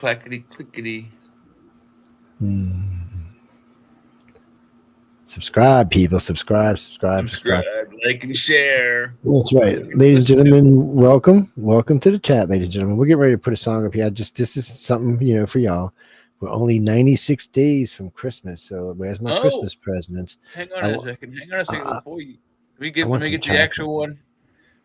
Clackety clickety. Subscribe, people. Subscribe. Subscribe, like, and share. That's right. Ladies and gentlemen, welcome to the chat, ladies and gentlemen. We're getting ready to put a song up here. This is something, for y'all. We're only 96 days from Christmas, so where's my Christmas presents? Hang on a second. Before you, I want let me some get the chocolate. actual one.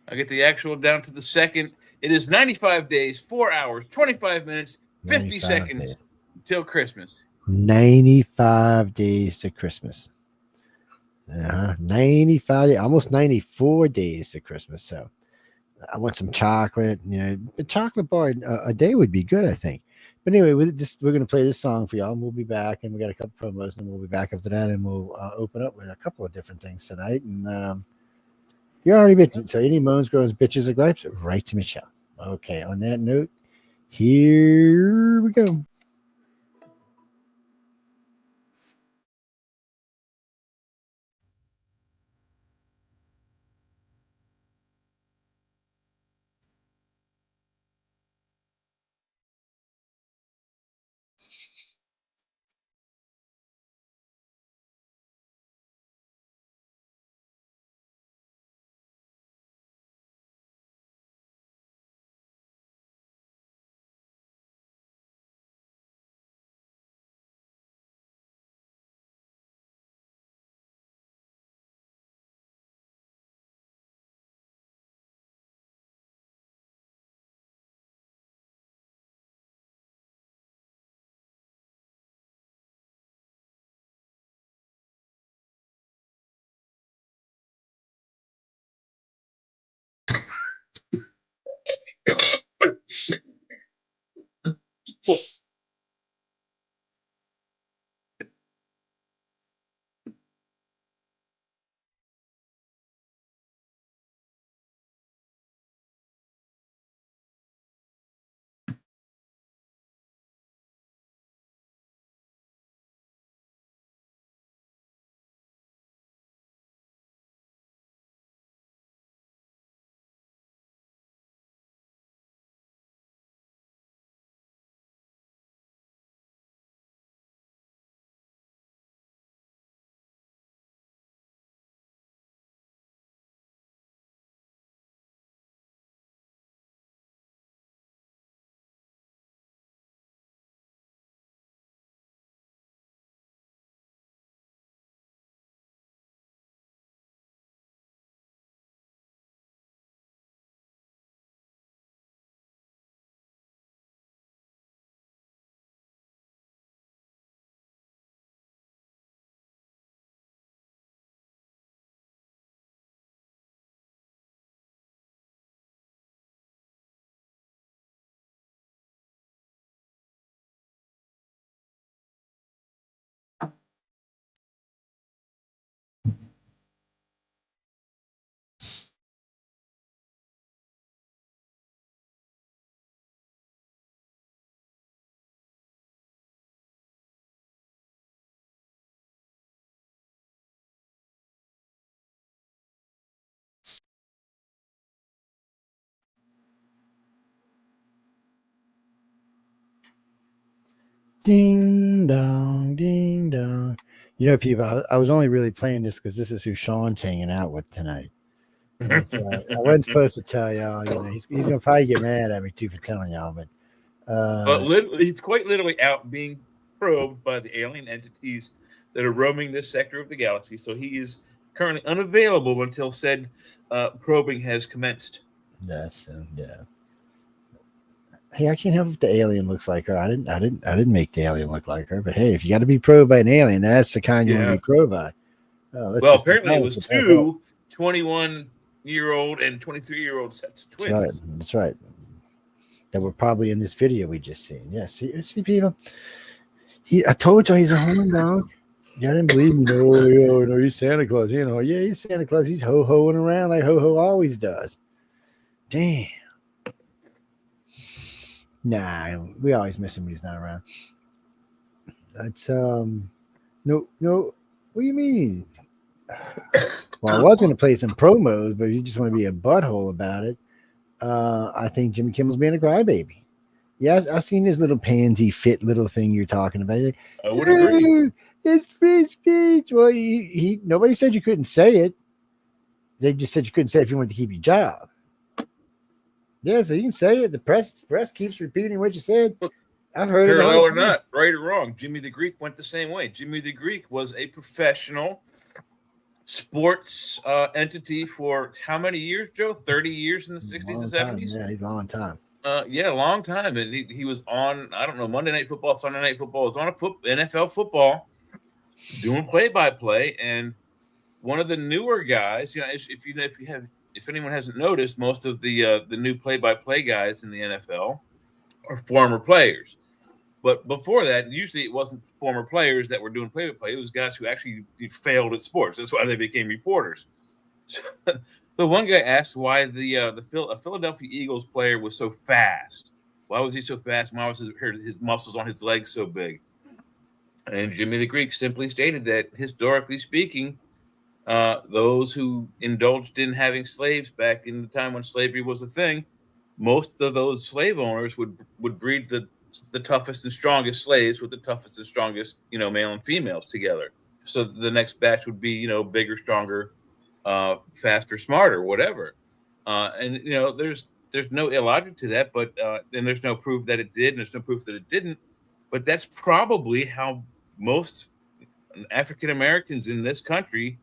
I get the actual down to the second. It is 95 days, 4 hours, 25 minutes, 50 seconds till Christmas. 95 days to Christmas. 95, almost 94 days to Christmas. So I want some chocolate. A chocolate bar a day would be good, I think. But anyway, we're going to play this song for y'all, and we'll be back. And we got a couple promos, and we'll be back after that, and we'll open up with a couple of different things tonight. And you're already bitching. So any moans, groans, bitches, or gripes, write to Michelle. Okay. On that note, here we go. Ding dong, ding dong. People, I was only really playing this because this is who Sean's hanging out with tonight. I wasn't supposed to tell y'all. He's gonna probably get mad at me too for telling y'all, but he's quite literally out being probed by the alien entities that are roaming this sector of the galaxy. So he is currently unavailable until said probing has commenced. That's yeah. Hey, I can't help if the alien looks like her. I didn't make the alien look like her. But hey, if you got to be probed by an alien, that's the kind you want to be probed by. Well, apparently it was two 21-year-old and 23-year-old sets of twins. That's right. That were probably in this video we just seen. Yeah, see people. I told you he's a horn dog. Y'all didn't believe me. No, he's Santa Claus. Yeah, he's Santa Claus. He's ho-hoing around like ho-ho always does. Damn. Nah, we always miss him when he's not around. That's no. What do you mean? Well, I was going to play some promos, but if you just want to be a butthole about it, I think Jimmy Kimmel's being a crybaby. Yeah, I seen this little pansy fit little thing you're talking about. Like, I would agree. "Oh, it's free speech. Well, nobody said you couldn't say it. They just said you couldn't say it if you wanted to keep your job. Yeah, so you can say it. The press keeps repeating what you said. I've heard it Parallel all or the time. not, right or wrong, Jimmy the Greek went the same way. Jimmy the Greek was a professional sports entity for how many years, Joe? 30 years in the 60s and Long time. 70s? Yeah, he's a long time. Yeah, a long time. And he was on, I don't know, Monday Night Football, Sunday Night Football. He was on NFL football doing play-by-play. And one of the newer guys, if anyone hasn't noticed, most of the new play-by-play guys in the NFL are former players. But before that, usually it wasn't former players that were doing play-by-play. It was guys who actually failed at sports. That's why they became reporters. So, the one guy asked why the Philadelphia Eagles player was so fast. Why was he so fast? Why was his muscles on his legs so big? And Jimmy the Greek simply stated that historically speaking, those who indulged in having slaves back in the time when slavery was a thing, most of those slave owners would breed the toughest and strongest slaves with the toughest and strongest, male and females together. So the next batch would be, bigger, stronger, faster, smarter, whatever. And there's no illogic to that, but and there's no proof that it did, and there's no proof that it didn't. But that's probably how most African Americans in this country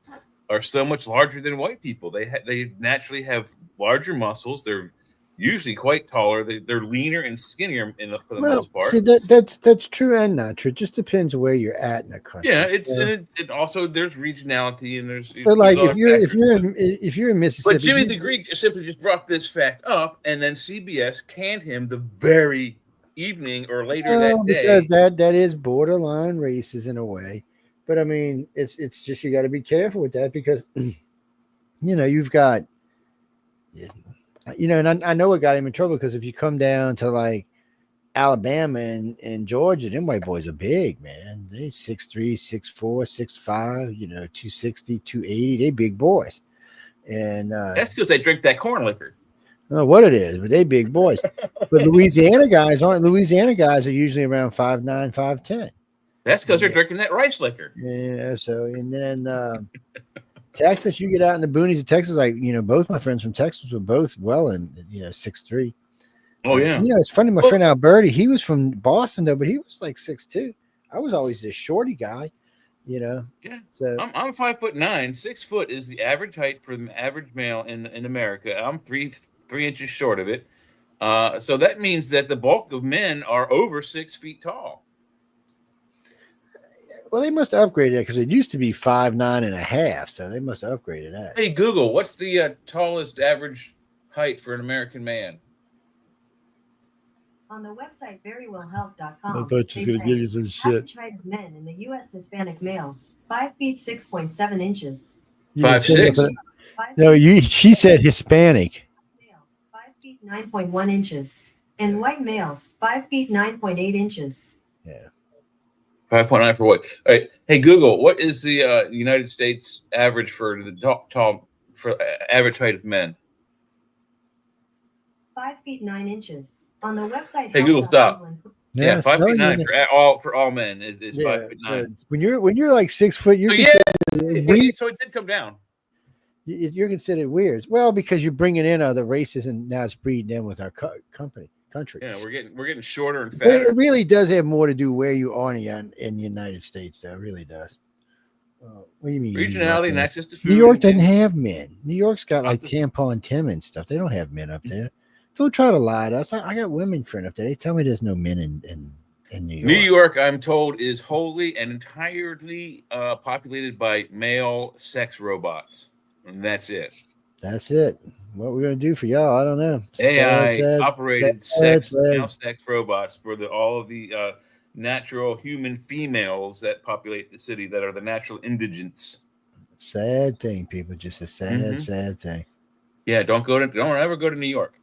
are so much larger than white people. They naturally have larger muscles. They're usually quite taller. They're leaner and skinnier for the most part. See, that's true and not true. It just depends where you're at in the country. Yeah, and it also there's regionality and there's so like there's if you're in Mississippi. But Jimmy the Greek simply just brought this fact up, and then CBS canned him the very evening or later that day. Because that is borderline racist in a way. But I mean, it's just you got to be careful with that because you've got and I know what got him in trouble because if you come down to like Alabama and Georgia, them white boys are big, man. They 6'3", 6'4", 6'5", 260, 280. They big boys. And that's because they drink that corn liquor. I don't know what it is, but they big boys. But Louisiana guys aren't. Louisiana guys are usually around 5'9", 5'10". That's because they're drinking that rice liquor. Yeah. So and then Texas, you get out in the boonies of Texas, like both my friends from Texas were both well in 6'3". Oh yeah. It's funny. My friend Alberti, he was from Boston though, but he was like 6'2". I was always this shorty guy, Yeah. So I'm 5'9". 6 foot is the average height for the average male in America. I'm 3 inches short of it. So that means that the bulk of men are over 6 feet tall. Well, they must have upgraded it because it used to be 5'9.5", so they must have upgraded that. Hey, Google, what's the tallest average height for an American man? On the website verywellhealth.com, I thought you was going to give you some shit. Average height of men in the U.S. Hispanic males, 5 feet 6.7 inches. 5'6". No, she said Hispanic. Males, 5 feet 9.1 inches, and white males, 5 feet 9.8 inches. Yeah. 5.9 for what? All right. Hey, Google, what is the United States average for the average height of men? 5 feet 9 inches. On the website. Hey, Google, stop. Yeah, 5 feet 9 for all men is 5 feet 9. So when you're like 6 foot, you're so it did come down. You're considered weird. Well, because you're bringing in other races, and now it's breeding in with our country. Yeah, we're getting shorter and fatter. It really does have more to do where you are in the United States. Though, it really does. What do you mean? Regionality, not just the food. New York doesn't have men. New York's got like Tampon Tim and stuff. They don't have men up there. Don't try to lie to us. I got women friends up there. They tell me there's no men in New York. New York, I'm told, is wholly and entirely populated by male sex robots, and that's it. That's it. What we're gonna do for y'all, I don't know. AI operated male sex robots for all of the natural human females that populate the city that are the natural indigents. Sad thing, people. Just a sad thing. Yeah, don't ever go to New York.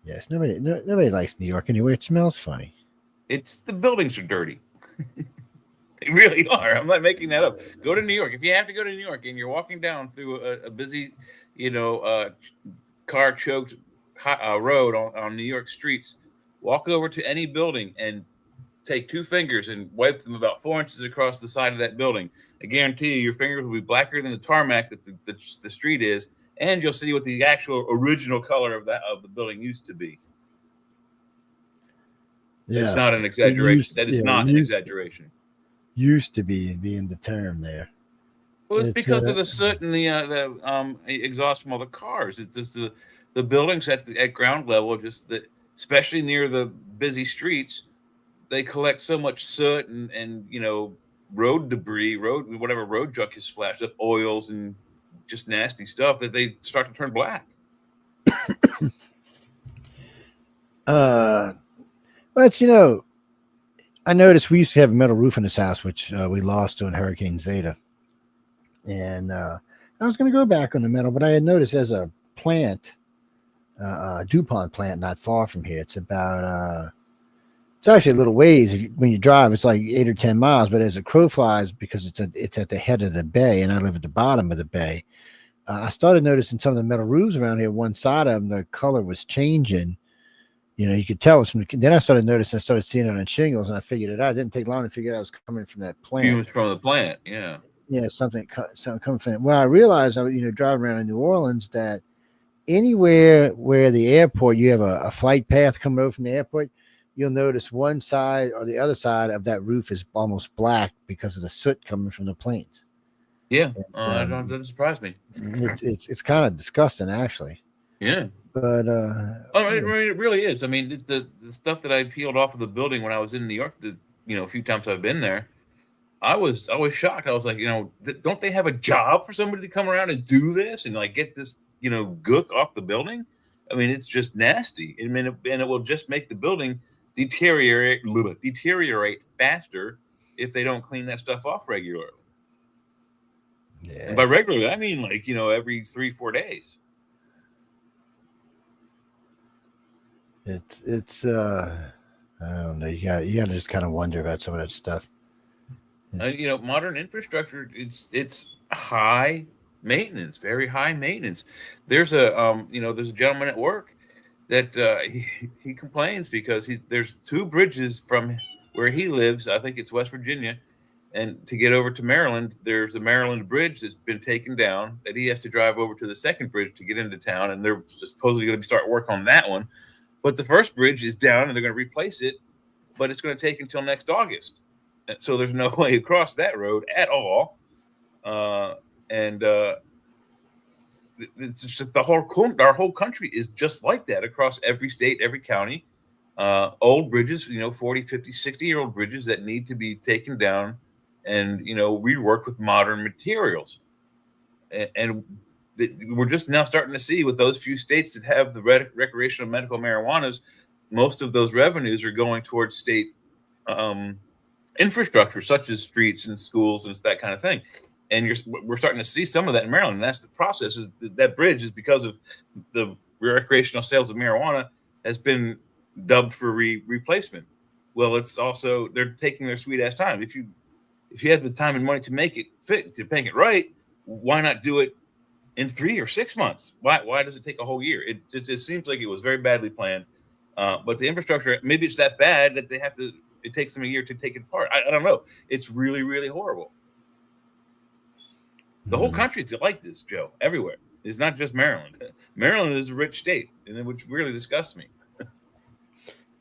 Yes, nobody likes New York anyway. It smells funny. The buildings are dirty. They really are. I'm not making that up. Go to New York. If you have to go to New York and you're walking down through a busy, car choked road on New York streets, walk over to any building and take 2 fingers and wipe them about 4 inches across the side of that building. I guarantee you, your fingers will be blacker than the tarmac that the street is, and you'll see what the actual original color of the building used to be. Yes. It's not an exaggeration. That is not an exaggeration. Used to be being the term there. Well, it's because of the soot and the exhaust from all the cars. It's just the buildings at ground level, especially near the busy streets, they collect so much soot and road debris, whatever road junk is splashed up, oils and just nasty stuff that they start to turn black. But I noticed we used to have a metal roof in this house, which we lost during Hurricane Zeta. And I was going to go back on the metal, but I had noticed there's a plant, DuPont plant, not far from here. It's about, it's actually a little ways. When you drive, it's like 8 or 10 miles, but as a crow flies, because it's at the head of the bay, and I live at the bottom of the bay, I started noticing some of the metal roofs around here. One side of them, the color was changing. You could tell it's from. Then I started noticing. I started seeing it on shingles, and I figured it out. It didn't take long to figure out it was coming from that plant. Fumes from the plant, yeah. Yeah, something coming from it. Well, I realized, driving around in New Orleans, that anywhere where the airport, you have a flight path coming over from the airport, you'll notice one side or the other side of that roof is almost black because of the soot coming from the planes. Yeah, that doesn't surprise me. It's kind of disgusting, actually. Yeah. But it really is. I mean, the stuff that I peeled off of the building when I was in New York, a few times I've been there, I was shocked. I was like, don't they have a job for somebody to come around and do this and like get this, gook off the building? I mean, it's just nasty. I mean, and it will just make the building deteriorate faster if they don't clean that stuff off regularly. Yeah. And by regularly, I mean like, every 3-4 days. It's I don't know. You got to just kind of wonder about some of that stuff. Modern infrastructure, it's high maintenance, very high maintenance. There's a there's a gentleman at work that he complains because there's 2 bridges from where he lives. I think it's West Virginia, and to get over to Maryland, there's a Maryland bridge that's been taken down that he has to drive over to the second bridge to get into town, and they're supposedly going to start work on that one. But the first bridge is down, and they're going to replace it, but it's going to take until next August. And so there's no way across that road at all. It's just our whole country is just like that across every state, every county. Old bridges, 40, 50, 60-year-old bridges that need to be taken down and, reworked with modern materials. And we're just now starting to see with those few states that have the recreational medical marijuanas, most of those revenues are going towards state infrastructure, such as streets and schools and that kind of thing. And we're starting to see some of that in Maryland. And that's the process. Is that bridge is because of the recreational sales of marijuana has been dubbed for replacement. Well, it's also they're taking their sweet ass time. If you had the time and money to make it fit, to make it right, why not do it in 3 or 6 months? Why does it take a whole year? It seems like it was very badly planned. But the infrastructure, maybe it's that bad that they have to. It takes them a year to take it apart. I don't know. It's really, really horrible. The whole country is like this, Joe. Everywhere. It's not just Maryland. Maryland is a rich state, which really disgusts me.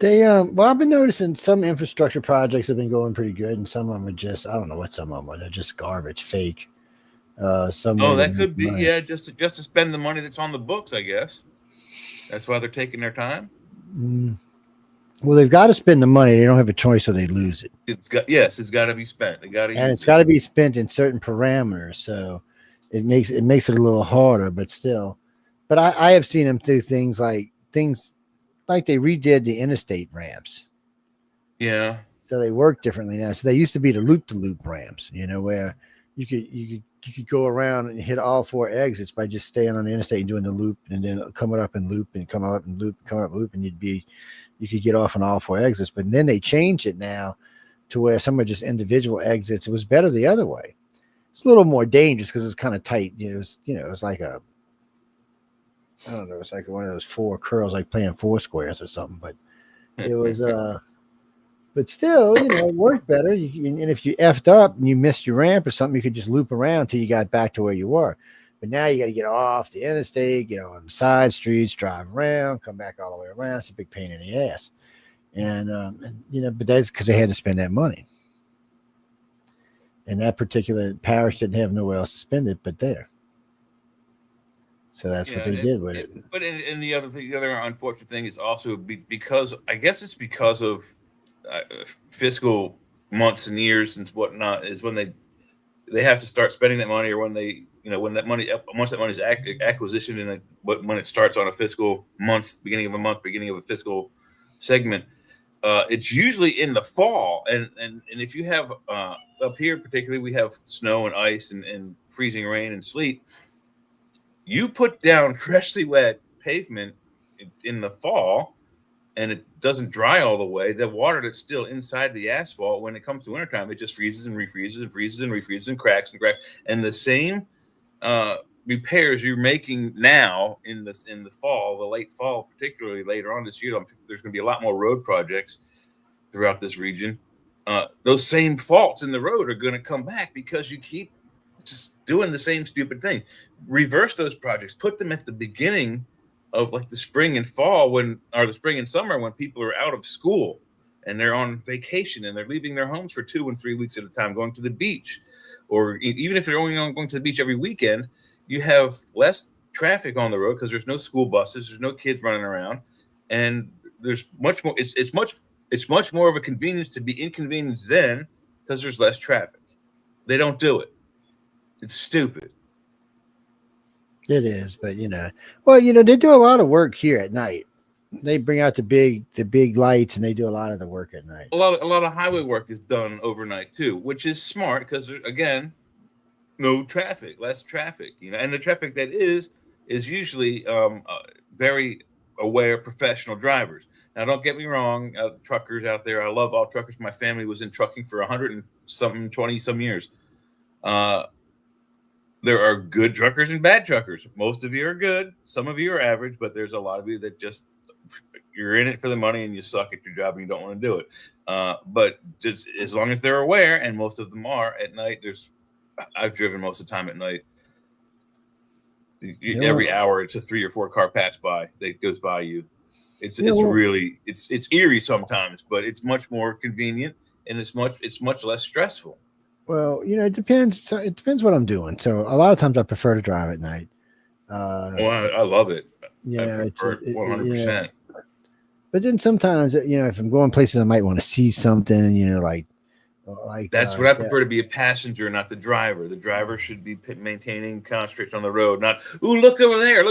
I've been noticing some infrastructure projects have been going pretty good, and some of them are just, I don't know what some of them are. They're just garbage, fake. That could be, yeah, just to spend the money that's on the books, I guess. That's why they're taking their time. Well, they've got to spend the money. They don't have a choice, so they lose it. It's got to be spent. It's got to be spent in certain parameters, so it makes it a little harder. But still, I have seen them do things like they redid the interstate ramps. Yeah. So they work differently now. So they used to be the loop-to-loop ramps, where you could go around and hit all 4 exits by just staying on the interstate and doing the loop, and then coming up and loop and coming up and loop, and you could get off on all 4 exits. But then they changed it now to where some are just individual exits. It was better the other way. It's a little more dangerous because it's kind of tight. It was like I don't know, it's like one of those 4 curls, like playing 4 squares or something. But it was, but still, it worked better. And if you effed up and you missed your ramp or something, you could just loop around until you got back to where you were. But now you got to get off the interstate, get on the side streets, drive around, come back all the way around. It's a big pain in the ass. And but that's because they had to spend that money. And that particular parish didn't have nowhere else to spend it but there. So that's what they did with it. But and the other unfortunate thing is also because I guess it's because of fiscal months and years and whatnot is when they have to start spending that money, or when they when that money, once that money is acquisition, and when it starts on a fiscal month, beginning of a fiscal segment, it's usually in the fall. And if you have up here particularly, we have snow and ice and freezing rain and sleet. You put down freshly wet pavement in the fall, and it doesn't dry all the way. The water that's still inside the asphalt, when it comes to wintertime, it just freezes and refreezes and freezes and refreezes and cracks. And the same repairs you're making now in the fall, the late fall, particularly later on this year, there's going to be a lot more road projects throughout this region. Those same faults in the road are going to come back because you keep just doing the same stupid thing. Reverse those projects, put them at the beginning of like the spring and fall or the spring and summer, when people are out of school and they're on vacation and they're leaving their homes for 2 and 3 weeks at a time, going to the beach, or even if they're only going to the beach every weekend, you have less traffic on the road because there's no school buses, there's no kids running around, and there's much more. It's much more of a convenience to be inconvenienced then because there's less traffic. They don't do it. It's stupid. It is, but they do a lot of work here at night. They bring out the big lights, and they do a lot of the work at night. A lot of highway work is done overnight too, which is smart because again, no traffic, less traffic. And the traffic that is usually very aware professional drivers. Now, don't get me wrong, truckers out there. I love all truckers. My family was in trucking for 20 some years. There are good truckers and bad truckers. Most of you are good. Some of you are average, but there's a lot of you that just, you're in it for the money and you suck at your job and you don't want to do it. But just as long as they're aware, and most of them are at night, I've driven most of the time at night. Every hour, it's a 3 or 4 car pass by that goes by you. It's eerie sometimes, but it's much more convenient, and it's much less stressful. Well, it depends. It depends what I'm doing. So a lot of times I prefer to drive at night. I love it. Yeah, I prefer it 100%. But then sometimes, if I'm going places, I might want to see something. Like that's what I prefer, to be a passenger, not the driver. The driver should be maintaining concentration on the road, not look over there,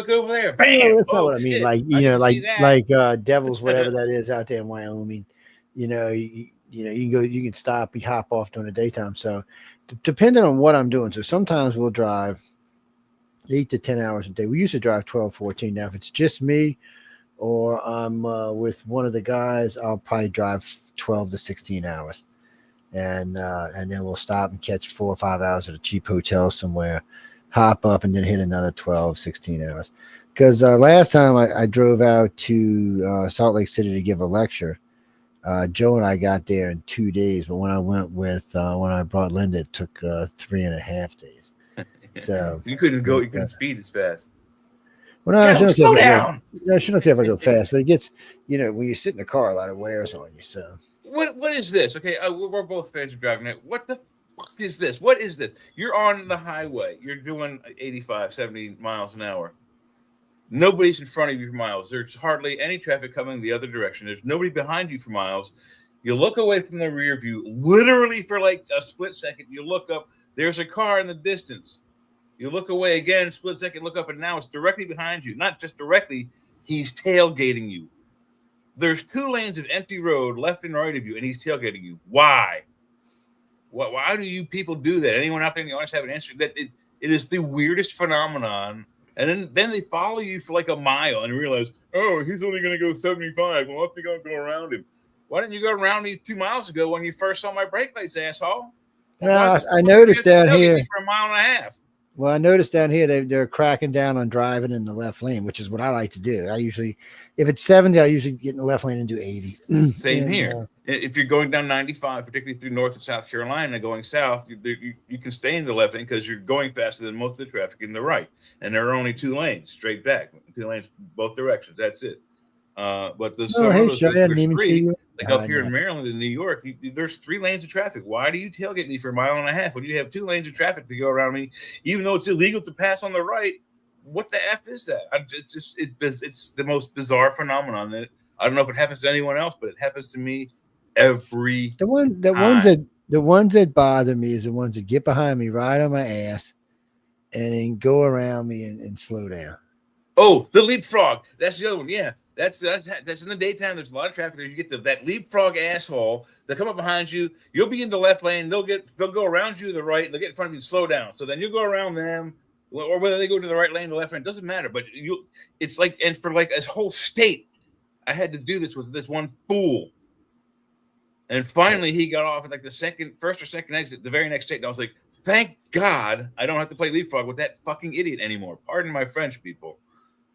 bam. No, that's not what I mean. Like Devils, whatever that is out there in Wyoming. You can stop, you hop off during the daytime. So depending on what I'm doing. So sometimes we'll drive 8 to 10 hours a day. We used to drive 12, 14. Now, if it's just me or I'm with one of the guys, I'll probably drive 12 to 16 hours. And then we'll stop and catch 4 or 5 hours at a cheap hotel somewhere, hop up, and then hit another 12, 16 hours. Because last time I drove out to Salt Lake City to give a lecture, Joe and I got there in 2 days. But when I went when I brought Linda, it took 3.5 days. So you couldn't speed as fast. Well, no, slow down. No, she don't care if I go fast, but it gets, when you sit in the car, a lot of wears on you. So what is this? Okay, we're both fans of driving it. What the fuck is this? What is this? You're on the highway. You're doing 85, 70 miles an hour. Nobody's in front of you for miles. There's hardly any traffic coming the other direction. There's nobody behind you for miles. You look away from the rear view, literally for like a split second. You look up. There's a car in the distance. You look away again, split second, look up, and now it's directly behind you. Not just directly, he's tailgating you. There's 2 lanes of empty road left and right of you, and he's tailgating you. Why? Why do you people do that? Anyone out there in the audience have an answer? That it is the weirdest phenomenon. And then they follow you for like a mile and realize, oh, he's only going to go 75. Well, I think I'll go around him. Why didn't you go around me 2 miles ago when you first saw my brake lights, asshole? Well, I noticed down here for a mile and a half. Well, I noticed down here they're cracking down on driving in the left lane, which is what I like to do. I usually, if it's 70, I usually get in the left lane and do 80. Same And, here. If you're going down 95, particularly through North and South Carolina, going south, you can stay in the left lane because you're going faster than most of the traffic in the right. And there are only 2 lanes straight back, 2 lanes both directions. That's it. But there's some hey, of Shay, I didn't even see you. like up here in Maryland and New York, there's 3 lanes of traffic. Why do you tailgate me for a mile and a half when you have 2 lanes of traffic to go around me, even though it's illegal to pass on the right? What the F is that? It's the most bizarre phenomenon. I don't know if it happens to anyone else, but it happens to me every The ones that bother me is the ones that get behind me, ride on my ass, and then go around me and slow down. Oh, the leapfrog. That's the other one. Yeah. That's in the daytime. There's a lot of traffic there. You get that leapfrog asshole. They'll come up behind you. You'll be in the left lane. They'll go around you to the right. They'll get in front of you and slow down. So then you go around them, or whether they go to the right lane, the left lane, doesn't matter. But it's like, and for like this whole state, I had to do this with this one fool. And finally, he got off at like the first or second exit, the very next state. And I was like, thank God I don't have to play leapfrog with that fucking idiot anymore. Pardon my French, people.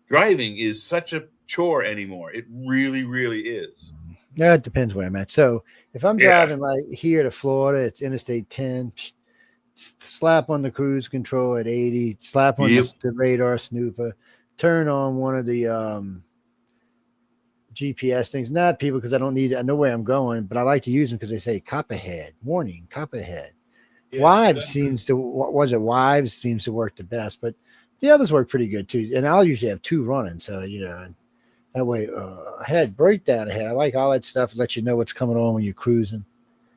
Driving is such a chore anymore. It really, really is. Yeah, it depends where I'm at. So if I'm driving like here to Florida, it's Interstate 10, slap on the cruise control at 80, slap on the radar snooper, turn on one of the GPS things. Not people, because I know where I'm going, but I like to use them because they say cop ahead, warning, cop ahead. Yeah, Wives seems to work the best, but the others work pretty good too. And I'll usually have 2 running, so that way ahead, breakdown ahead. I like all that stuff. Let you know what's coming on when you're cruising.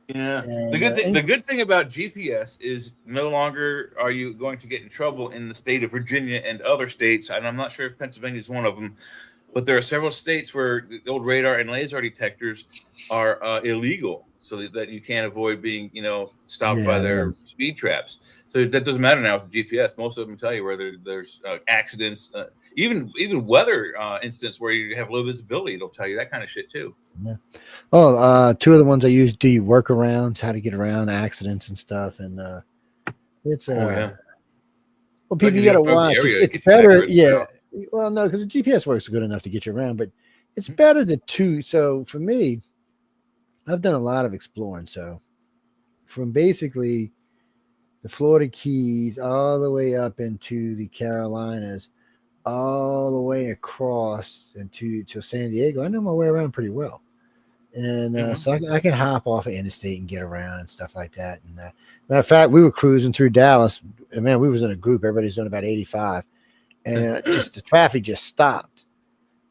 Yeah. And, the good thing about GPS is no longer are you going to get in trouble in the state of Virginia and other states. And I'm not sure if Pennsylvania is one of them, but there are several states where the old radar and laser detectors are illegal, so that you can't avoid being, stopped by their speed traps. So that doesn't matter now with the GPS. Most of them tell you where there's accidents, even weather incidents where you have low visibility. It'll tell you that kind of shit too. Yeah. Oh, 2 of the ones I use do workarounds, how to get around accidents and stuff, and it's well, people, you got to watch. It's better, yeah. Well, no, because the GPS works good enough to get you around, but it's better to So for me, I've done a lot of exploring. So from basically the Florida Keys all the way up into the Carolinas, all the way across into San Diego, I know my way around pretty well. And so I can hop off of interstate and get around and stuff like that. And matter of fact, we were cruising through Dallas, and man, we was in a group. Everybody's doing about 85. And just the traffic just stopped.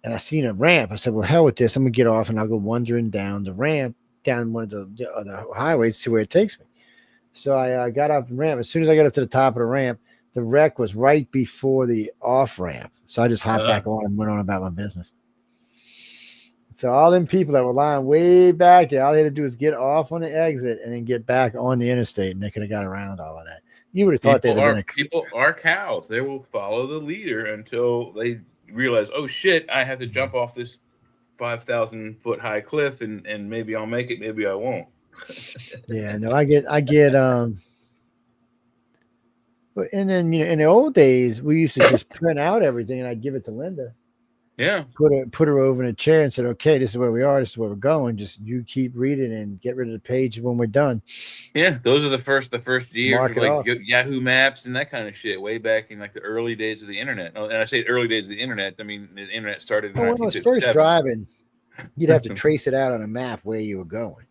And I seen a ramp. I said, well, hell with this. I'm going to get off and I'll go wandering down the ramp, down one of the highways to where it takes me. So I got off the ramp. As soon as I got up to the top of the ramp, the wreck was right before the off ramp. So I just hopped back on and went on about my business. So all them people that were lying way back there, all they had to do is get off on the exit and then get back on the interstate, and they could have got around all of that. You would have thought people are cows. They will follow the leader until they realize, oh shit, I have to jump off this 5,000 foot high cliff, and maybe I'll make it, maybe I won't. Yeah, no, I get but and then in the old days we used to just print out everything and I'd give it to Linda. Yeah. Put her over in a chair and said, okay, this is where we are, this is where we're going. Just you keep reading and get rid of the page when we're done. Yeah, those are the first years of like Yahoo Maps and that kind of shit, way back in like the early days of the internet. And I say early days of the internet, I mean the internet started in when I was first driving, you'd have to trace it out on a map where you were going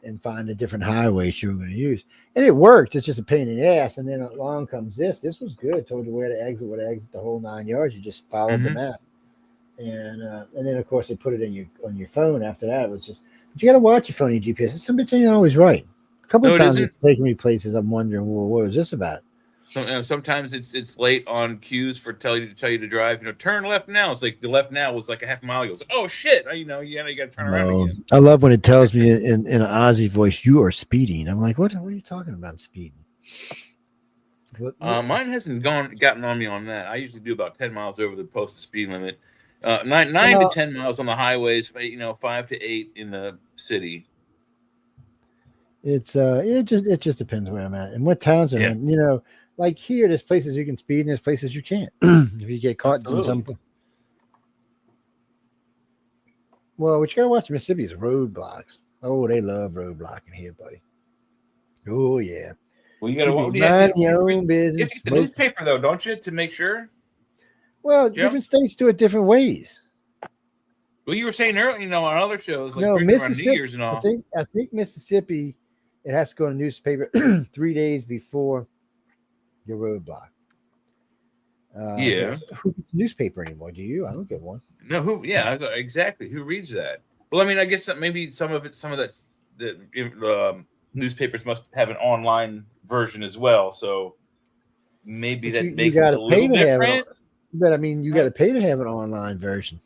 and find the different highways you were going to use. And it worked. It's just a pain in the ass. And then along comes this. This was good. Told you where to exit the whole 9 yards. You just followed the map. And then of course they put it on your phone after that. It was just, but you got to watch your phone, your GPS. Somebody ain't always right. A couple of times it's taking me places I'm wondering, well, what was this about? Sometimes it's late on cues for tell you to drive. Turn left now. It's like the left now was like a half mile ago. It's like, oh shit! You got to turn around again. I love when it tells me in an Aussie voice, "You are speeding." I'm like, what are you talking about? I'm speeding. Mine hasn't gotten on me on that. I usually do about 10 miles over the posted speed limit. 9 to 10 miles on the highways. 5 to 8 in the city. It just depends where I'm at and what towns I'm in. like here, there's places you can speed and there's places you can't. If you get caught in some. Absolutely. Well, what you gotta watch Mississippi's roadblocks. Oh, they love roadblocking here, buddy. Oh yeah. Well, you got to You what be do you have minding your own you have business. to get the newspaper though, don't you, to make sure? Well, Yeah. different states do it different ways. Well, you were saying earlier, on other shows like No, bringing around New Mississippi. Year's and all. I think Mississippi, it has to go to newspaper 3 days before your roadblock. Yeah. Who gets a newspaper anymore? Do you? I don't get one. No, who? Yeah, exactly. Who reads that? Well, I mean, I guess that maybe some of that the newspapers must have an online version as well. So maybe But that makes it gotta a little different. But I mean, you got to pay to have an online version.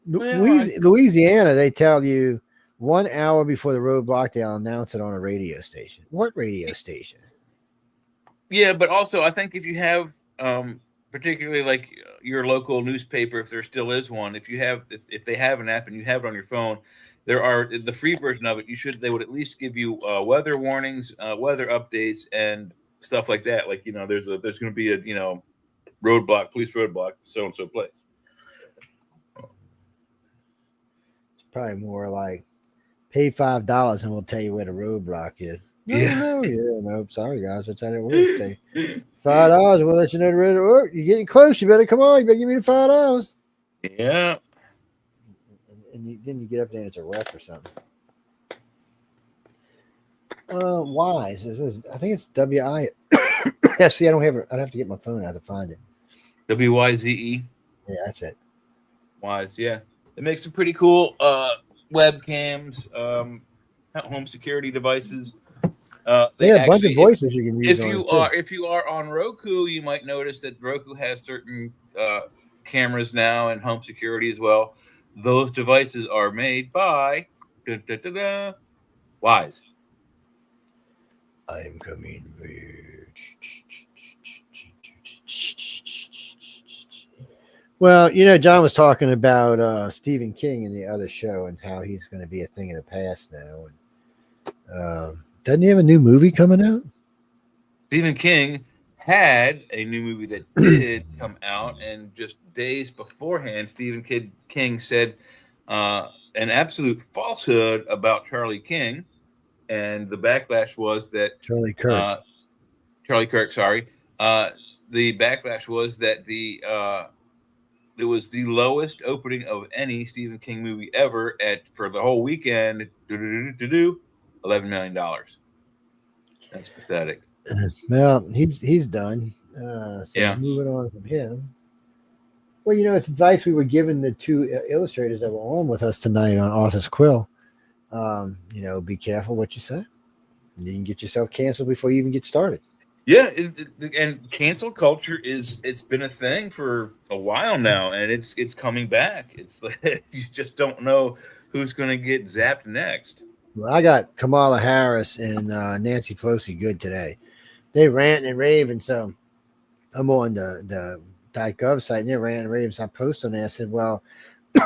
Well, Louisiana, they tell you 1 hour before the roadblock, they'll announce it on a radio station. What radio station? Yeah, but also I think if you have, particularly like your local newspaper, if there still is one, if they have an app and you have it on your phone, there are the free version of it. They would at least give you weather warnings, weather updates, and stuff like that. Like there's going to be a roadblock, police roadblock, so and so place. It's probably more like pay $5 and we'll tell you where the roadblock is. No. Sorry, guys. That's how it works. $5, we'll let you know the road. Oh, you're getting close. You better come on. You better give me the $5. Yeah. And then you get up there and it's a wreck or something. Wise. I think it's WI. Yeah, see, I don't have it. I'd have to get my phone out to find it. WYZE. Yeah, that's it. Wise, yeah. It makes some pretty cool webcams, home security devices. They have a bunch of voices you can use. If you are on Roku, you might notice that Roku has certain cameras now and home security as well. Those devices are made by Wise. I'm coming. Well, John was talking about Stephen King in the other show and how he's going to be a thing of the past now. And doesn't he have a new movie coming out? Stephen King had a new movie that did come out, and just days beforehand, Stephen King said an absolute falsehood about Charlie King, and the backlash was that Charlie Kirk. Sorry. The backlash was that it was the lowest opening of any Stephen King movie ever for the whole weekend. $11 million. That's pathetic. Well, he's done. So Yeah. Moving on from him. Well, it's advice we were giving the two illustrators that were on with us tonight on Arthur's Quill. Be careful what you say. You can get yourself canceled before you even get started. Yeah, and cancel culture it's been a thing for a while now, and it's coming back. It's like you just don't know who's going to get zapped next. Well, I got Kamala Harris and Nancy Pelosi good today. They rant and rave, and so I'm on the .gov site, and they rant and rave. So I posted on there. I said, "Well,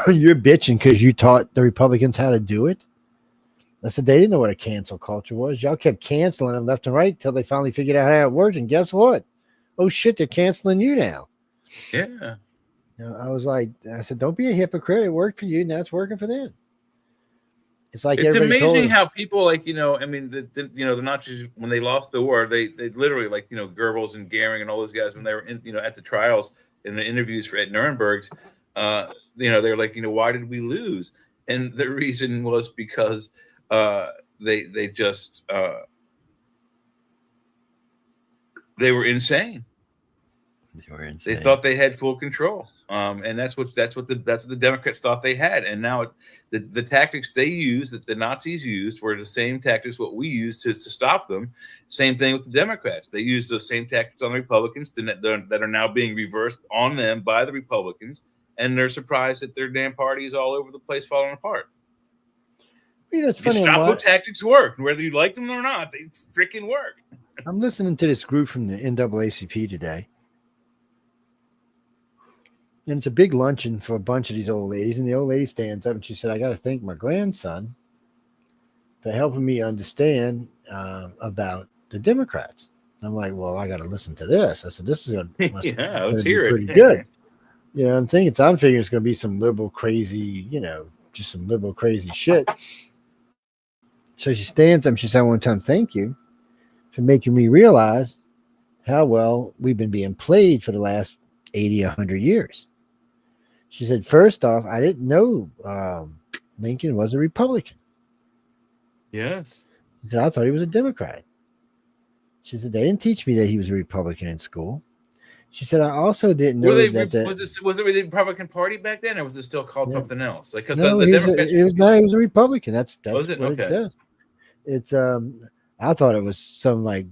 you're bitching because you taught the Republicans how to do it." I said they didn't know what a cancel culture was. Y'all kept canceling them left and right until they finally figured out how it worked. And guess what? Oh shit, they're canceling you now. Yeah. I was like, I said, don't be a hypocrite. It worked for you. Now it's working for them. It's like it's amazing how people the Nazis, when they lost the war, they literally Goebbels and Goering and all those guys when they were at the trials in the interviews at Nuremberg's, they're like, why did we lose? And the reason was because they just they were insane. They thought they had full control, and that's what the Democrats thought they had. And now the tactics they used, that the Nazis used, were the same tactics what we used to stop them. Same thing with the Democrats. They used those same tactics on the Republicans that are now being reversed on them by the Republicans, and they're surprised that their damn party is all over the place, falling apart. It's funny. Gestapo tactics work, whether you like them or not. They freaking work. I'm listening to this group from the NAACP today. And it's a big luncheon for a bunch of these old ladies. And the old lady stands up and she said, I got to thank my grandson for helping me understand about the Democrats. I'm like, well, I got to listen to this. I said, this is going Yeah, let's to be hear pretty it. good. You know, I'm figuring it's going to be some liberal crazy, you know, just some liberal crazy shit. So she stands up. She said, I want to tell him thank you for making me realize how well we've been being played for the last 80, 100 years. She said, first off, I didn't know Lincoln was a Republican. Yes. She said, I thought he was a Democrat. She said, they didn't teach me that he was a Republican in school. She said, I also didn't know Was it the Republican Party back then, or was it still called something else? Like, because no, the he Democrats. he was a Republican. That's Was it? what it Okay. says. It's I thought it was some like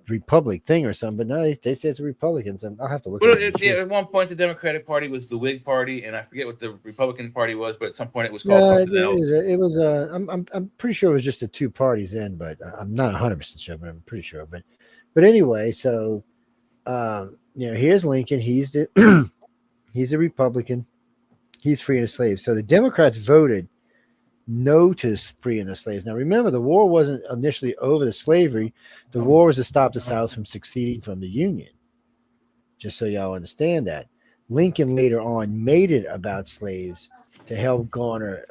Republic thing or something, but no, they say it's a Republican. So I'll have to look Well, at it. yeah, at one point the Democratic Party was the Whig Party, and I forget what the Republican Party was, but at some point it was called something else. It was I'm pretty sure it was just the two parties then, but I'm not 100% sure, but I'm pretty sure. But anyway, so you know, here's Lincoln. He's the he's a Republican. He's freeing the slaves. So the Democrats voted no to freeing the slaves. Now remember, the war wasn't initially over the slavery. The war was to stop the South from seceding from the Union. Just so y'all understand that. Lincoln later on made it about slaves to help garner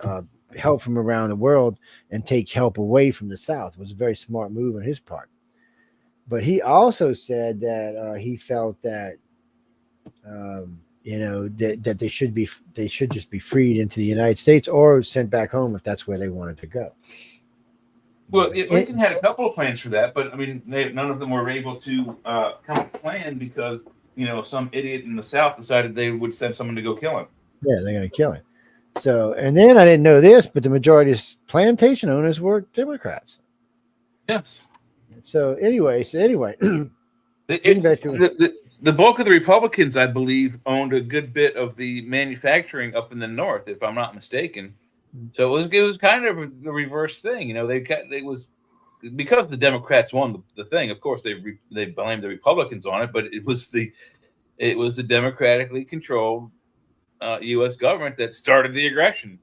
help from around the world and take help away from the South. It was a very smart move on his part. But he also said that he felt that you know that they should just be freed into the United States or sent back home if that's where they wanted to go. Well, Lincoln had a couple of plans for that, but I mean, none of them were able to come up with a plan because you know some idiot in the South decided they would send someone to go kill him. Yeah, they're going to kill him. So, and then I didn't know this, but the majority of plantation owners were Democrats. Yes. So anyway, The bulk of the Republicans, I believe, owned a good bit of the manufacturing up in the North, if I'm not mistaken. So it was kind of the reverse thing, you know. It was because the Democrats won the thing. Of course, they blamed the Republicans on it, but it was the democratically controlled U.S. government that started the aggression.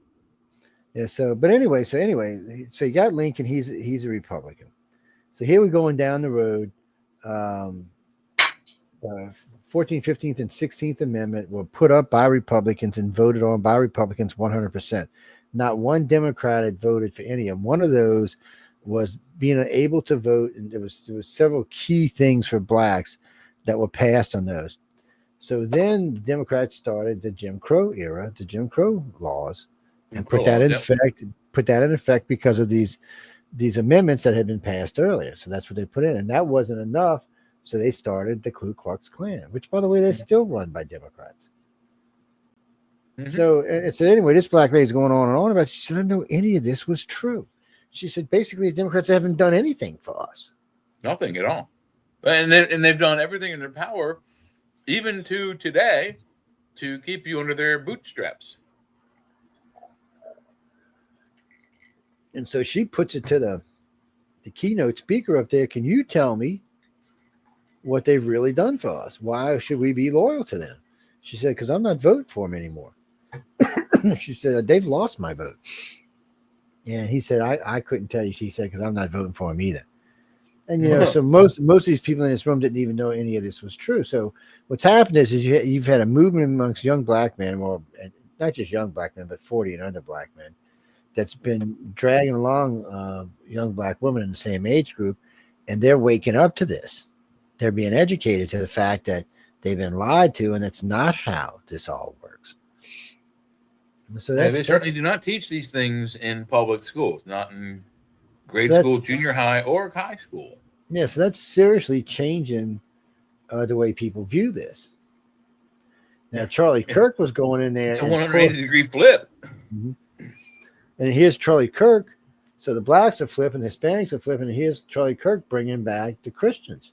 Yeah. So you got Lincoln. He's a Republican. So here we're going down the road. 14th, 15th, and 16th Amendment were put up by Republicans and voted on by Republicans 100%. Not one Democrat had voted for any of them. One of those was being able to vote, and there was several key things for blacks that were passed on those. So then the Democrats started the Jim Crow era, the Jim Crow laws, and put that in effect. Put that in effect because of these amendments that had been passed earlier. So that's what they put in, and that wasn't enough. So they started the Ku Klux Klan, which, by the way, they're still run by Democrats. Mm-hmm. So anyway, this black lady's going on and on about it. She said, I didn't know any of this was true. She said, basically, the Democrats haven't done anything for us. Nothing at all. And they've done everything in their power, even to today, to keep you under their bootstraps. And so she puts it to the keynote speaker up there. Can you tell me what they've really done for us? Why should we be loyal to them? She said, because I'm not voting for them anymore. She said, they've lost my vote. And he said, I couldn't tell you. She said, because I'm not voting for them either. And, you know, so most of these people in this room didn't even know any of this was true. So what's happened is you've had a movement amongst young black men, or not just young black men, but 40 and under black men, that's been dragging along young black women in the same age group. And they're waking up to this. They're being educated to the fact that they've been lied to, and that's not how this all works. So they certainly do not teach these things in public schools, not in grade school, junior high, or high school. Yeah, so that's seriously changing the way people view this. Now, Charlie Kirk was going in there. It's a 180-degree flip. Mm-hmm. And here's Charlie Kirk. So the blacks are flipping, the Hispanics are flipping, and here's Charlie Kirk bringing back the Christians.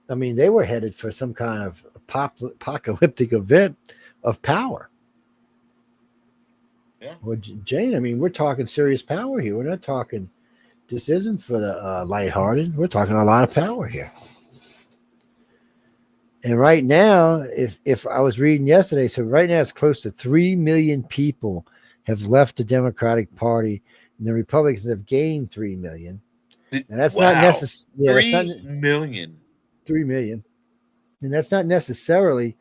I mean, they were headed for some kind of apocalyptic event of power. Yeah. Well, Jane, I mean, we're talking serious power here. We're not talking, this isn't for the lighthearted. We're talking a lot of power here. And right now, if I was reading yesterday, so right now it's close to 3 million people have left the Democratic Party, and the Republicans have gained 3 million. And that's not necessary. 3 million. 3 million. And that's not necessarily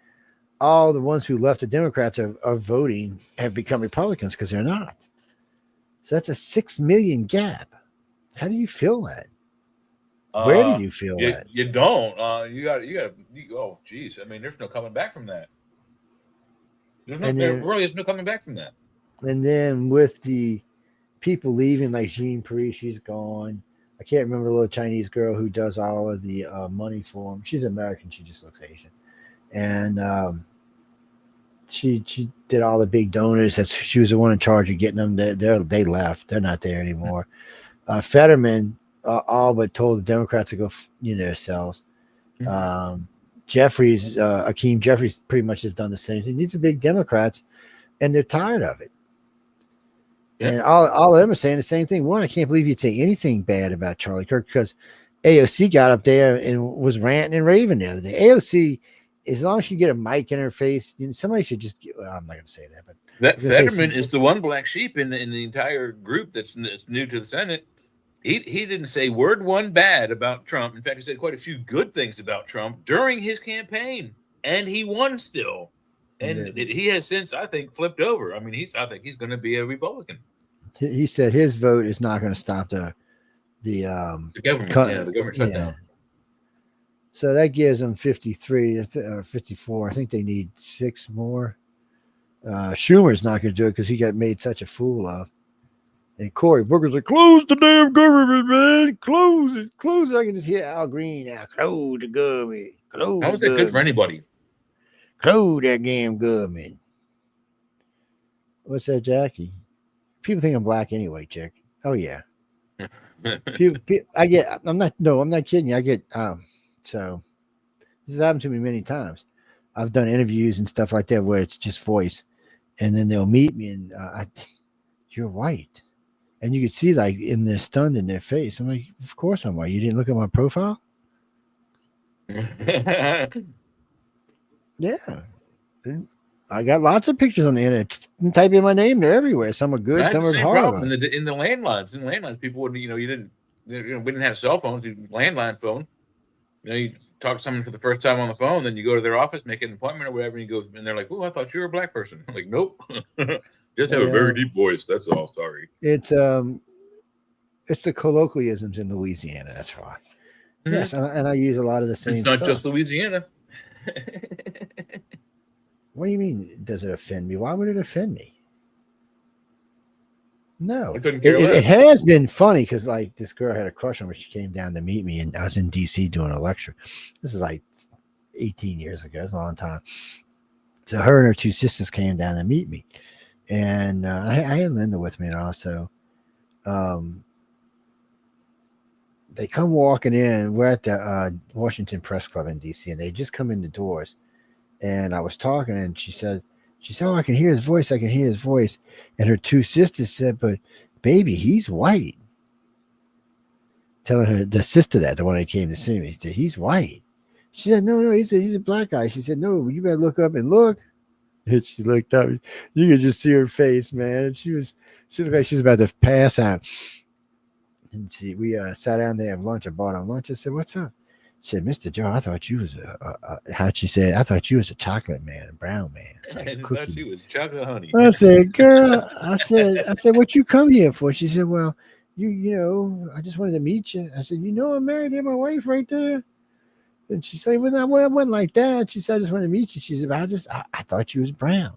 all the ones who left the Democrats are voting have become Republicans, because they're not. So that's a 6 million gap. How do you feel that? Where do you feel that? You don't. You got. Oh, geez. I mean, there's no coming back from that. There really is no coming back from that. And then with the people leaving, like Jean Paris, she's gone. I can't remember the little Chinese girl who does all of the money for them. She's American. She just looks Asian. And she did all the big donors. She was the one in charge of getting them. They left. They're not there anymore. Fetterman all but told the Democrats to go, themselves. Jeffries, Akeem Jeffries, pretty much has done the same thing. These are big Democrats, and they're tired of it. Yeah. And all of them are saying the same thing. One, I can't believe you'd say anything bad about Charlie Kirk, because AOC got up there and was ranting and raving the other day. AOC, as long as you get a mic in her face, somebody should just. I'm not going to say that, but that Fetterman is the one black sheep in the entire group that's new to the Senate. He didn't say word one bad about Trump. In fact, he said quite a few good things about Trump during his campaign, and he won still. And he has since, I think, flipped over. I mean, I think he's going to be a Republican. He said his vote is not going to stop the government. The government shutdown. So that gives them 53 or 54. I think they need 6 more. Schumer's not going to do it because he got made such a fool of. And Cory Booker's like, close the damn government, man. Close it. Close it. I can just hear Al Green now. Close the government. Close. How is that good for anybody? Close that damn government. What's that, Jackie? People think I'm black anyway, chick. Oh, yeah. I'm not kidding you. I get, so this has happened to me many times. I've done interviews and stuff like that where it's just voice. And then they'll meet me and you're white. And you could see like in their stunned in their face. I'm like, of course I'm white. You didn't look at my profile? Yeah. I got lots of pictures on the internet. Type in my name, they're everywhere. Some are good, some are horrible. In the landlines, people wouldn't, we didn't have cell phones, landline phone. You talk to someone for the first time on the phone, then you go to their office, make an appointment or whatever, and you go, and they're like, "Oh, I thought you were a black person." I'm like, "Nope, just have a very deep voice. That's all. Sorry." It's the colloquialisms in Louisiana. That's why. Mm-hmm. Yes, and I use a lot of the same. It's not just Louisiana. What do you mean? Does it offend me? Why would it offend me? No, it has been funny because like this girl had a crush on me. She came down to meet me, and I was in DC doing a lecture. This is like 18 years ago. It's a long time. So her and her 2 sisters came down to meet me, and I had Linda with me, and also they come walking in. We're at the Washington Press Club in DC, and they just come in the doors. And I was talking, and she said, "Oh, I can hear his voice. I can hear his voice." And her 2 sisters said, "But baby, he's white." Telling her, the sister the one that came to see me, said, "He's white." She said, "No, he's a black guy." She said, "No, you better look up and look." And she looked up. You could just see her face, man. And she looked like she was about to pass out. And we sat down to have lunch. I bought her lunch. I said, "What's up?" She said, "Mr. Joe, I thought you was how'd she say? I thought you was a chocolate man, a brown man." Like I thought she was chocolate honey. I said, "Girl," I said, "What you come here for?" She said, "Well, you know, I just wanted to meet you." I said, "I'm married to my wife right there." And she said, "Well, it wasn't like that." She said, "I just wanted to meet you." She said, "But I thought you was brown."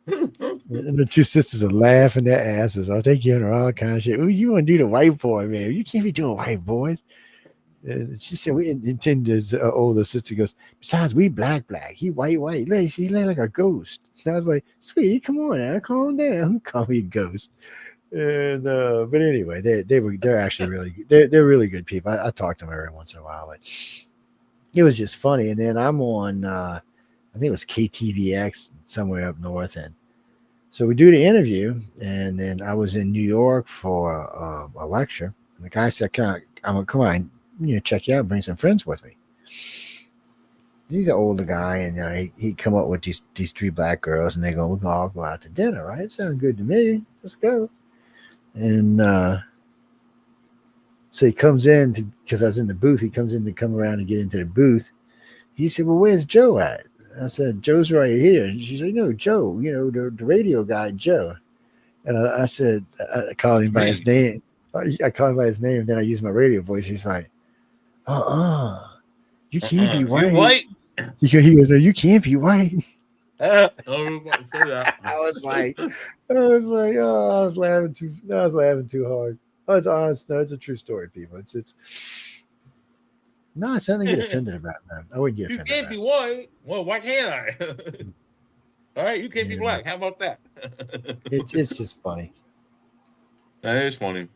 And the 2 sisters are laughing their asses off. They giving her all kind of shit. "Ooh, you want to do the white boy, man? You can't be doing white boys." And she said, "We intend." His older sister goes, "Besides, we black. He white. He lay like a ghost." And I was like, "Sweetie, come on now, calm down. Call me a ghost." And but anyway, they're actually really good. They're really good people. I talk to them every once in a while, but it was just funny. And then I'm on, I think it was KTVX somewhere up north, and so we do the interview. And then I was in New York for a lecture, and the guy said, "Come on. Check you out, bring some friends with me." He's an older guy, and he'd come up with these 3 black girls, and they go, "We'll all go out to dinner, right? It sounds good to me. Let's go." And so So he comes in because I was in the booth. He comes in to come around and get into the booth. He said, "Well, where's Joe at?" I said, "Joe's right here." And she's like, "No, Joe, the radio guy, Joe." And I said, I called him by his name. I called him by his name, and then I used my radio voice. He's like, you can't be white. You white? He goes, "No, you can't be white." I was about to say that. I was like, oh, I was laughing too hard. Oh, it's honest. No, it's a true story, people. It's no, it's nothing to get offended about, man. I wouldn't get You offended. can't be white. Well, why can't I? All right, you can't be black. How about that? It's just funny. That is funny.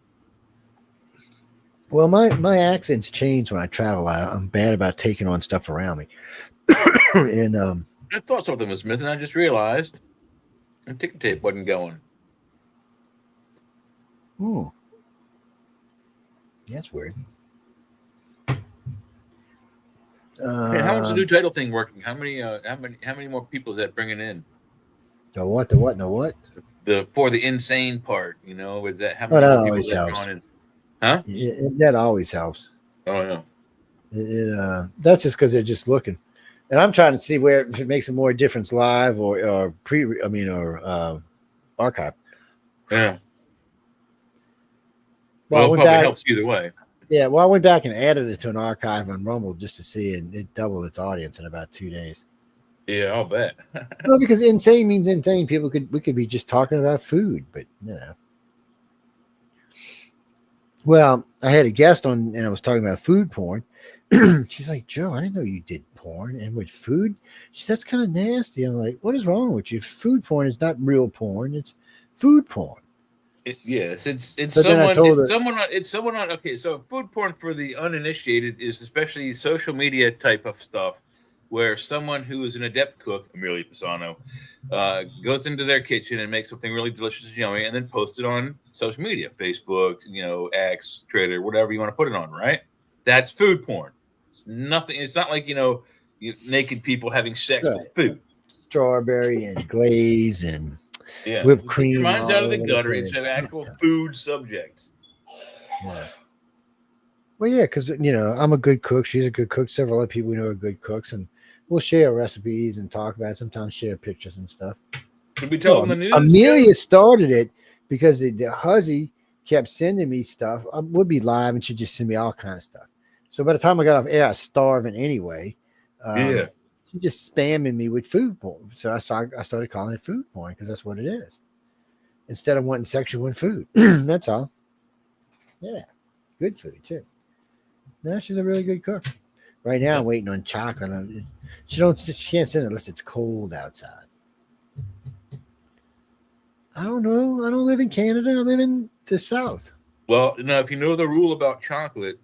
Well, my accents change when I travel. I'm bad about taking on stuff around me. And I thought something was missing. I just realized the ticker tape wasn't going. That's weird. Hey, how much the new title thing working? How many more people is that bringing in? The what? No what? For the insane part, is that how Oh, many that more always people that helps. gone in? Huh? That always helps. Oh yeah. That's just because they're just looking, and I'm trying to see if it makes a more difference live or archive. Yeah. Well, I Well, it went probably back, helps either way. yeah. Well, I went back and added it to an archive on Rumble just to see, and it doubled its audience in about 2 days. Yeah, I'll bet. Well, because insane means insane. We could be just talking about food, but Well, I had a guest on, and I was talking about food porn. She's like, "Joe, I didn't know you did porn and with food." She said, "That's kind of nasty." I'm like, "What is wrong with you? Food porn is not real porn; it's food porn." Yes, it's But then I told her- someone on. Okay, so food porn for the uninitiated is especially social media type of stuff, where someone who is an adept cook, Amelia Pisano, goes into their kitchen and makes something really delicious and yummy, and then posts it on social media, Facebook, X, Twitter, whatever you want to put it on, right? That's food porn. It's nothing. It's not like naked people having sex with food. Strawberry and glaze and Yeah, whipped Keep cream. your minds out of the all gutter. over It's the an place. actual food subject. Yeah. Well, yeah, because I'm a good cook. She's a good cook. Several other people we know are good cooks, and we'll share recipes and talk about it. Sometimes share pictures and stuff. Could we tell them the news? Amelia started it because the huzzy kept sending me stuff. I would be live, and she'd just send me all kind of stuff. So by the time I got off air, I was starving anyway. Yeah. She just spamming me with food porn. So I started calling it food porn because that's what it is. Instead of wanting sexual food. That's all. Yeah. Good food too. No, she's a really good cook. Right now, I'm waiting on chocolate. She can't send it unless it's cold outside. I don't know. I don't live in Canada. I live in the South. Well, if you know the rule about chocolate,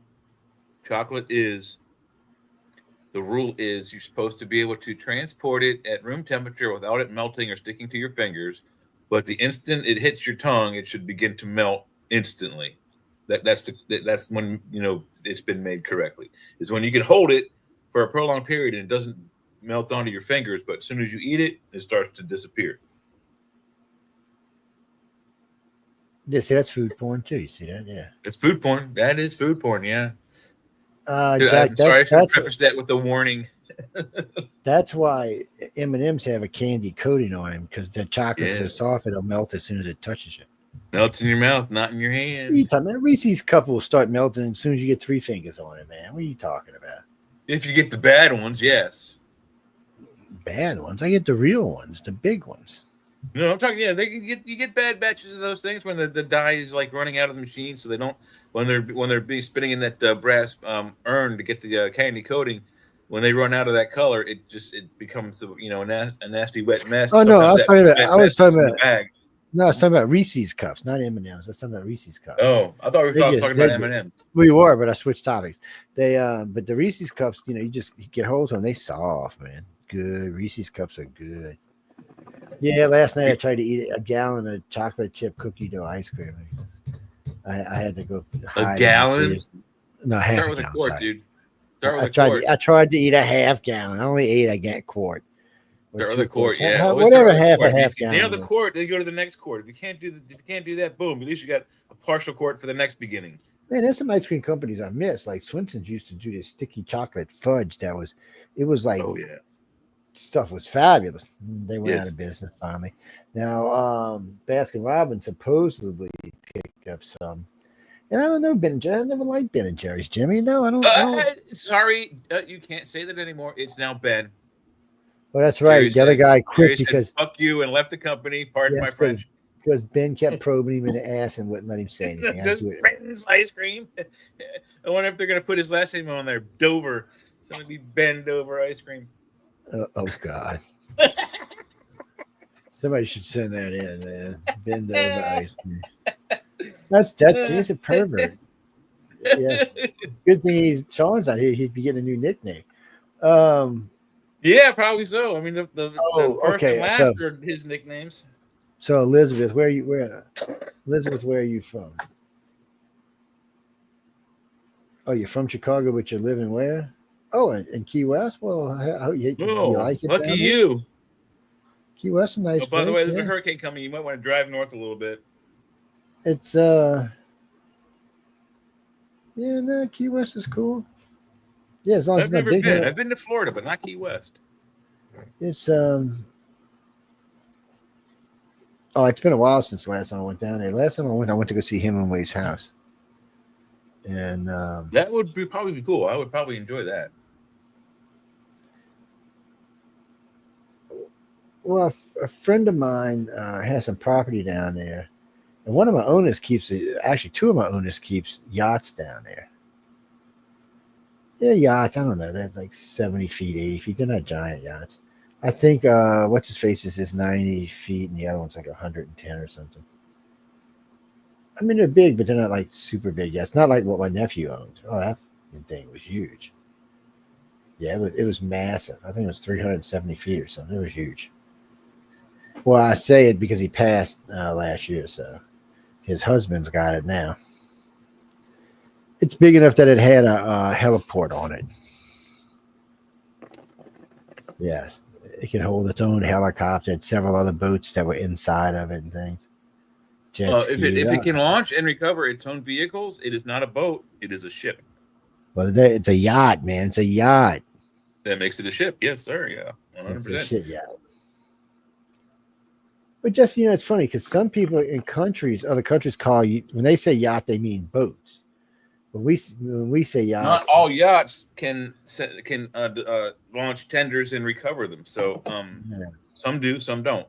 the rule is you're supposed to be able to transport it at room temperature without it melting or sticking to your fingers. But the instant it hits your tongue, it should begin to melt instantly. That's when it's been made correctly. Is when you can hold it for a prolonged period and it doesn't melt onto your fingers, but as soon as you eat it, it starts to disappear. Yeah, see, that's food porn too. You see that? Yeah. It's food porn. That is food porn. Yeah. Jack, I'm sorry, I should preface that with a warning. That's why M&Ms have a candy coating on them because the chocolate's so soft it'll melt as soon as it touches you. Melts in your mouth, not in your What are hand. you talking about? Reese's cup will start melting as soon as you get 3 fingers on it, man. What are you talking about? If you get the bad ones, yes. Bad ones. I get the real ones, the big ones. No, I'm talking. Yeah, you get bad batches of those things when the dye is like running out of the machine, so they don't when they're being spinning in that brass urn to get the candy coating. When they run out of that color, it becomes a nasty wet mess. Oh no, I was talking about. Bag. No, I was talking about Reese's cups, not M&Ms. I was talking about Reese's cups. Oh, I thought we were talking about M&Ms. We were, but I switched topics. But the Reese's cups, you get hold of them. They soft, man. Good. Reese's cups are good. Yeah, last night I tried to eat a gallon of chocolate chip cookie dough ice cream. I had to go. A gallon? No, half Start with a quart, sorry. dude. Start with a quart. I tried to eat a half gallon. I only ate a quart. Start with a quart, yeah. Whatever, half a half gallon. gallon. The quart, then go to the next quart. If you can't do that, boom. At least you got a partial quart for the next beginning. Man, there's some ice cream companies I miss. Like Swenson's used to do this sticky chocolate fudge it was like Oh yeah. stuff was fabulous. They went out Yes. of business finally. Now, Baskin Robbins supposedly picked up some. And I don't know Ben and Jerry. I never liked Ben and Jerry's, Jimmy. No, I don't. I don't. Sorry, you can't say that anymore. It's now Ben. Well, that's right. Jerry The other said- guy Jerry quit said, because fuck you and left the company. Pardon my Yes, French. Ben kept probing him in the ass and wouldn't let him say anything. I Just do it. Ben's ice cream. I wonder if they're gonna put his last name on there. Dover. It's gonna be Ben Dover ice cream. Oh God. Somebody should send that in, man. Bend over ice cream. That's he's a pervert. Yes. Good thing Sean's not here. He'd be getting a new nickname. Yeah, probably so. I mean, the Oh, first okay, and last so- are his nicknames. So Elizabeth, where Elizabeth, where are you from? Oh, you're from Chicago, but you're living where? Oh, in Key West. Well, how you Oh, like it? lucky down there? you. Key West, is a nice Oh, by the way, place, there's yeah. a hurricane coming. You might want to drive north a little bit. It's yeah, no, Key West is cool. Yeah, as long as I've it's not never big. been. I've been to Florida, but not Key West. It's oh, it's been a while since the last time I went down there. Last time I went to go see Hemingway's house. And That would probably be cool. I would probably enjoy that. well, a friend of mine has some property down there. And one of my owners actually two of my owners keeps yachts down there. Yeah, yachts. I don't know. They're like 70 feet, 80 feet. They're not giant yachts. I think what's his face is 90 feet, and the other one's like 110 or something. I mean, they're big, but they're not like super big yachts. Not like what my nephew owned. Oh, that thing was huge. Yeah, it was massive. I think it was 370 feet or something. It was huge. Well, I say it because he passed last year, so his husband's got it now. It's big enough that it had a heliport on it. Yes, it could hold its own helicopter and several other boats that were inside of it and things. Jet If ski, it can launch and recover its own vehicles, it is not a boat. It is a ship. well, it's a yacht, man. It's a yacht. That makes it a ship. Yes, sir. Yeah, It's a 100%. shit yacht. But just it's funny because some people in other countries call you when they say yacht, they mean boats. But when we say yachts, Not all yachts can launch tenders and recover them. So Yeah. some do, some don't.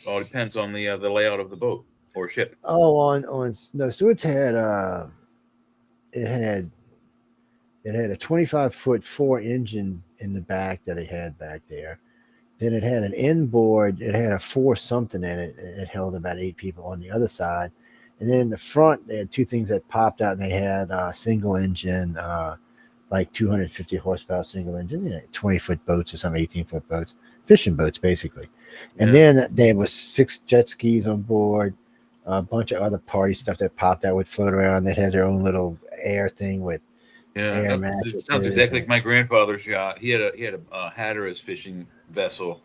All depends on the layout of the boat or ship. Oh, on no, Stewart's had it had a 25-foot 4 engine in the back that it had back there. Then it had an inboard. It had a 4 something in it. It held about 8 people on the other side. And then in the front, they had 2 things that popped out, and they had a single engine, like 250 horsepower single engine, 20-foot boats or some 18-foot boats, fishing boats basically. And Yeah. then there was 6 jet skis on board, a bunch of other party stuff that popped out would float around. They had their own little air thing with air Yeah, it mattresses. sounds exactly like my grandfather's yacht. He had a Hatteras fishing vessel,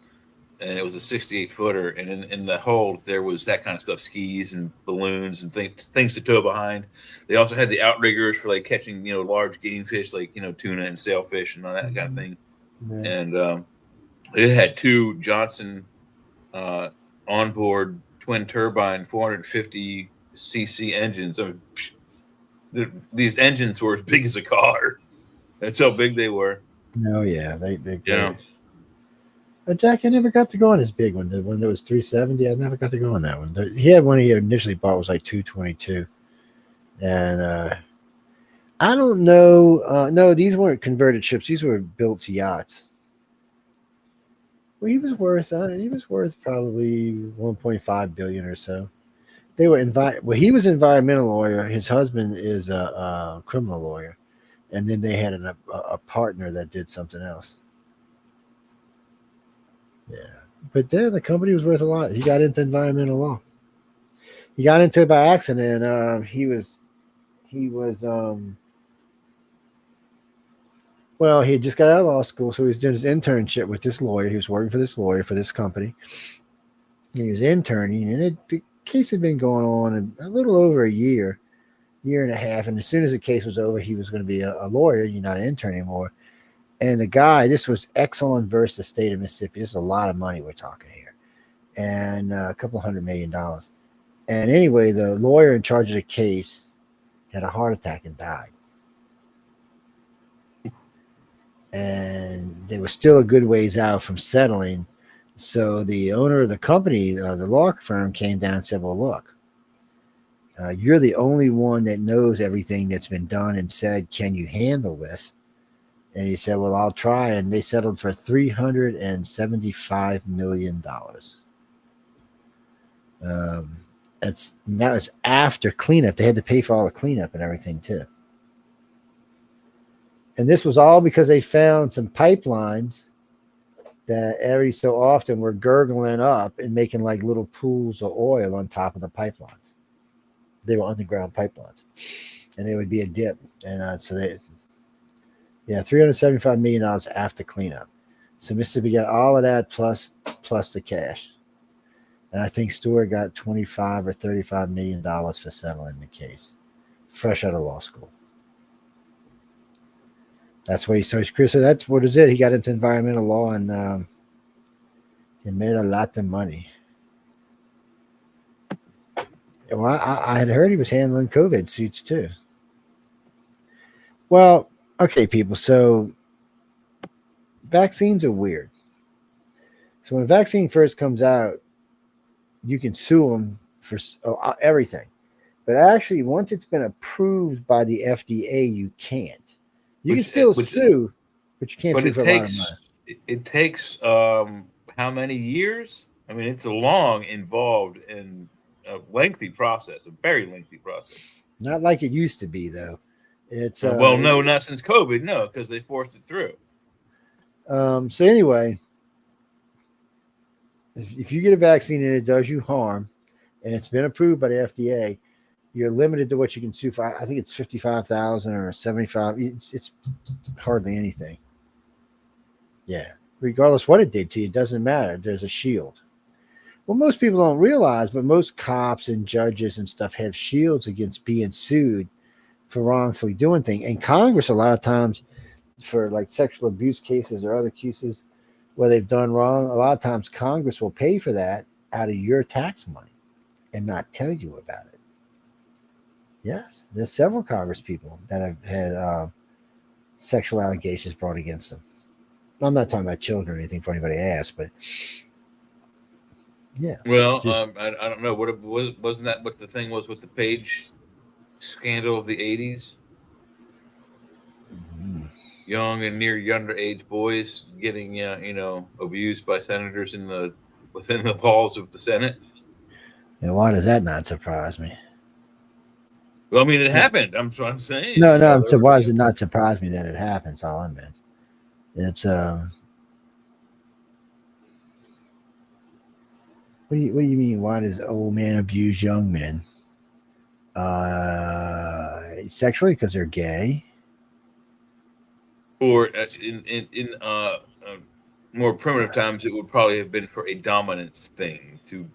and it was a 68-footer. And in the hold, there was that kind of stuff: skis and balloons and things to tow behind. They also had the outriggers for like catching large game fish like tuna and sailfish and all that kind of thing. Yeah. And it had 2 Johnson onboard twin turbine 450 cc engines. I mean, these engines were as big as a car. That's how big they were. Oh yeah, they Yeah. But Jack, I never got to go on his big one. The one that was 370, I never got to go on that one. He had one he initially bought was like 222, and I don't know. No, these weren't converted ships. These were built to yachts. Well, he was worth probably 1.5 billion or so. They were he was an environmental lawyer. His husband is a criminal lawyer, and then they had a partner that did something else. Yeah, but then the company was worth a lot. He got into environmental law. He got into it by accident. He was well, he had just got out of law school, so he was doing his internship with this lawyer. He was working for this lawyer for this company. And he was interning, and the case had been going on a little over a year. year and a half. And as soon as the case was over, he was going to be a lawyer. You're not an intern anymore. And the guy, this was Exxon versus the state of Mississippi. This is a lot of money we're talking here, and a couple $100 million. And anyway, the lawyer in charge of the case had a heart attack and died. And they were still a good ways out from settling. So the owner of the company, the law firm, came down and said, well, look, you're the only one that knows everything that's been done and said, can you handle this? And he said, well, I'll try. And they settled for $375 million. That was after cleanup. They had to pay for all the cleanup and everything too. And this was all because they found some pipelines that every so often were gurgling up and making like little pools of oil on top of the pipelines. They were underground pipelines, and they would be a dip. And so they, $375 million after cleanup. So Mississippi got all of that plus the cash. And I think Stewart got $25 or $35 million for settling the case, fresh out of law school. That's what he started. Chris, so that's what is it. He got into environmental law, and he made a lot of money. Well, I had heard he was handling COVID suits too. Well, okay, people. So vaccines are weird. So when a vaccine first comes out, you can sue them for everything. But actually, once it's been approved by the FDA, you can't. You can still sue, but you can't sue for a lot of money. It takes how many years? I mean, it's a long, involved, and a lengthy process, a very lengthy process. Not like it used to be, though. It's well, no, not since COVID, no, because they forced it through. So anyway, if you get a vaccine and it does you harm, and it's been approved by the FDA, you're limited to what you can sue for. I think it's 55,000 or 75. It's hardly anything. Yeah, regardless what it did to you, it doesn't matter. There's a shield. Well, most people don't realize, but most cops and judges and stuff have shields against being sued for wrongfully doing things. And Congress, a lot of times, for like sexual abuse cases or other cases where they've done wrong, a lot of times Congress will pay for that out of your tax money and not tell you about it. Yes, there's several Congress people that have had sexual allegations brought against them. I'm not talking about children or anything for anybody to ask, but yeah. Well, I don't know what it was. Wasn't that what the thing was with the Page scandal of the '80s? Mm-hmm. Young and near underage boys getting abused by senators within the halls of the Senate. And why does that not surprise me? Well, I mean, it happened. I'm saying. No. So why does it not surprise me that it happens? All I meant. It's what do you mean? Why does old man abuse young men? Sexually, because they're gay. Or in more primitive times, it would probably have been for a dominance thing to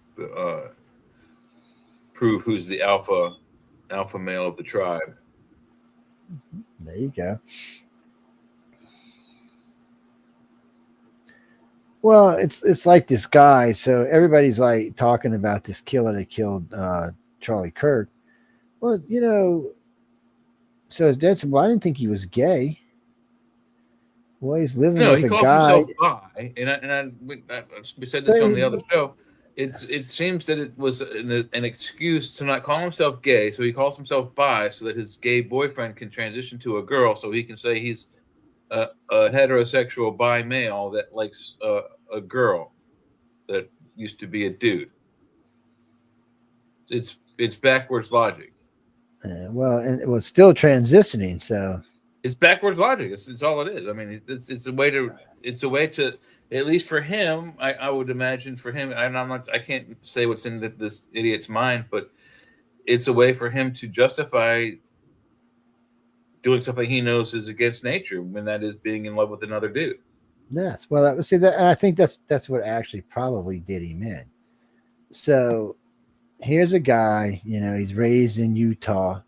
prove who's the alpha male of the tribe. There you go. Well, it's like this guy. So everybody's like talking about this killer that killed Charlie Kirk. Well, so that's why I didn't think he was gay. Well, he's living with a guy. No, he calls himself bi, and we said this on the other show. It seems that it was an excuse to not call himself gay, so he calls himself bi, so that his gay boyfriend can transition to a girl, so he can say he's a heterosexual bi male that likes a girl that used to be a dude. It's backwards logic. It's still transitioning, so it's backwards logic. It's all it is. I mean, it's a way to at least for him. I would imagine for him. I can't say what's in this idiot's mind, but it's a way for him to justify doing something he knows is against nature, when that is being in love with another dude. Yes. Well, I think that's what actually probably did him in. So here's a guy, he's raised in Utah,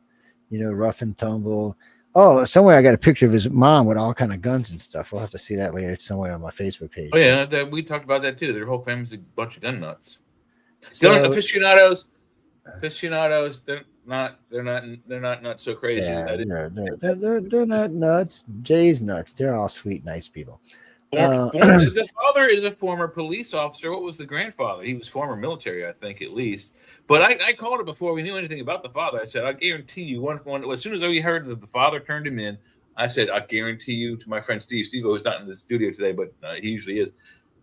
rough and tumble. Oh, somewhere I got a picture of his mom with all kind of guns and stuff. We'll have to see that later. It's somewhere on my Facebook page. Oh yeah, we talked about that too. Their whole family's a bunch of gun nuts. So, Gun aficionados. They're not so crazy. yeah, they're not nuts. Jay's nuts. They're all sweet, nice people. The father is a former police officer. What was the grandfather? He was former military, I think, at least. But I called it before we knew anything about the father. I said, I guarantee you, one as soon as we heard that the father turned him in, I said, I guarantee you, to my friend Steve. Steve was not in the studio today, but he usually is.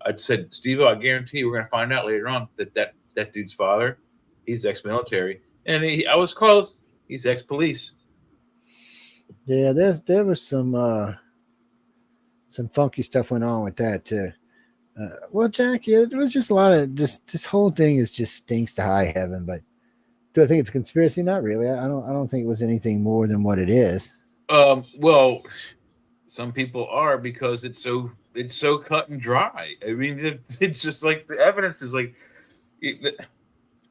I said, Steve, I guarantee you, we're going to find out later on that dude's father, he's ex-military, and I was close. He's ex-police. Yeah, there was some funky stuff went on with that too. Well, Jack, yeah, there was just a lot of this whole thing is just stinks to high heaven. But do I think it's a conspiracy? Not really. I don't think it was anything more than what it is. Well, some people are, because it's so cut and dry. I mean, it's just like the evidence is like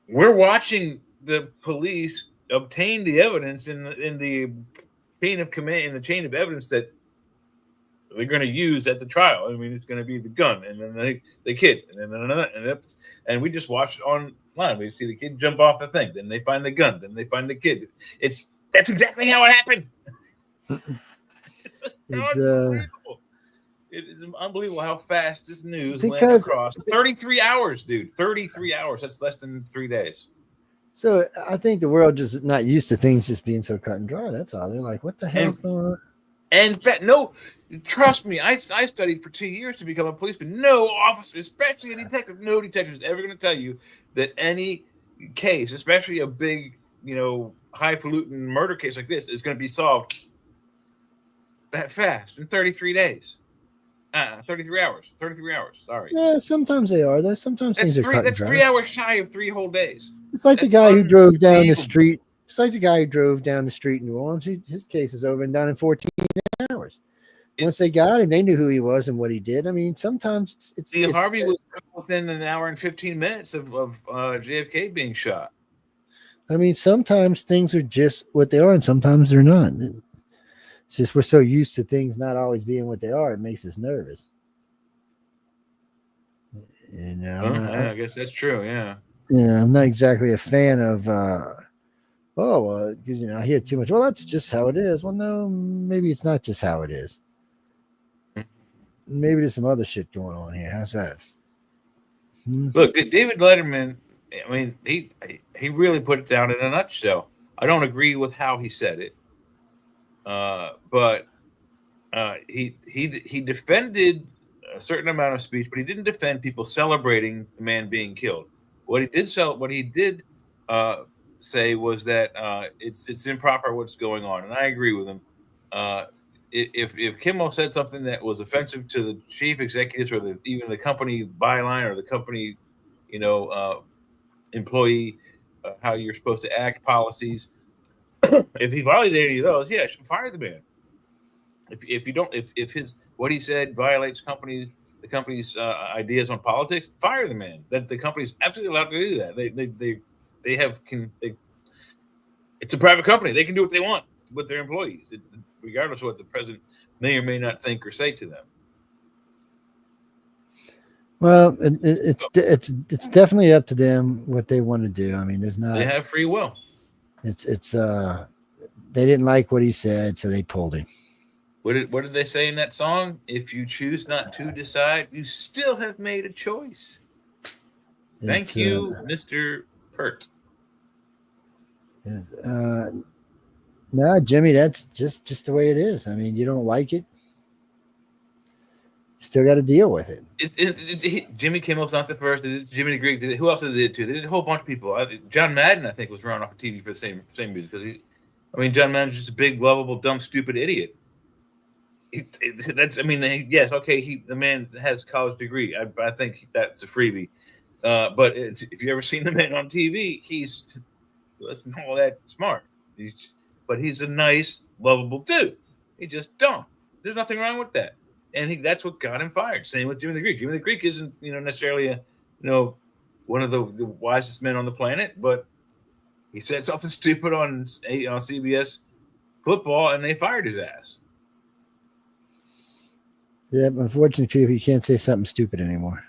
we're watching the police obtain the evidence in the chain of command, in the chain of evidence that they're going to use at the trial. I mean, it's going to be the gun, and then the kid, and we just watch it online. We see the kid jump off the thing, then they find the gun, then they find the kid. That's exactly how it happened. It's unbelievable. It is unbelievable how fast this news went across. 33 hours, dude. 33 hours. That's less than 3 days. So I think the world just not used to things just being so cut and dry. That's all. They're like, what the hell's going on? And no, trust me, I studied for 2 years to become a policeman. No officer, especially a detective, no detective is ever going to tell you that any case, especially a big, highfalutin murder case like this, is going to be solved that fast in 33 days. 33 hours. 33 hours. Sorry. Yeah, sometimes they are. Though sometimes things are cut and dry. That's 3 hours shy of 3 whole days. It's like the guy who drove down the street. It's like the guy who drove down the street in New Orleans. His case is over and done in 14 hours. Once they got him, they knew who he was and what he did. I mean, sometimes it's Harvey was within an hour and 15 minutes of JFK being shot. I mean, sometimes things are just what they are, and sometimes they're not. It's just we're so used to things not always being what they are, it makes us nervous. And I guess that's true. Yeah. Yeah, I'm not exactly a fan of. Because I hear too much. Well, that's just how it is. Well, no, maybe it's not just how it is. Maybe there's some other shit going on here. How's that? Look, David Letterman. I mean, he really put it down in a nutshell. I don't agree with how he said it, but he defended a certain amount of speech, but he didn't defend people celebrating the man being killed. What he did say was that it's improper what's going on, and I agree with him. If Kimmel said something that was offensive to the chief executives or even the company byline or the company, employee, how you're supposed to act, policies, if he violated any of those, yeah, should fire the man. If what he said violates the company's ideas on politics, fire the man. That the company's absolutely allowed to do that. It's a private company. They can do what they want with their employees, regardless of what the president may or may not think or say to them. Well, it's definitely up to them what they want to do. I mean, they have free will. It's they didn't like what he said, so they pulled him. What did they say in that song? If you choose not to decide, you still have made a choice. Thank you, Mr. Pert. No, Jimmy, that's just the way it is. I mean, you don't like it, still got to deal with it. Jimmy Kimmel's not the first. Jimmy the Greek did it. Who else did it too? They did a whole bunch of people. John Madden, I think, was run off of TV for the same reason. Because John Madden's just a big, lovable, dumb, stupid idiot. The man has a college degree. I think that's a freebie. But if you ever seen the man on TV, he's not all that smart. But he's a nice, lovable dude. He's just dumb. There's nothing wrong with that. And that's what got him fired. Same with Jimmy the Greek. Jimmy the Greek isn't, necessarily one of the wisest men on the planet, but He said something stupid on CBS football, and they fired his ass. Yeah, unfortunately, people, you can't say something stupid anymore.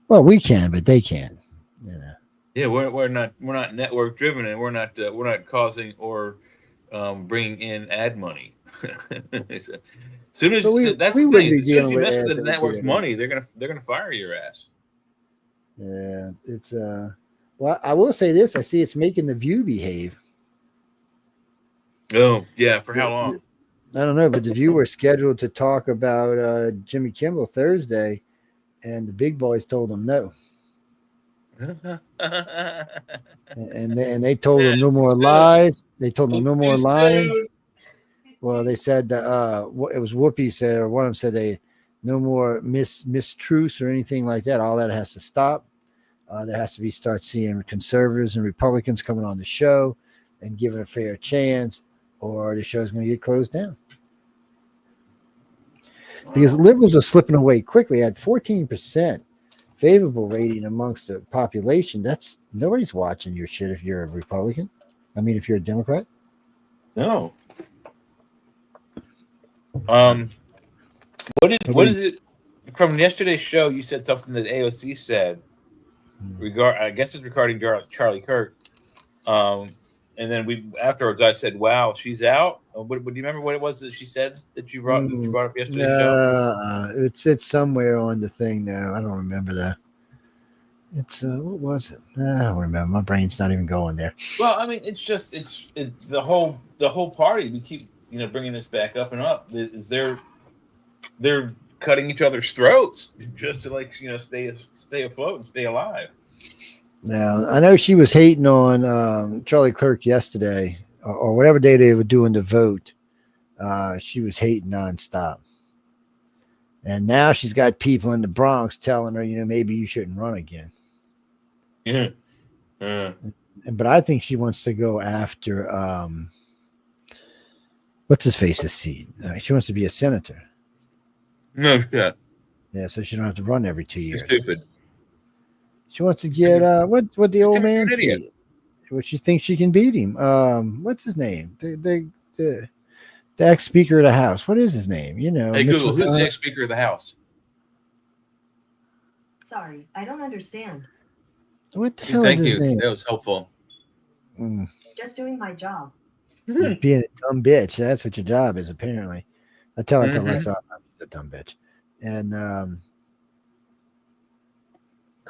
Well, we can, but they can't. Yeah. Yeah, we're not network driven, and we're not causing or bringing in ad money. Soon as But we that's wouldn't the thing. be As soon as dealing you with mess ads with the that would do network's that. money, they're gonna fire your ass. Yeah, it's well, I will say this: I see it's making the View behave. Oh yeah, for how long? I don't know, but the View were scheduled to talk about Jimmy Kimmel Thursday, and the big boys told them no, and they told them no more lies. They told them no more lying. Well, they said it was Whoopi said, or one of them said they no more mistruths or anything like that. All that has to stop. There has to start seeing conservatives and Republicans coming on the show and giving a fair chance, or the show's going to get closed down. Because liberals are slipping away quickly at 14% favorable rating amongst the population. That's nobody's watching your shit if you're a Republican. I mean, if you're a Democrat. No. What is it from yesterday's show? You said something that AOC said I guess it's regarding Charlie Kirk. And then afterwards I said, "Wow, she's out." Do you remember what it was that she said that you brought up yesterday's show? It's somewhere on the thing now. I don't remember that. It's what was it? I don't remember. My brain's not even going there. Well, I mean, it's the whole party. We keep bringing this back up and up. They're cutting each other's throats just to stay afloat and stay alive. Now I know she was hating on Charlie Kirk yesterday, or whatever day they were doing the vote. She was hating nonstop, and now she's got people in the Bronx telling her, maybe you shouldn't run again. Yeah. But I think she wants to go after what's his face's seat. She wants to be a senator. No shit. Yeah, so she don't have to run every 2 years. You're stupid. She wants to get what the old man said. What she thinks she can beat him. What's his name? The ex-speaker of the House. What is his name? Hey Google, who's the ex-speaker of the House? Sorry, I don't understand. What the hell is his name? That was helpful. Just doing my job. Being a dumb bitch. That's what your job is, apparently. I tell Alexa all the time she's a dumb bitch. And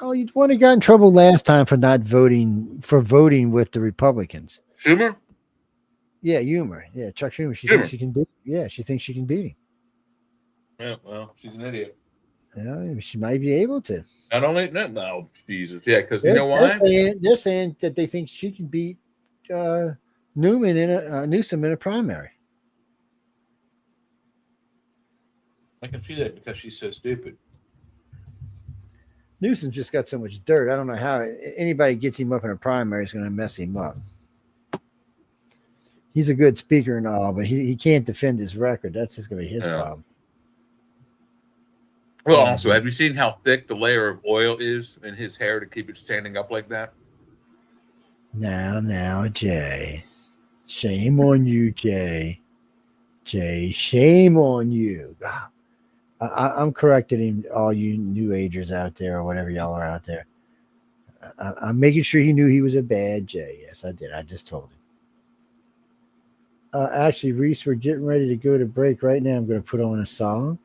you want to got in trouble last time for not voting with the Republicans. Schumer? Yeah, Yeah, Chuck Schumer. She thinks she can beat. Yeah, she thinks she can beat him. Yeah, well, she's an idiot. Yeah, she might be able to. Not only that, no, Jesus, yeah, because you know why? They're saying that they think she can beat Newsom in a primary. I can see that because she's so stupid. Newsom's just got so much dirt. I don't know how anybody gets him up in a primary is going to mess him up. He's a good speaker and all, but he can't defend his record. That's just going to be his problem. Well, also, have you seen how thick the layer of oil is in his hair to keep it standing up like that? Now, Jay. Shame on you, Jay. Jay, shame on you. I'm correcting all you new agers out there or whatever y'all are out there. I'm making sure he knew he was a bad Jay. Yes, I did. I just told him. Actually, Reese, we're getting ready to go to break right now. I'm going to put on a song.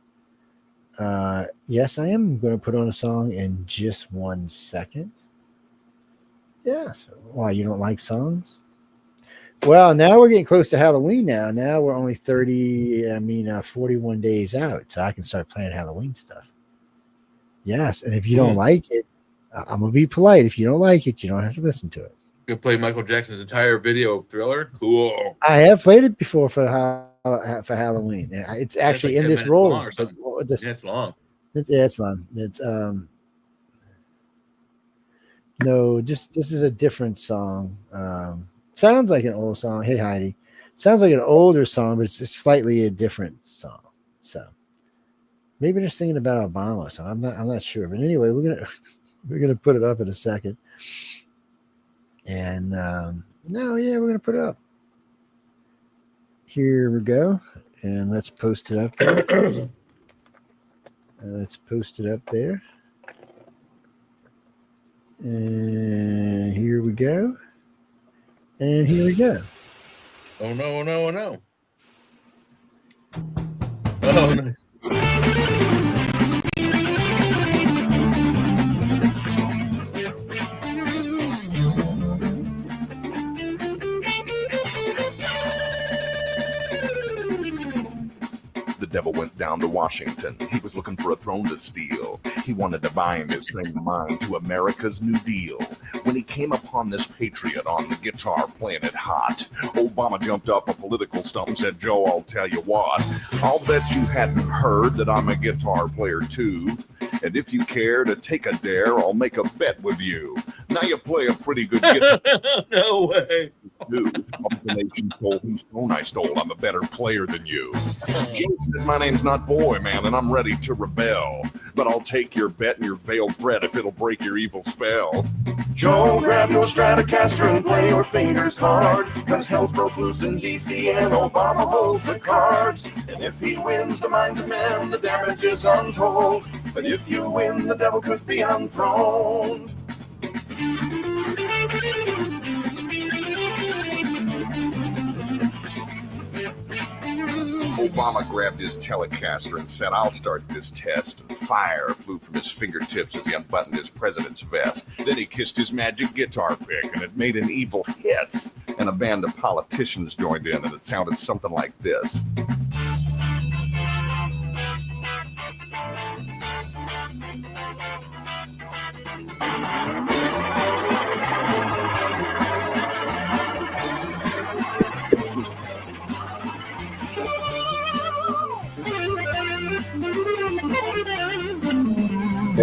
Yes, I am going to put on a song in just 1 second. Yes. Why, you don't like songs? Well, now we're getting close to Halloween now. Now we're only 41 days out, so I can start playing Halloween stuff. Yes, and if you don't like it, I'm going to be polite. If you don't like it, you don't have to listen to it. You play Michael Jackson's entire video of Thriller? Cool. I have played it before for Halloween. It's actually in this role. It's long. It's long. It's no, this is a different song. Sounds like an old song. Hey Heidi, sounds like an older song, but it's slightly a different song. So maybe they're singing about Obama. So I'm not sure. But anyway, we're gonna put it up in a second. And no, yeah, we're gonna put it up. Here we go, and let's post it up there. Let's post it up there. And here we go. And here we go. Oh no! Oh no! Oh no! Oh, nice. The devil went down to Washington. He was looking for a throne to steal. He wanted to bind his frame of mind to America's New Deal. When he came upon this patriot on the guitar playing it hot, Obama jumped up a political stump and said, Joe, I'll tell you what. I'll bet you hadn't heard that I'm a guitar player too. And if you care to take a dare, I'll make a bet with you. Now you play a pretty good guitar. No way. Dude, the nation told whose throne I stole. I'm a better player than you. Joe said, my name's not Boy, man, and I'm ready to rebel. But I'll take your bet and your veiled threat if it'll break your evil spell. Joe, grab your Stratocaster and play your fingers hard, cause hell's broke loose in DC and Obama holds the cards. And if he wins the minds of men, the damage is untold. But if you win, the devil could be unthroned. Obama grabbed his Telecaster and said, I'll start this test. And fire flew from his fingertips as he unbuttoned his president's vest. Then he kissed his magic guitar pick, and it made an evil hiss. And a band of politicians joined in, and it sounded something like this.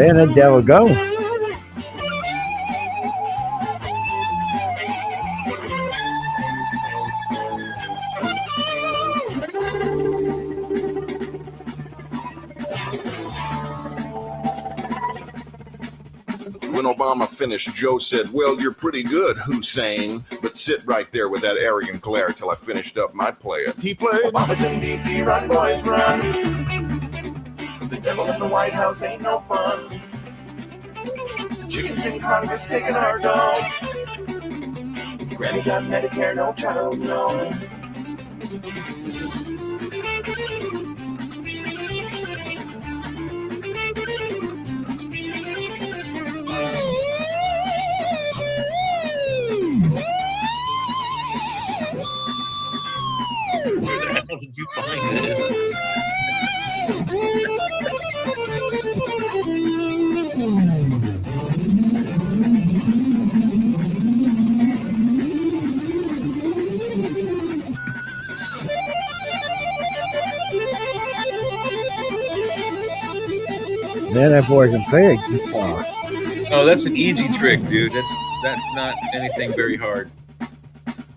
And the devil go. When Obama finished, Joe said, well, you're pretty good, Hussein, but sit right there with that arrogant glare till I finished up my play. He played Obama's in D.C., run, boys, run. The devil in the White House ain't no fun. Chickens in Congress taking our dough. Granny got Medicare, no child, no. How did you find this? Man, that boy can play a guitar. Oh, that's an easy trick, dude. That's not anything very hard.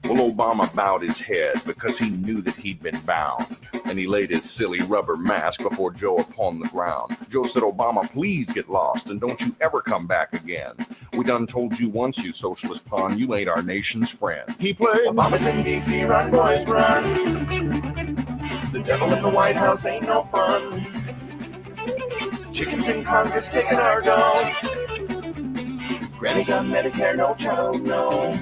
Well, Obama bowed his head because he knew that he'd been bound, and he laid his silly rubber mask before Joe upon the ground. Joe said, Obama, please get lost, and don't you ever come back again. We done told you once, you socialist pawn, you ain't our nation's friend. He played Obama's in D.C., run, boys, run. The devil in the White House ain't no fun. Chickens in Congress taking our dough. Granny got Medicare, no child, no.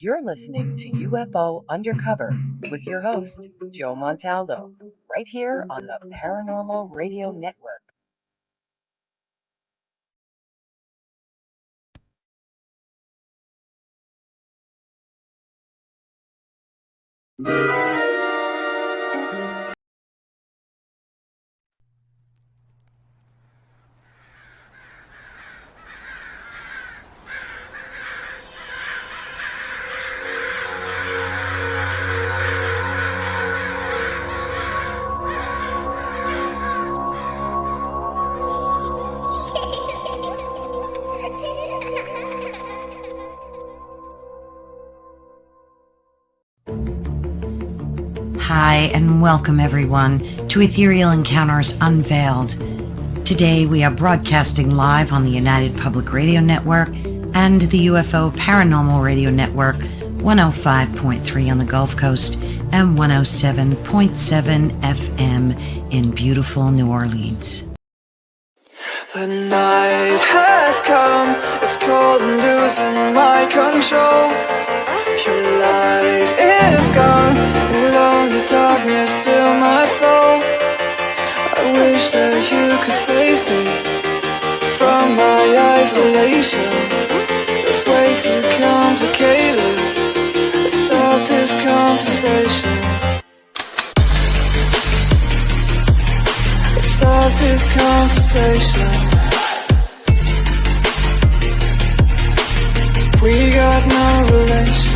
You're listening to UFO Undercover with your host, Joe Montaldo, right here on the Paranormal Radio Network. Hi, and welcome everyone to Ethereal Encounters Unveiled. Today we are broadcasting live on the United Public Radio Network and the UFO Paranormal Radio Network, 105.3 on the Gulf Coast and 107.7 FM in beautiful New Orleans. The night has come, it's cold and losing my control. Your light is gone, and lonely darkness fill my soul. I wish that you could save me from my isolation. It's way too complicated. Let's stop this conversation. Let's stop this conversation. We got no relation.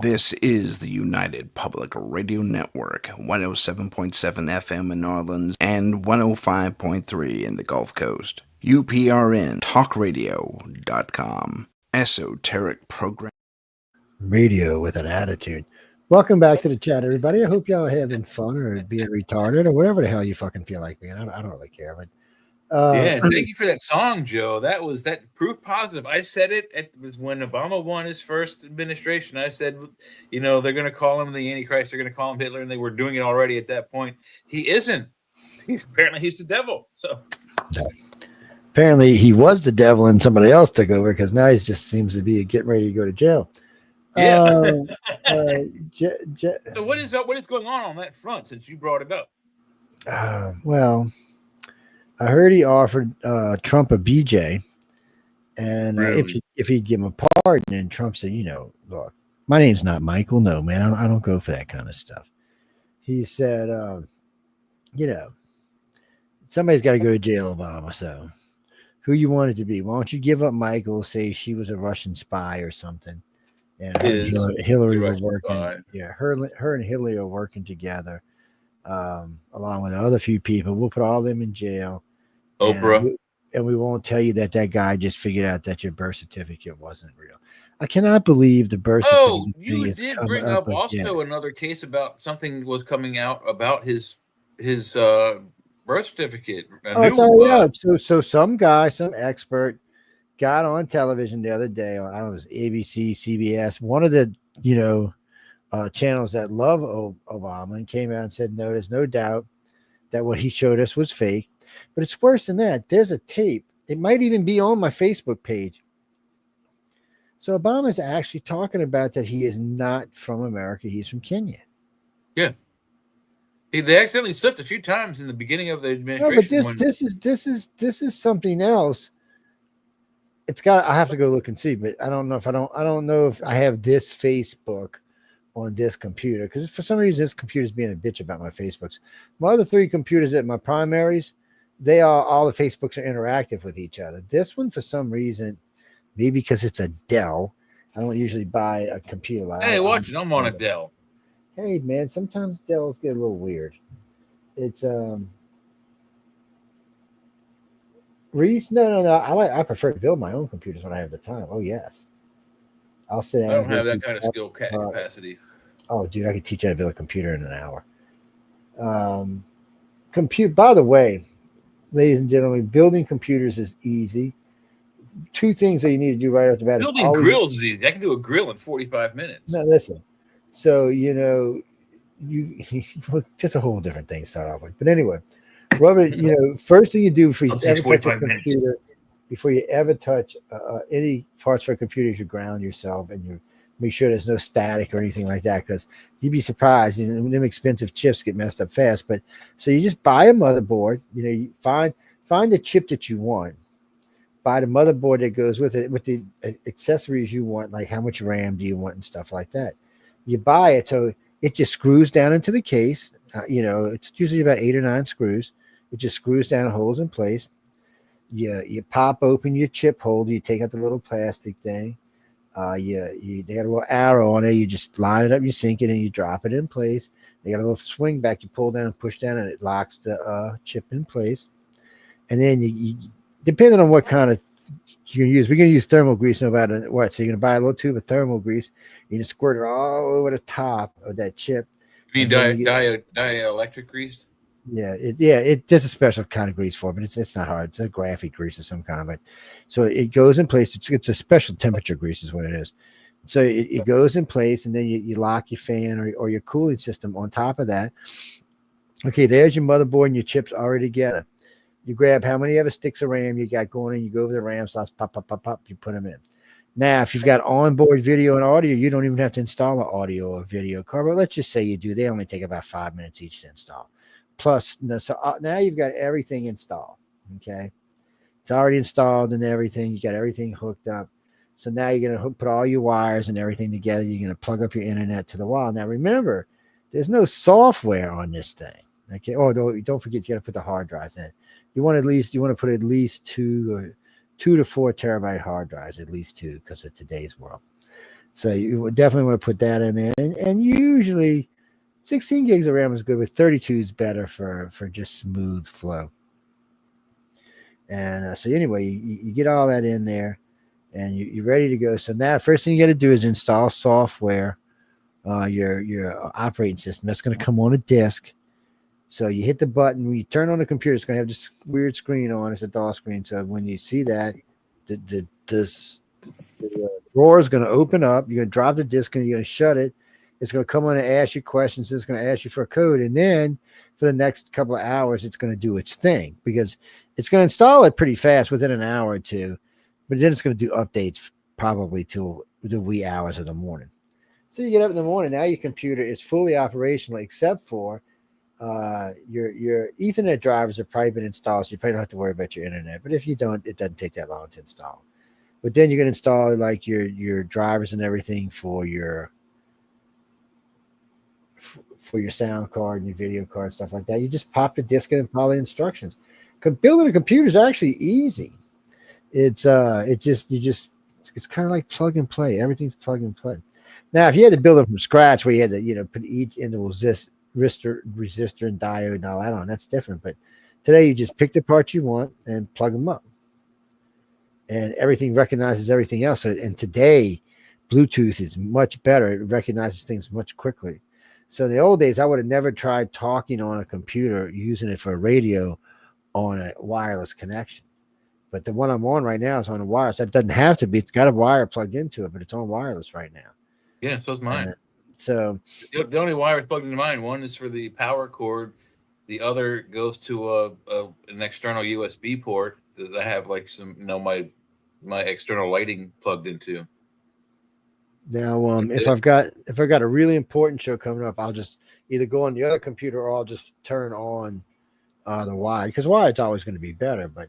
This is the United Public Radio Network, 107.7 FM in New Orleans and 105.3 in the Gulf Coast. UPRN talkradio.com. Esoteric program. Radio with an attitude. Welcome back to the chat, everybody. I hope y'all having fun or being retarded or whatever the hell you fucking feel like being. I don't really care, but yeah, thank you for that song, Joe. That was that proof positive. I said it was when Obama won his first administration. I said, you know, they're going to call him the Antichrist. They're going to call him Hitler, and they were doing it already at that point. He isn't. Apparently he's the devil. So apparently he was the devil and somebody else took over, because now he just seems to be getting ready to go to jail. Yeah. So what is going on that front since you brought it up? Well, I heard he offered Trump a BJ, and Really? if he'd give him a pardon, and Trump said, you know, look, my name's not Michael. No, man, I don't go for that kind of stuff. He said, you know, somebody's got to go to jail, Obama. So who you want it to be? Why don't you give up Michael? Say she was a Russian spy or something. And Hillary were working. Spy. Yeah, her and Hillary are working together, along with other few people. We'll put all of them in jail. Oprah. And we won't tell you that guy just figured out that your birth certificate wasn't real. I cannot believe the birth certificate. Oh, you did bring up also another case about something was coming out about his birth certificate. It's already out. So some guy, some expert, got on television the other day. I don't know, it was ABC, CBS, one of the channels that love Obama, and came out and said, no, there's no doubt that what he showed us was fake. But it's worse than that. There's a tape. It might even be on my Facebook page. So Obama's actually talking about that he is not from America. He's from Kenya. Yeah. They accidentally slipped a few times in the beginning of the administration. No, but this is something else. I have to go look and see, but I don't know if I have this Facebook on this computer, because for some reason this computer's being a bitch about my Facebooks. My other three computers at my primaries, all the Facebooks are interactive with each other. This one, for some reason, maybe because it's a Dell, I don't usually buy a computer. Hey, watch it. I'm on a Dell. Hey, man, sometimes Dells get a little weird. It's Reese. No. I prefer to build my own computers when I have the time. Oh yes, I'll sit down. I don't have that kind of skill capacity. Oh, dude, I could teach you how to build a computer in an hour. By the way, ladies and gentlemen, building computers is easy. two things that you need to do right off the bat. Is Building grills is easy. I can do a grill in 45 minutes. No, listen. So you that's a whole different thing to start off with. But anyway, Robert, first thing you do before you ever touch a computer, before you ever touch any parts for a computer, is you ground yourself and you make sure there's no static or anything like that, because you'd be surprised. Them expensive chips get messed up fast. But so you just buy a motherboard. You find the chip that you want. Buy the motherboard that goes with it, with the accessories you want, like how much RAM do you want and stuff like that. You buy it, so it just screws down into the case. It's usually about 8 or 9 screws. It just screws down, holds in place. You pop open your chip holder. You take out the little plastic thing. They got a little arrow on it. You just line it up, you sink it, and you drop it in place. They got a little swing back. You pull down, push down, and it locks the chip in place. And then you depending on what kind of you're going to use, we're going to use thermal grease no matter what. So you're going to buy a little tube of thermal grease. You just squirt it all over the top of that chip. You mean dielectric grease? Yeah, there's a special kind of grease for it, but it's not hard. It's a graphic grease of some kind. But so it goes in place. It's a special temperature grease is what it is. So it goes in place, and then you lock your fan or your cooling system on top of that. Okay, there's your motherboard and your chips already together. You grab how many ever sticks of RAM you got going, and you go over the RAM slots, pop, you put them in. Now, if you've got onboard video and audio, you don't even have to install an audio or video card. But let's just say you do. They only take about 5 minutes each to install. Plus, so now you've got everything installed. Okay, it's already installed and everything. You got everything hooked up. So now you're going to put all your wires and everything together. You're going to plug up your internet to the wall. Now, remember, there's no software on this thing. Okay. Oh, don't forget, you got to put the hard drives in. You want to put at least 2 to 4 terabyte hard drives, at least 2, because of today's world. So you would definitely want to put that in there. And usually 16 gigs of RAM is good, but 32 is better for just smooth flow. And so anyway, you get all that in there, and you're ready to go. So now, first thing you got to do is install software, your operating system. That's going to come on a disk. So you hit the button. When you turn on the computer, it's going to have this weird screen on. It's a DOS screen. So when you see that, the drawer is going to open up. You're going to drop the disk and you're going to shut it. It's going to come on and ask you questions. It's going to ask you for a code. And then for the next couple of hours, it's going to do its thing, because it's going to install it pretty fast within an hour or two. But then it's going to do updates probably till the wee hours of the morning. So you get up in the morning. Now your computer is fully operational, except for your Ethernet drivers have probably been installed, so you probably don't have to worry about your internet. But if you don't, it doesn't take that long to install. But then you're going to install like your drivers and everything for your sound card and your video card, stuff like that. You just pop the disk in and follow the instructions. Building a computer is actually easy. It's kind of like plug and play. Everything's plug and play. Now, if you had to build it from scratch, where you had to put each individual resistor and diode and all that on, that's different. But today you just pick the parts you want and plug them up, and everything recognizes everything else. And today Bluetooth is much better. It recognizes things much quickly. So in the old days, I would have never tried talking on a computer using it for a radio on a wireless connection. But the one I'm on right now is on a wireless. That doesn't have to be. It's got a wire plugged into it, but it's on wireless right now. Yeah, so is mine. So the only wire plugged into mine, one is for the power cord, the other goes to an external USB port that I have like some my external lighting plugged into. Now, if I've got a really important show coming up, I'll just either go on the other computer or I'll just turn on the wire, because wired's always going to be better. But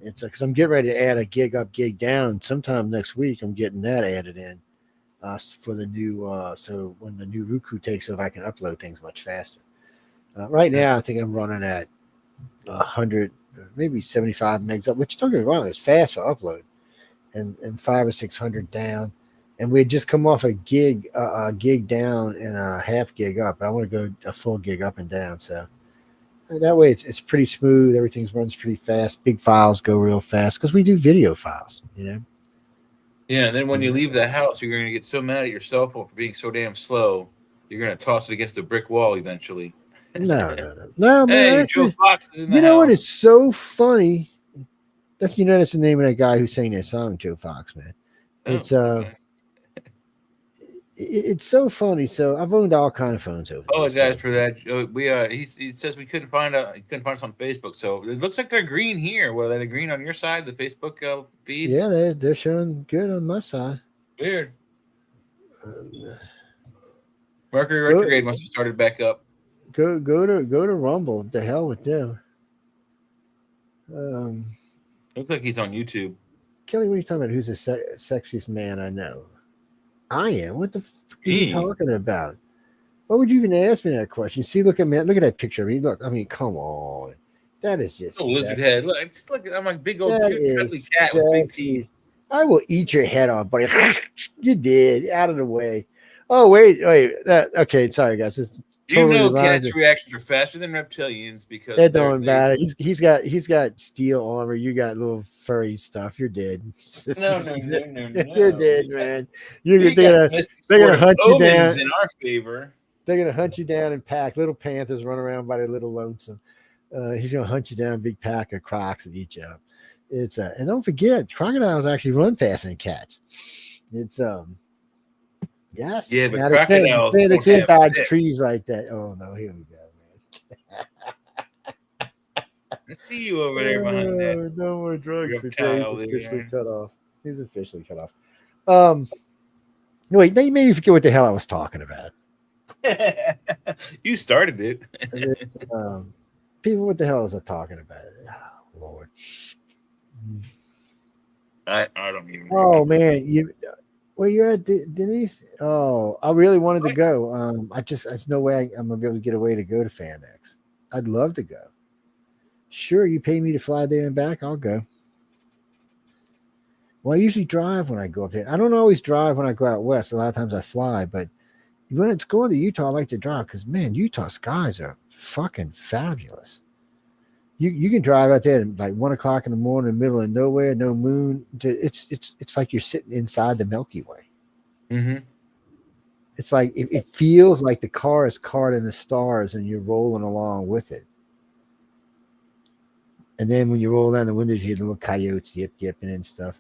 it's because I'm getting ready to add a gig up, gig down sometime next week. I'm getting that added in. For the new, so when the new Roku takes over, I can upload things much faster. Right now, I think I'm running at 100, maybe 75 megs up, which don't get me wrong, is fast for upload, and 500 or 600 down. And we had just come off a gig down and a half gig up. But I want to go a full gig up and down. So that way it's pretty smooth. Everything runs pretty fast. Big files go real fast because we do video files, Yeah, and then when you leave the house, you're going to get so mad at your cell phone for being so damn slow, you're going to toss it against a brick wall eventually. No, man. Hey, Actually, Joe Fox is in the you know house. what is so funny? That's that's the name of that guy who sang that song, Joe Fox, man. It's okay. it's so funny. So I've owned all kind of phones over. Apologize for that. He says he couldn't find us on Facebook. So it looks like they're green here. Well, are they green on your side, the Facebook feeds? Yeah, they're showing good on my side. Weird. Mercury retrograde must have started back up. Go to Rumble. The hell with them. Looks like he's on YouTube. Kelly, what are you talking about? Who's the sexiest man I know? I am. What the fuck are you talking about? Why would you even ask me that question? See, look at me. Look at that picture of me. Look, I mean, come on. That is just lizard head. Look, just look. I'm like big old that cute cuddly is cat with big sexy. teeth. I will eat your head off, buddy. You did. Out of the way. Oh, wait. Okay, sorry, guys. This Cats' reactions are faster than reptilians because that don't matter. He's got steel armor. You got little furry stuff. You're dead. No. You're dead, man. They're gonna hunt you down in our favor. They're gonna hunt you down and pack. Little panthers run around by their little lonesome. He's gonna hunt you down, a big pack of crocs and eat you up. It's and don't forget, crocodiles actually run faster than cats. It's yes. Yeah, but crocodiles they can't dodge trees like that. Oh no, here we go, man. I see you over there behind that. No more drugs for Kyle. He's officially cut off. He's officially cut off. Wait, they made me forget what the hell I was talking about. You started it. People, what the hell was I talking about? Oh, Lord. I don't even. Oh man, you're at Denise. Oh, I really wanted to go. There's no way I'm gonna be able to get away to go to FanX. I'd love to go. Sure, you pay me to fly there and back, I'll go. Well, I usually drive when I go up there. I don't always drive when I go out west. A lot of times I fly, but when it's going to Utah, I like to drive because man, Utah skies are fucking fabulous. You can drive out there at like 1 o'clock in the morning, in the middle of nowhere, no moon. It's like you're sitting inside the Milky Way. Mm-hmm. It's like it feels like the car is caught in the stars and you're rolling along with it. And then when you roll down the windows, you hear the little coyotes yipping and stuff.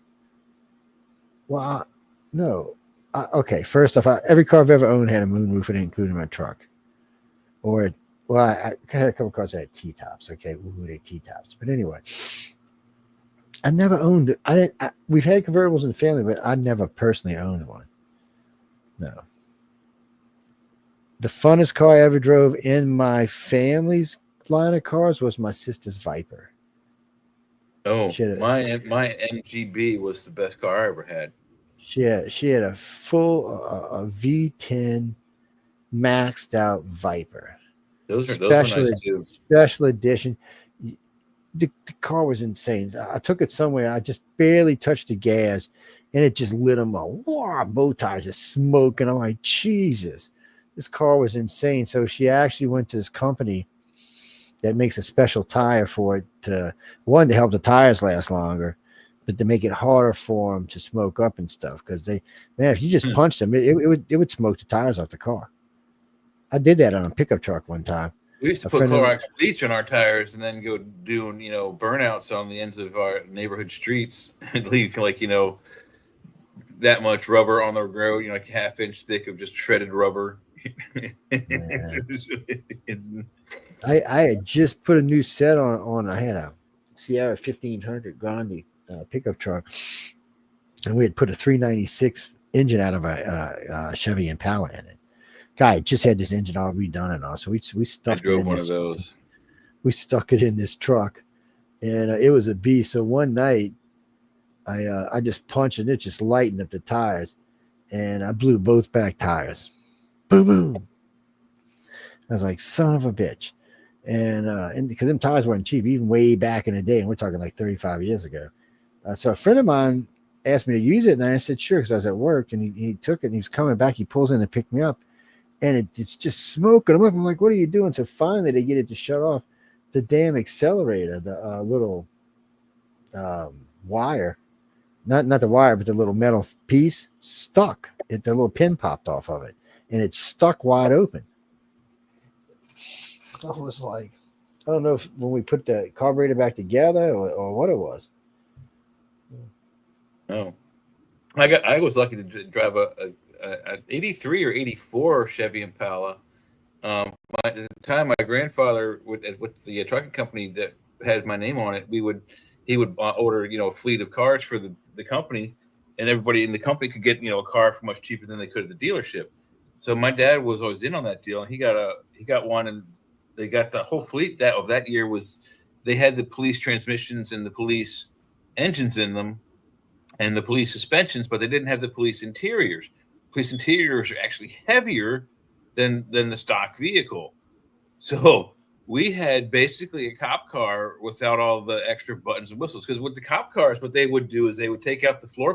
Well, no. Okay, first off, every car I've ever owned had a moonroof, including my truck. I had a couple cars that had T-tops. Okay, they T-tops. But anyway, I never owned it. We've had convertibles in the family, but I never personally owned one. No. The funnest car I ever drove in my family's line of cars was my sister's Viper. Oh, my MGB was the best car I ever had. She had a full V10 maxed out Viper. Those were nice too. Special edition. The car was insane. I took it somewhere. I just barely touched the gas, and it just lit them up. Wow, bow tires just smoking. I'm like, Jesus, this car was insane. So she actually went to this company that makes a special tire for it to help the tires last longer, but to make it harder for them to smoke up and stuff. Because if you just punched them, it would smoke the tires off the car. I did that on a pickup truck one time. We used to put Clorox bleach on our tires and then go doing, burnouts on the ends of our neighborhood streets and leave that much rubber on the road, like a half-inch thick of just shredded rubber. I had just put a new set on. I had a Sierra 1500 Grande pickup truck, and we had put a 396 engine out of a Chevy Impala in it. Guy just had this engine all redone and all, so we stuffed it in one of those. We stuck it in this truck, and it was a beast. So one night, I just punched it. It just lightened up the tires, and I blew both back tires. Boom, boom. I was like, son of a bitch. And because them tires weren't cheap, even way back in the day, and we're talking like 35 years ago. So a friend of mine asked me to use it, and I said, sure, because I was at work, and he took it, and he was coming back. He pulls in to pick me up, and it's just smoking him up. I'm like, what are you doing? So finally they get it to shut off. The damn accelerator, the little wire, not the wire, but the little metal piece stuck. The little pin popped off of it, and it's stuck wide open. I was like, I don't know if when we put the carburetor back together or what it was. Oh, I was lucky to drive a 83 or 84 Chevy Impala. At the time, my grandfather with the trucking company that had my name on it, he would order a fleet of cars for the company, and everybody in the company could get a car for much cheaper than they could at the dealership. So my dad was always in on that deal, and he got one, and they got the whole fleet of that year they had the police transmissions and the police engines in them, and the police suspensions, but they didn't have the police interiors. Police interiors are actually heavier than the stock vehicle. So we had basically a cop car without all the extra buttons and whistles. Because with the cop cars, what they would do is they would take out the floor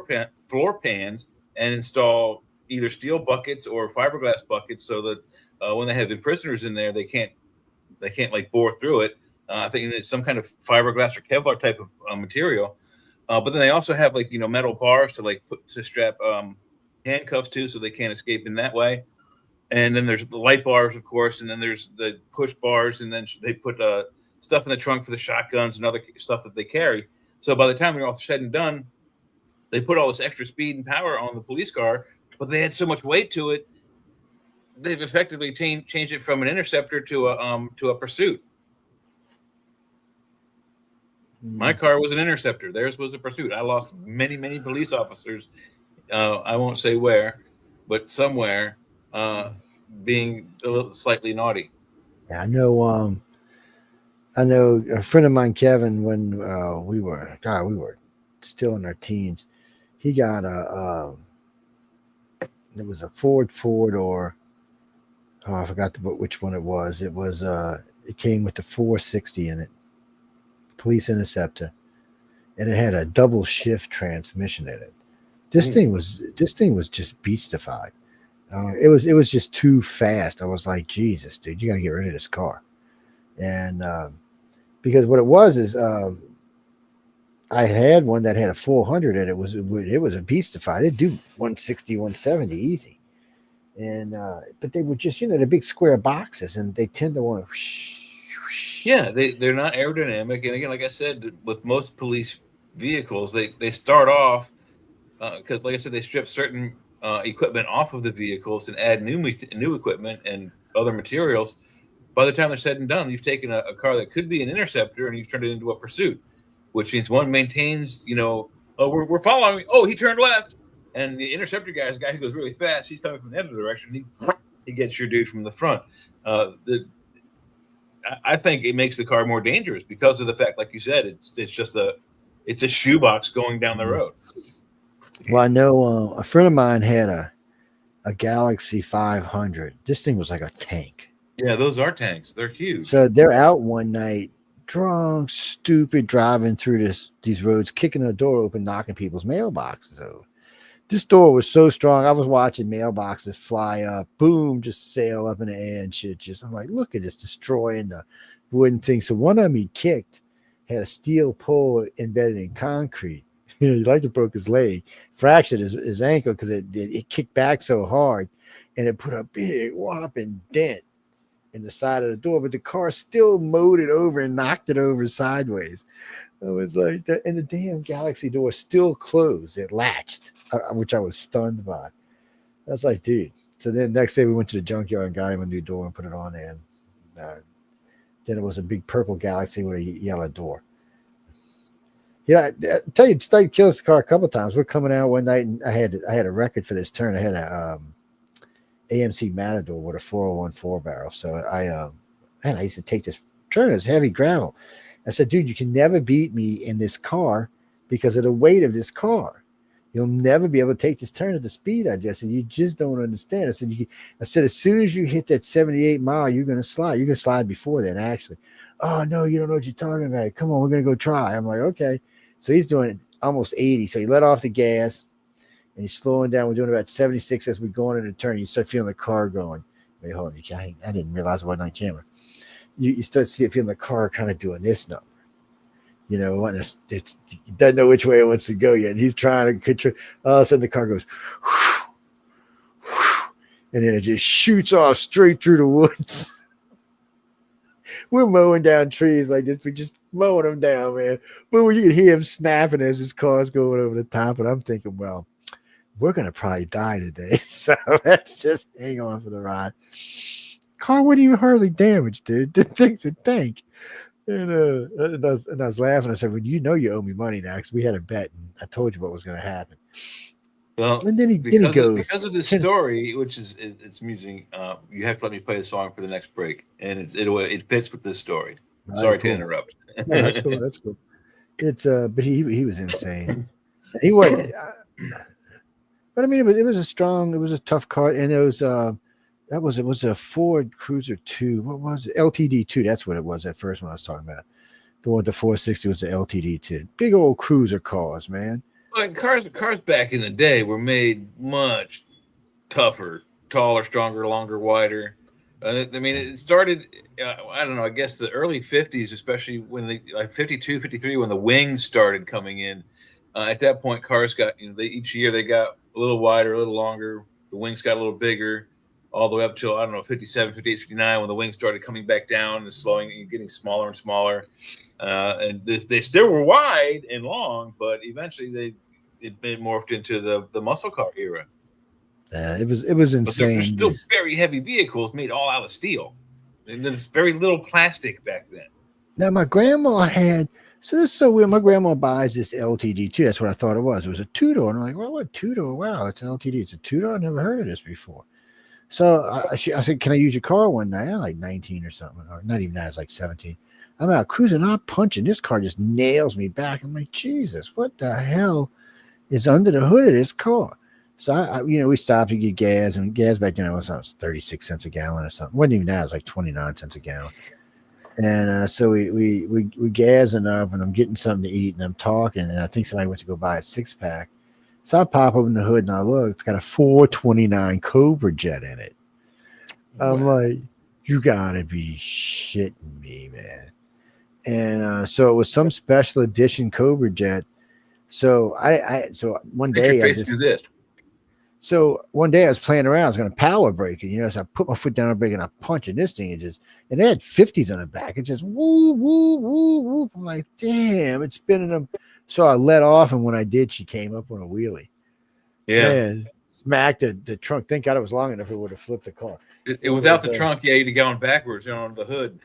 pans and install either steel buckets or fiberglass buckets, so that when they have the prisoners in there, they can't like bore through it. I think it's some kind of fiberglass or Kevlar type of material. But then they also have metal bars to strap handcuffs to, so they can't escape in that way. And then there's the light bars, of course, and then there's the push bars, and then they put stuff in the trunk for the shotguns and other stuff that they carry. So by the time they're all said and done, they put all this extra speed and power on the police car, but they had so much weight to it, they've effectively changed it from an interceptor to a pursuit. My car was an interceptor. Theirs was a pursuit. I lost many, many police officers. I won't say where, but somewhere, being a little slightly naughty. Yeah, I know a friend of mine, Kevin, when we were still in our teens, he got it was a Ford or I forgot which one it was. It was it came with the 460 in it, police interceptor, and it had a double shift transmission in it. This thing was just beastified. It was just too fast. I was like, Jesus, dude, you got to get rid of this car. And because what it was is I had one that had a 400 and it was a beastified. It'd do 160, 170 easy. And but they were just, they're big square boxes, and they tend to want to. Yeah, they're not aerodynamic. And again, like I said, with most police vehicles, they start off because, like I said, they strip certain equipment off of the vehicles and add new equipment and other materials. By the time they're said and done, you've taken a car that could be an interceptor and you've turned it into a pursuit, which means one maintains, we're following. Oh, he turned left. And the interceptor guy is a guy who goes really fast. He's coming from the other direction. He gets your dude from the front. I think it makes the car more dangerous because of the fact, like you said, it's just a shoebox going down the road. Well, I know a friend of mine had a Galaxy 500. This thing was like a tank. Yeah, those are tanks. They're huge. So they're out one night, drunk, stupid, driving through these roads, kicking the door open, knocking people's mailboxes over. This door was so strong. I was watching mailboxes fly up, boom, just sail up in the air and shit. I'm like, look at this, destroying the wooden thing. So one of them he kicked had a steel pole embedded in concrete. He like to broke his leg, fractured his ankle because it kicked back so hard, and it put a big whopping dent in the side of the door. But the car still mowed it over and knocked it over sideways. I was like, and the damn Galaxy door still closed. It latched, which I was stunned by. I was like, dude. So then next day we went to the junkyard and got him a new door and put it on there. And then it was a big purple Galaxy with a yellow door. Yeah, I tell you, Steve killed us the car a couple of times. We're coming out one night, and I had a record for this turn. I had a AMC Matador with a 4014 barrel. So I used to take this turn. It's heavy gravel. I said, dude, you can never beat me in this car because of the weight of this car. You'll never be able to take this turn at the speed I just said. You just don't understand. I said, as soon as you hit that 78 mile, you're going to slide. You're going to slide before then, actually. Oh, no, you don't know what you're talking about. Come on, we're going to go try. I'm like, okay. So he's doing it almost 80. So he let off the gas, and he's slowing down. We're doing about 76 as we're going in the turn. You start feeling the car going. Wait, hold on. I didn't realize it wasn't on camera. You start feeling the car kind of doing this number. When it doesn't know which way it wants to go yet. He's trying to control. All of a sudden, the car goes, whoosh, whoosh, and then it just shoots off straight through the woods. We're mowing down trees like this. We just mowing him down, man. But when you can hear him snapping as his car's going over the top, and I'm thinking, well, we're gonna probably die today, so let's just hang on for the ride. Car wasn't even hardly damaged, dude. The thing's a tank. And I was laughing. I said, "Well, you know you owe me money now because we had a bet, and I told you what was going to happen." Well, And then he goes because of this story, which is it's amusing. You have to let me play the song for the next break, and it fits with this story. Sorry to interrupt. No, that's cool. That's cool. It's but he was insane. He wasn't. But I mean, it was a tough car, and it was it was a Ford Cruiser 2. What was it? LTD 2. That's what it was at first when I was talking about. The one with the 460 was the LTD 2. Big old cruiser cars, man. Like cars back in the day were made much tougher, taller, stronger, longer, wider. I mean, it started, I don't know, I guess the early 50s, especially when like 52, 53, when the wings started coming in. At that point, cars got, each year they got a little wider, a little longer. The wings got a little bigger, all the way up till, I don't know, 57, 58, 59, when the wings started coming back down and slowing and getting smaller and smaller. And they still were wide and long, but eventually it morphed into the muscle car era. It was insane. But they're still very heavy vehicles made all out of steel. And there's very little plastic back then. Now, my grandma had, so this is so weird. My grandma buys this LTD too. That's what I thought it was. It was a two-door. And I'm like, well, what two-door? Wow, it's an LTD. It's a two-door. I've never heard of this before. So I said, can I use your car one night? I'm like 19 or something, or not even that. I was like 17. I'm out cruising, I'm punching. This car just nails me back. I'm like, Jesus, what the hell is under the hood of this car? So I we stopped to get gas, and gas back then was 36 cents a gallon or something. It wasn't even that. It was like 29 cents a gallon. And so we gassing up, and I'm getting something to eat, and I'm talking, and I think somebody went to go buy a 6-pack. So I pop open the hood and I look, it's got a 429 Cobra Jet in it. I'm like, you gotta be shitting me, man. And so it was some special edition Cobra Jet. So so one day one day I was playing around, I was gonna power brake it, so I put my foot down on the brake and I punch, and this thing is and they had 50s on the back. It just woo, woo, woo, woo. I'm like, damn, it's spinning them. So I let off, and when I did, she came up on a wheelie. Yeah. And smacked the trunk. Thank God it was long enough it would have flipped the car. Without the trunk, you'd have gone backwards on the hood.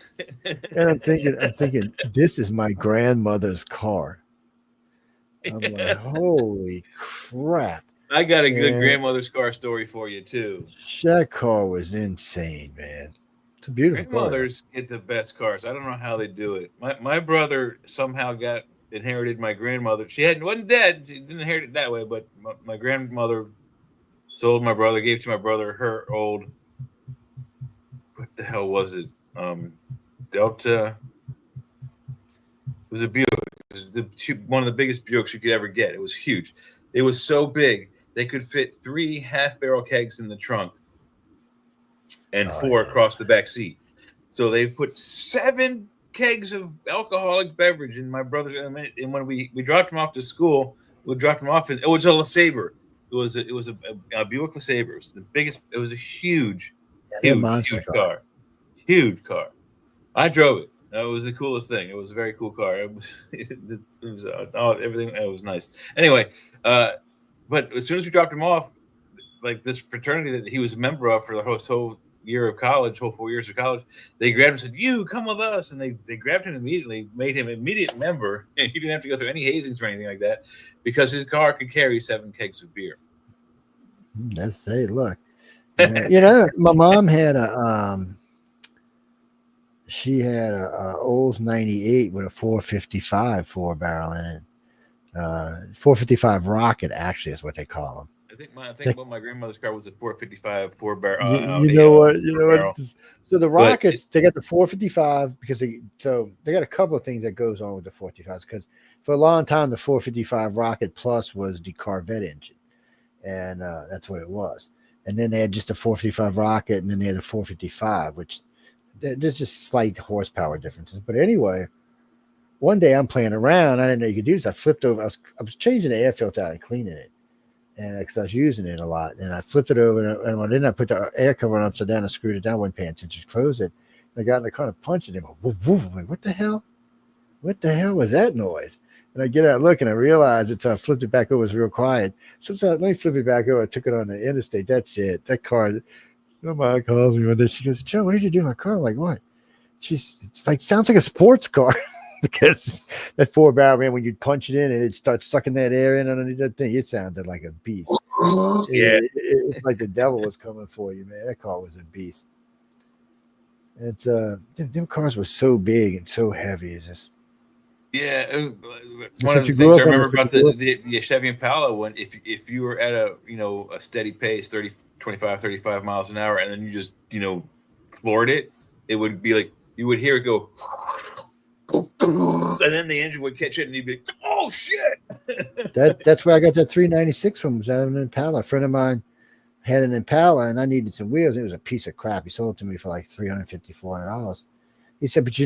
And I'm thinking, this is my grandmother's car. I'm like, holy crap. I got a good grandmother's car story for you, too. That car was insane, man. It's a beautiful car. Grandmothers get the best cars. I don't know how they do it. My brother somehow inherited my grandmother. Wasn't dead. She didn't inherit it that way, but my grandmother sold my brother, gave to my brother her old, what the hell was it? Delta. It was a Buick. It was one of the biggest Buicks you could ever get. It was huge. It was so big they could fit 3 half-barrel kegs in the trunk and 4 across the back seat. So they put 7 kegs of alcoholic beverage in my brother's. And when we dropped him off to school, we dropped him off, and it was a LeSabre. It was a Buick LeSabre. It was the biggest. It was a huge car. Huge car. I drove it. That was the coolest thing. It was a very cool car. It was everything. It was nice. Anyway, but as soon as we dropped him off, like this fraternity that he was a member of for the whole year of college, whole 4 years of college, they grabbed him and said, "You come with us," and they grabbed him immediately, made him an immediate member, and he didn't have to go through any hazings or anything like that because his car could carry 7 kegs of beer. That's look. My mom had she had a Olds 98 with a 455 4-barrel in it. 455 Rocket actually is what they call them. I think my grandmother's car was a 455 4-barrel. You know what? So the Rockets, they got the 455 because they got a couple of things that goes on with the 455s, because for a long time the 455 Rocket Plus was the Corvette engine, and that's what it was. And then they had just a 455 Rocket, and then they had a 455, which there's just slight horsepower differences. But anyway, one day I'm playing around. I didn't know you could do this. I flipped over. I was changing the air filter out and cleaning it, and because I was using it a lot, and I flipped it over, and then I put the air cover on upside down and screwed it down. I wasn't paying attention to close it. I got in the car and punched it. And woof, woof. I'm like, what the hell? what the hell was that noise? And I get out, look, and I realize it's, I flipped it back over, it was real quiet. So let me flip it back over. I took it on the interstate. That's it. That car, somebody calls me one day. She goes, Joe, what did you do to my car? I'm like, what? It's like, sounds like a sports car. Because that 4-barrel, man, when you'd punch it in and it starts sucking that air in underneath that thing, it sounded like a beast. Yeah. It's like the devil was coming for you, man. That car was a beast. It's them cars were so big and so heavy. It's just one of the things I remember about the Chevy Impala, when if you were at a steady pace, 35 miles an hour, and then you just floored it, it would be like you would hear it go. And then the engine would catch it, and you'd be like, "Oh shit!" That's where I got that 396 from. Was out of an Impala. A friend of mine had an Impala, and I needed some wheels. It was a piece of crap. He sold it to me for like $350, $400. He said, "But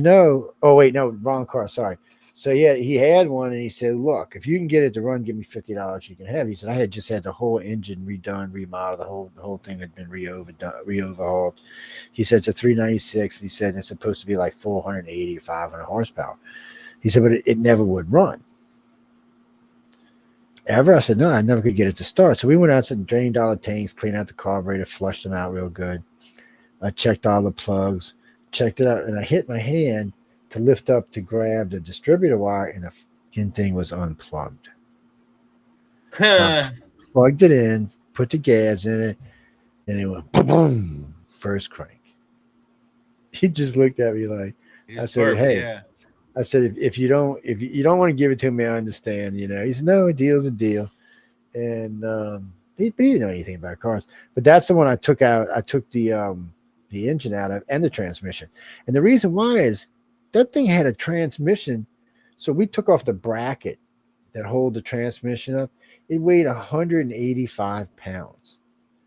oh wait, no, wrong car. Sorry." So yeah, he had one, and he said, "Look, if you can get it to run, give me $50. You can have it." He said, "I had just had the whole engine redone, remodeled. The whole thing had been re-overhauled." He said it's a 396. He said it's supposed to be like 480 or 500 horsepower. He said, but it never would run. Ever? I said, no, I never could get it to start. So we went out and drained all the tanks, cleaned out the carburetor, flushed them out real good. I checked all the plugs, checked it out, and I hit my hand to lift up to grab the distributor wire, and the fucking thing was unplugged. So I plugged it in, put the gas in it, and it went boom, first crank. He just looked at me like, I said, "Hey." Yeah. I said, if you don't want to give it to me, I understand. He said, no, a deal's a deal. And he didn't know anything about cars. But that's the one I took out. I took the engine out of and the transmission. And the reason why is that thing had a transmission. So we took off the bracket that hold the transmission up. It weighed 185 pounds.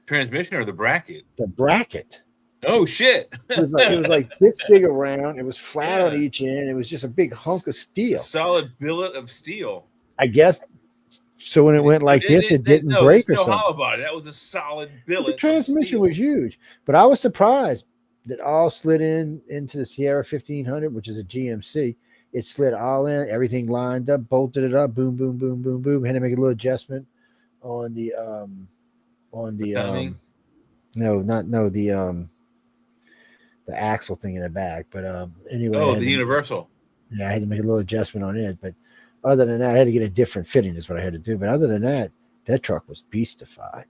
Transmission or the bracket? The bracket. Oh shit! It was like this big around. It was flat on each end. It was just a big hunk of steel. Solid billet of steel. I guess. So when it went like this, it didn't break or something. How about it? That was a solid billet. The transmission was huge, but I was surprised that all slid into the Sierra 1500, which is a GMC. It slid all in, everything lined up, bolted it up, boom, boom, boom, boom, boom. Had to make a little adjustment on the the axle thing in the back, but anyway. The universal. Yeah, I had to make a little adjustment on it, but other than that, I had to get a different fitting is what I had to do. But other than that, that truck was beastified.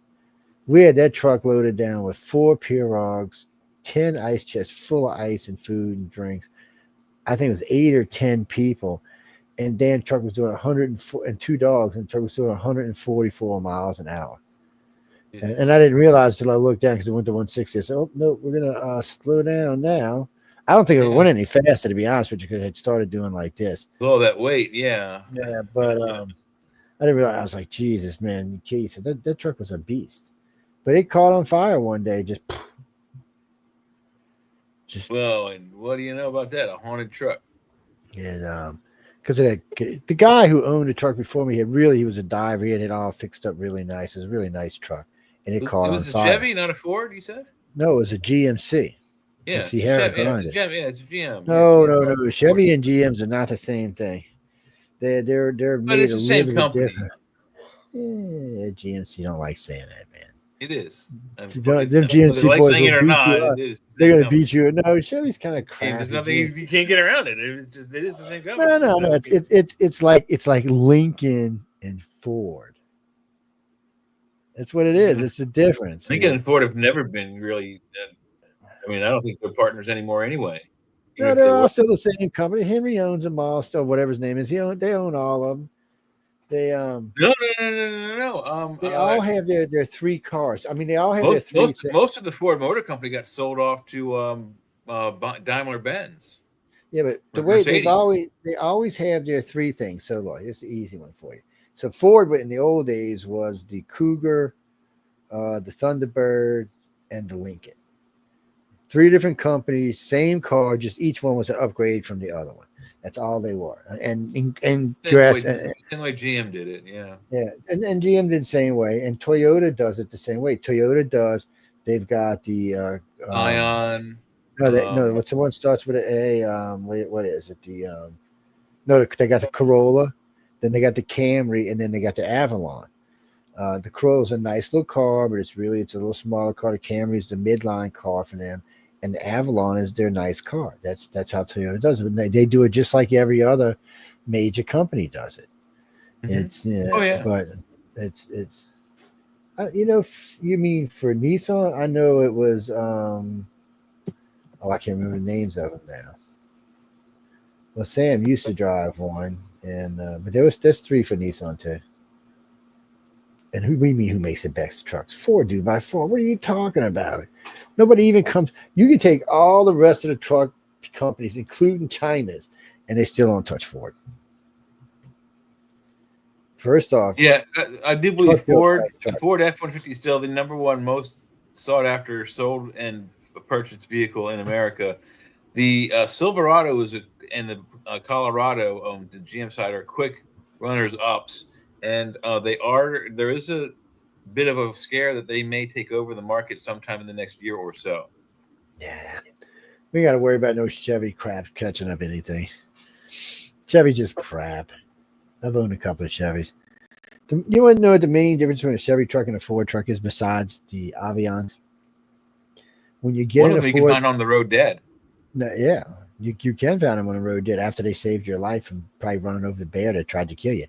We had that truck loaded down with 4 Pirogues, 10 ice chests full of ice and food and drinks. I think it was 8 or 10 people, and damn truck was doing 104 and 2 dogs, and the truck was doing 144 miles an hour. And I didn't realize until I looked down because it went to 160. I said, "Oh no, we're gonna slow down now." I don't think it would run any faster, to be honest with you, because it had started doing like this. Oh, that weight, yeah. Yeah, but I didn't realize. I was like, Jesus, man, Keith said that truck was a beast, but it caught on fire one day. Just well, and what do you know about that? A haunted truck. And because the guy who owned the truck before me he was a diver. He had it all fixed up really nice. It was a really nice truck. And it caught on fire. It was a Chevy, not a Ford, you said? No, it was a GMC. Yeah, it's a GM. It's a GM. No. Chevy and GMs are not the same thing. They're but made it's the same company. Different. Yeah, GMC don't like saying that, man. It is. Them GMC like boys saying it or not, it is. They're going to beat you. No, Chevy's kind of crap. There's nothing you can't get around it. It is the same company. No. It's like Lincoln and Ford. That's what it is. It's the difference. Lincoln and Ford have never been really. I mean, I don't think they're partners anymore anyway. No, they're all still the same company. Henry owns them all, still whatever his name is. They own all of them. They No. They all have their 3 cars. I mean, they all have their 3. Most of the Ford Motor Company got sold off to Daimler Benz. Yeah, but the way they always have their 3 things. So look, it's the easy one for you. So Ford, in the old days, was the Cougar, the Thunderbird, and the Lincoln. 3 different companies, same car, just each one was an upgrade from the other one. That's all they were. And same way GM did it, yeah. Yeah, and GM did the same way, and Toyota does it the same way. They've got the Ion. No, what's the one starts with an A? What is it? No, they got the Corolla, then they got the Camry, and then they got the Avalon. The Corolla's a nice little car, but it's a little smaller car. The Camry is the midline car for them, and the Avalon is their nice car. That's how Toyota does it. They do it just like every other major company does it. It's but it's you mean for Nissan? I know it was I can't remember the names of them now. Well, Sam used to drive one, and but there's 3 for Nissan too. And who makes the best trucks? Ford, dude, by far. What are you talking about? Nobody even comes. You can take all the rest of the truck companies, including China's, and they still don't touch Ford. First off, yeah, I do believe Ford F-150 is still the number one most sought after, sold, and purchased vehicle in America. The Silverado and the Colorado, the GM side, are quick runners ups, and there is a bit of a scare that they may take over the market sometime in the next year or so. Yeah, we got to worry about no Chevy crap catching up anything. Chevy's just crap. I've owned a couple of Chevys. You want to know what the main difference between a Chevy truck and a Ford truck is besides the Avians? When you get one in of them, you can find on the road dead. No, yeah, you can find them on the road dead after they saved your life from probably running over the bear that tried to kill you.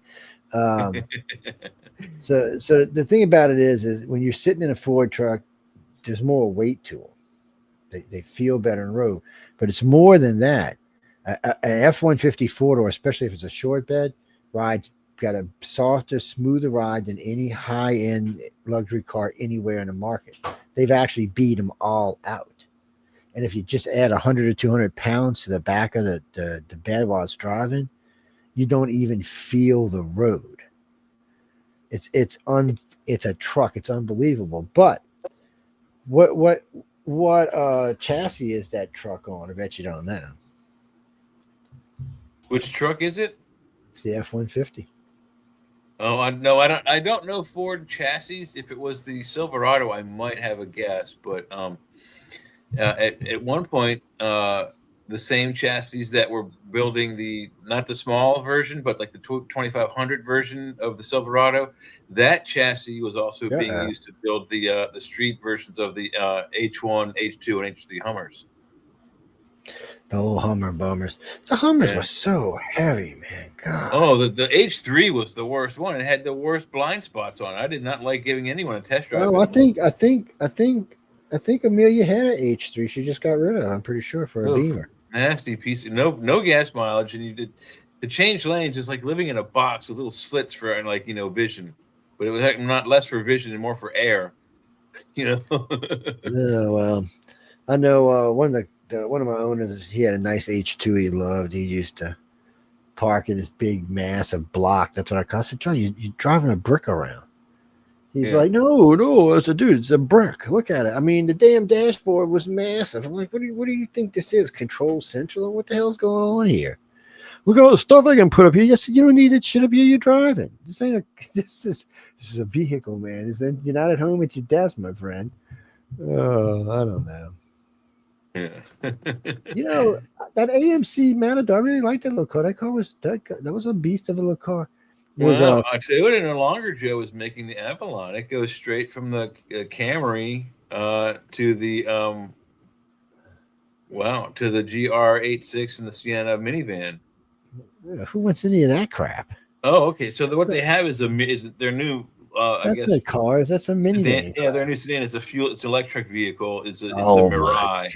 So the thing about it is when you're sitting in a Ford truck, there's more weight to them. They feel better in road, but it's more than that. An F-150 4-door, especially if it's a short bed, got a softer, smoother ride than any high-end luxury car anywhere in the market. They've actually beat them all out. And if you just add 100 or 200 pounds to the back of the bed while it's driving, you don't even feel the road. It's a truck. It's unbelievable. But what chassis is that truck on? I bet you don't know. Which truck is it? It's the F-150. Oh, I don't know Ford chassis. If it was the Silverado, I might have a guess. But at one point, the same chassis that were building not the small version, but like the 2500 version of the Silverado, that chassis was also being used to build the street versions of the H1, H2, and H3 Hummers. The old Hummer bummers. The Hummers were so heavy, man. God. Oh, the H3 was the worst one. It had the worst blind spots on it. I did not like giving anyone a test drive. Oh, I think Amelia had an H3. She just got rid of it. I'm pretty sure for a Beamer. Nasty piece. No gas mileage, and you did to change lanes is like living in a box with little slits for vision, but it was not less for vision and more for air. Yeah, well, I know one of my owners, he had a nice H2 he loved. He used to park in this big, massive block. That's what I call it. I said, John, you're driving a brick around. He's like, no. I said, dude, it's a brick. Look at it. I mean, the damn dashboard was massive. I'm like, what do you think this is? Control Central? What the hell's going on here? Look at all the stuff I can put up here. Yes, you don't need that shit up here. You're driving. This is a vehicle, man. You're not at home at your desk, my friend. Oh, I don't know. That AMC Matador, I really liked that little car. That car was a beast of a little car. I tell you what, no longer Joe is making the Avalon. It goes straight from the Camry to the GR86 and the Sienna minivan. Who wants any of that crap? Oh, okay. So what they have is their new. That's the cars. That's a minivan. Yeah, their new sedan. It's an electric vehicle. It's a Mirai.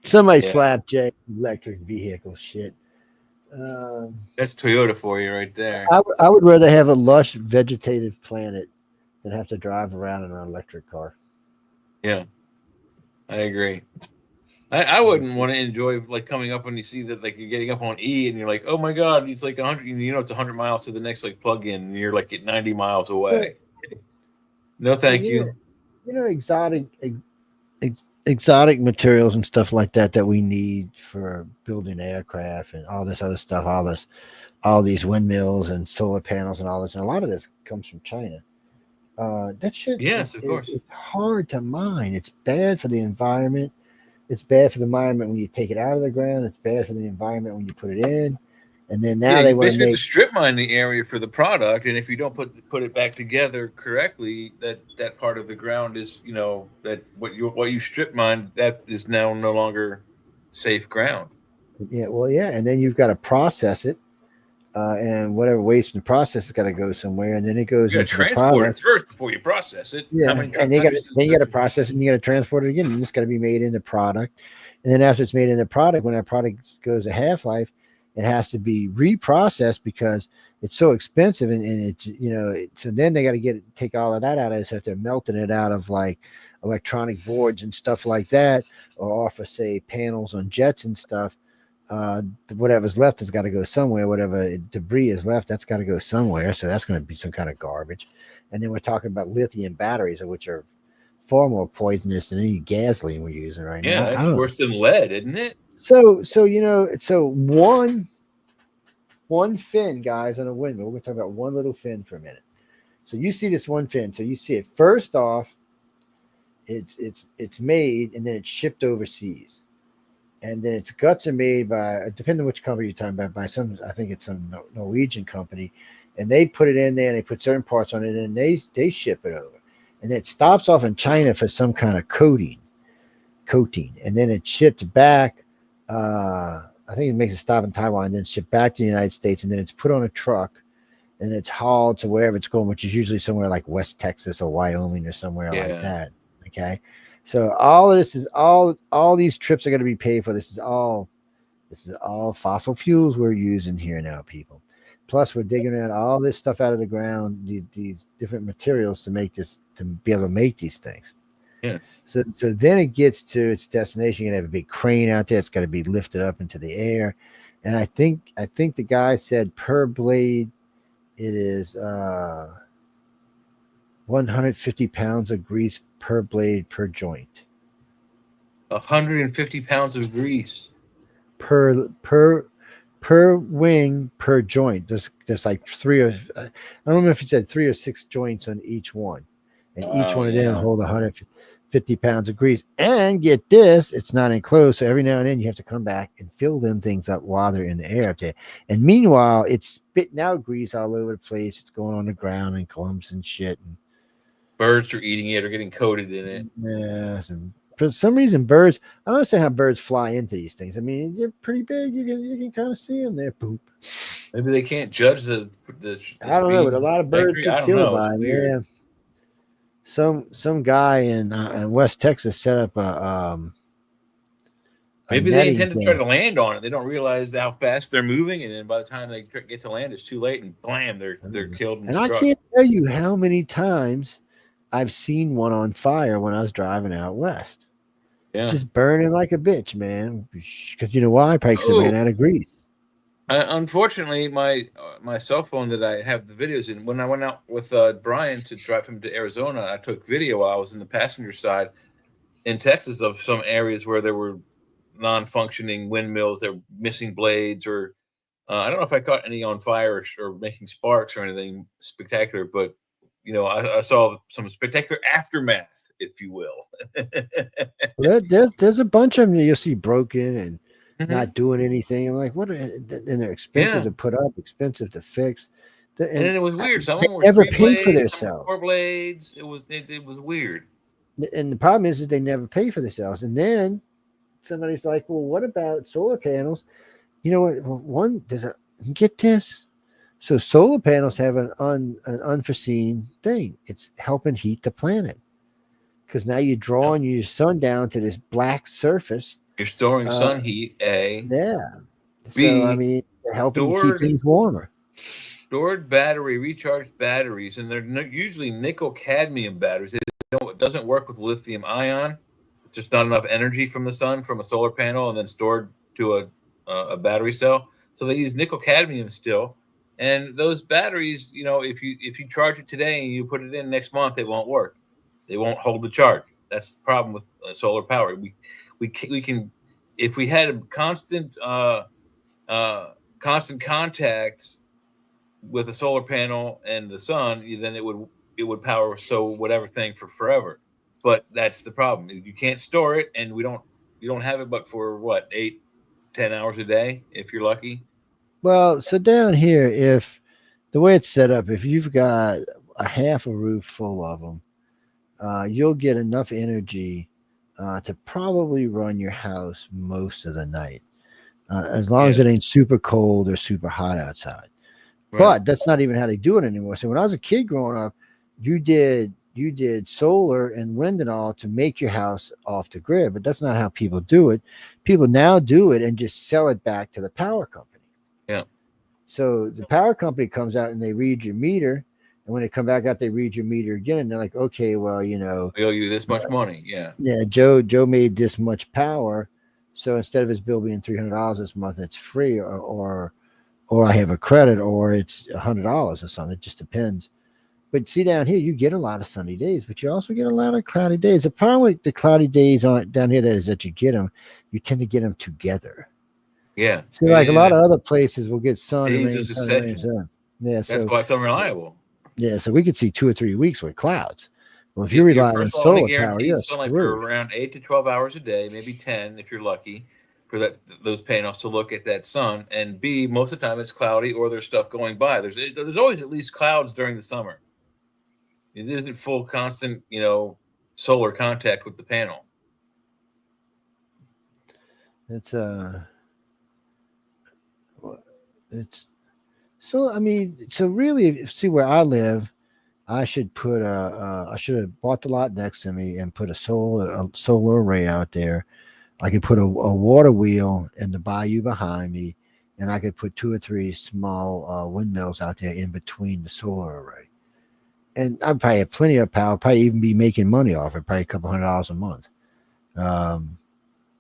Somebody slapped Jay electric vehicle shit. That's Toyota for you right there. I would rather have a lush vegetative planet than have to drive around in an electric car. Yeah, I agree. I wouldn't want to enjoy coming up when you see that you're getting up on E and you're like, oh my god, it's 100. It's 100 miles to the next plug-in and you're at 90 miles away. No, thank you. Exotic materials and stuff like that we need for building aircraft and all this other stuff, all these windmills and solar panels and all this, and a lot of this comes from China. That shit, yes, of course, it's hard to mine. It's bad for the environment. It's bad for the environment when you take it out of the ground. It's bad for the environment when you put it in. And then now Yeah, they you want to basically have make to strip mine the area for the product, and if you don't put it back together correctly, that part of the ground is, that what you strip mine, that is now no longer safe ground. yeah, and then you've got to process it, and whatever waste from the process has got to go somewhere, and then it goes You got into to the transport it product. first before you process it. Yeah, How many and then countries you got to process it, and you got to transport it again, and it's got to be made into product. And then after it's made into product, when that product goes to half life, it has to be reprocessed because it's so expensive, and it's so then they got to take all of that out of it. So if they're melting it out of like electronic boards and stuff like that, or off of say panels on jets and stuff, whatever's left has got to go somewhere. Whatever debris is left, that's got to go somewhere. So that's going to be some kind of garbage. And then we're talking about lithium batteries, which are far more poisonous than any gasoline we're using right Yeah, now. I that's don't know. worse than lead, isn't it? So one fin, guys, on a windmill. We're going to talk about one little fin for a minute. So you see this one fin. So you see it first off. It's made and then it's shipped overseas, and then its guts are made by, depending on which company you're talking about, by some, I think it's some Norwegian company, and they put it in there and they put certain parts on it and they ship it over, and it stops off in China for some kind of coating, and then it's shipped back. I think it makes a stop in Taiwan and then shipped back to the United States, and then it's put on a truck and it's hauled to wherever it's going, which is usually somewhere like West Texas or Wyoming or somewhere like that. Okay. So all of this is all these trips are going to be paid for. This is all fossil fuels we're using here now, people. Plus we're digging out all this stuff out of the ground, these different materials to make this, to be able to make these things. Yes. So then it gets to its destination. You're gonna have a big crane out there. It's got to be lifted up into the air. And I think the guy said per blade it is 150 pounds of grease per blade per joint. 150 pounds of grease per wing per joint. There's like three or I don't know if you said 3 or 6 joints on each one, and each one of them hold 150 pounds of grease. And get this, it's not enclosed, so every now and then you have to come back and fill them things up while they're in the air up there. And meanwhile, it's spitting out grease all over the place. It's going on the ground in clumps and shit. And birds are eating it or getting coated in it. yeah, for some reason, birds. I don't understand how birds fly into these things. I mean, they're pretty big. You can kind of see them there. Boop. Maybe they can't judge the I don't know, but a lot of birds get killed by them. Yeah. Some guy in West Texas set up a maybe they intend to try to land on it. They don't realize how fast they're moving, and then by the time they get to land, it's too late, and blam, they're killed. And I can't tell you how many times I've seen one on fire when I was driving out west. Yeah. Just burning like a bitch, man. Because you know why? Probably because it ran out of grease. Unfortunately, my cell phone that I have the videos in, when I went out with Brian to drive him to Arizona, I took video while I was in the passenger side in Texas of some areas where there were non-functioning windmills. They're missing blades, or I don't know if I caught any on fire or making sparks or anything spectacular, but I saw some spectacular aftermath, if you will. There's a bunch of them you'll see broken and not doing anything. I'm like, what? And they're expensive to put up, expensive to fix. And then it was weird. Some of them were never paid for themselves. 4 blades. It was weird. And the problem is that they never pay for themselves. And then somebody's like, well, what about solar panels? You know what? Get this. So solar panels have an unforeseen thing. It's helping heat the planet. Because now you're drawing your sun down to this black surface. You're storing sun heat, A. Yeah. B, so, I mean, they're helping keep things warmer. Stored battery, recharged batteries, and they're usually nickel-cadmium batteries. It doesn't work with lithium ion. It's just not enough energy from the sun, from a solar panel, and then stored to a battery cell. So they use nickel-cadmium still. And those batteries, if you charge it today and you put it in next month, it won't work. They won't hold the charge. That's the problem with solar power. We can, if we had a constant contact with a solar panel and the sun, then it would power whatever thing for forever. But that's the problem. You can't store it, and you don't have it but for what, 8-10 hours a day if you're lucky. Well, so down here, if the way it's set up, if you've got a half a roof full of them, you'll get enough energy to probably run your house most of the night, as long as Yeah. it ain't super cold or super hot outside. Right. But that's not even how they do it anymore. So when I was a kid growing up, you did solar and wind and all to make your house off the grid, but that's not how people do it. People now do it and just sell it back to the power company. Yeah. So the power company comes out and they read your meter, and when they come back out, they read your meter again, and they're like, okay, well, we owe you this much money. Yeah. yeah, Joe made this much power, so instead of his bill being $300 this month, it's free, or I have a credit, or it's $100 or something. It just depends. But see, down here, you get a lot of sunny days, but you also get a lot of cloudy days. The problem with the cloudy days aren't down here that you get them, you tend to get them together. Yeah. See, like a lot of other places will get sun and Days rain, of sun and rain, succession. sun. Yeah, That's so why it's unreliable. yeah, so we could see 2 or 3 weeks with clouds. Well, if you rely on first of all, only solar power, guaranteed you're sunlight for screwed. around 8 to 12 hours a day, maybe 10 if you're lucky, for those panels to look at that sun. And B, most of the time it's cloudy or there's stuff going by. There's always at least clouds during the summer. It isn't full constant, solar contact with the panel. It's so, I mean, so really, see where I live, I should put I should have bought the lot next to me and put a solar array out there. I could put a water wheel in the bayou behind me, and I could put 2 or 3 small windmills out there in between the solar array. And I'd probably have plenty of power, probably even be making money off it, probably a couple $100 a month.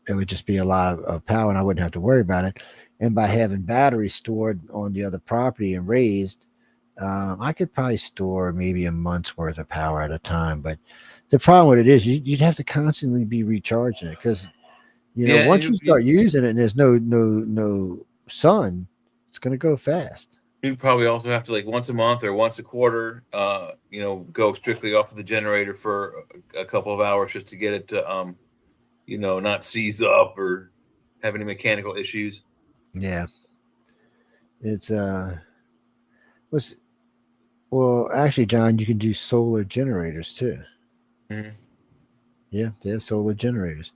It would just be a lot of power, and I wouldn't have to worry about it. And by having batteries stored on the other property and raised, I could probably store maybe a month's worth of power at a time. But the problem with it is you'd have to constantly be recharging it, because once you start using it and there's no sun, it's going to go fast. You probably also have to, like, once a month or once a quarter, go strictly off of the generator for a couple of hours just to get it to, not seize up or have any mechanical issues. Yeah. It's well, actually, John, you can do solar generators too. Mhm. Yeah, they have solar generators.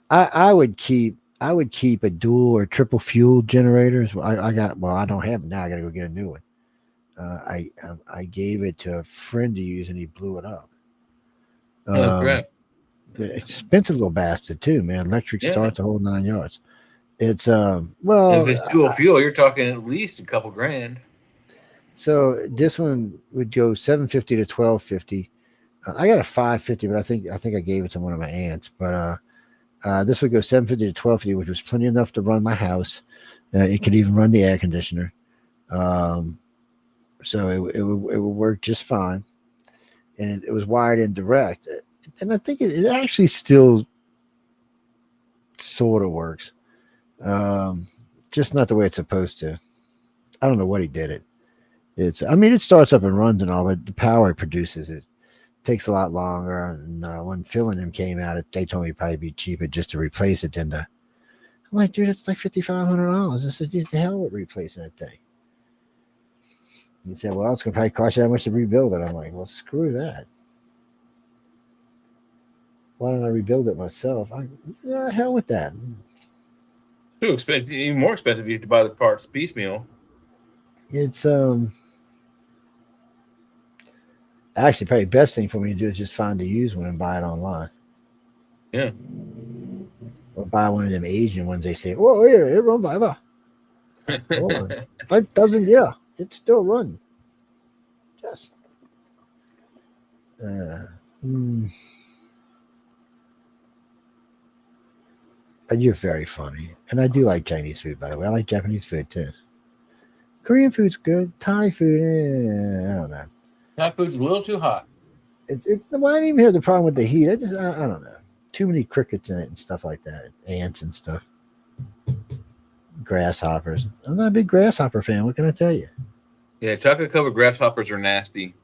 I would keep a dual or triple fuel generators. I don't have it now. I got to go get a new one. I gave it to a friend to use, and he blew it up. Great. Expensive little bastard too, man. Electric starts the whole 9 yards. It's If it's dual fuel, you're talking at least a couple grand. So this one would go $750 to $1,250. I got a $550, but I think I gave it to one of my aunts. But this would go $750 to $1,250, which was plenty enough to run my house. It could even run the air conditioner. So it would work just fine, and it was wired in direct. And I think it actually still sort of works, just not the way it's supposed to. I don't know what he did it. It starts up and runs and all, but the power it produces, it takes a lot longer. And when Phil and them came out, they told me it'd probably be cheaper just to replace it than to. I'm like, dude, it's like $5,500. I said, "What the hell with replacing that thing?" He said, "Well, it's gonna probably cost you that much to rebuild it." I'm like, "Well, screw that. Why don't I rebuild it myself?" Hell with that. Too expensive, even more expensive. You have to buy the parts piecemeal. It's actually probably the best thing for me to do is just find a used one and buy it online. Yeah. Or buy one of them Asian ones. They say, "Oh, here, it run by 5,000. Yeah, it's still running." Yes. You're very funny, and I do like Chinese food. By the way, I like Japanese food too. Korean food's good. Thai food, I don't know. Thai food's a little too hot. Well, I didn't even hear the problem with the heat. I don't know. Too many crickets in it and stuff like that. Ants and stuff. Grasshoppers. I'm not a big grasshopper fan. What can I tell you? Yeah, chocolate covered grasshoppers are nasty.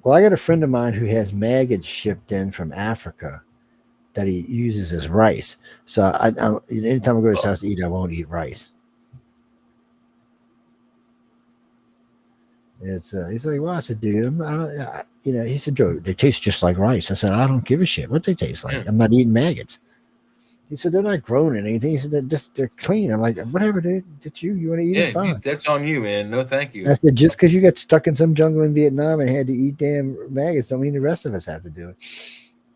Well, I got a friend of mine who has maggots shipped in from Africa that he uses as rice. So anytime I go to his house to eat, I won't eat rice. It's he's like, well, I said, dude, I don't, he said, Joe, they taste just like rice. I said, I don't give a shit what they taste like. I'm not eating maggots. He said, they're not grown in anything. He said, they're clean. I'm like, whatever, dude. It's you. You want to eat it, fine. That's on you, man. No, thank you. I said, just because you got stuck in some jungle in Vietnam and had to eat damn maggots, don't mean the rest of us have to do it.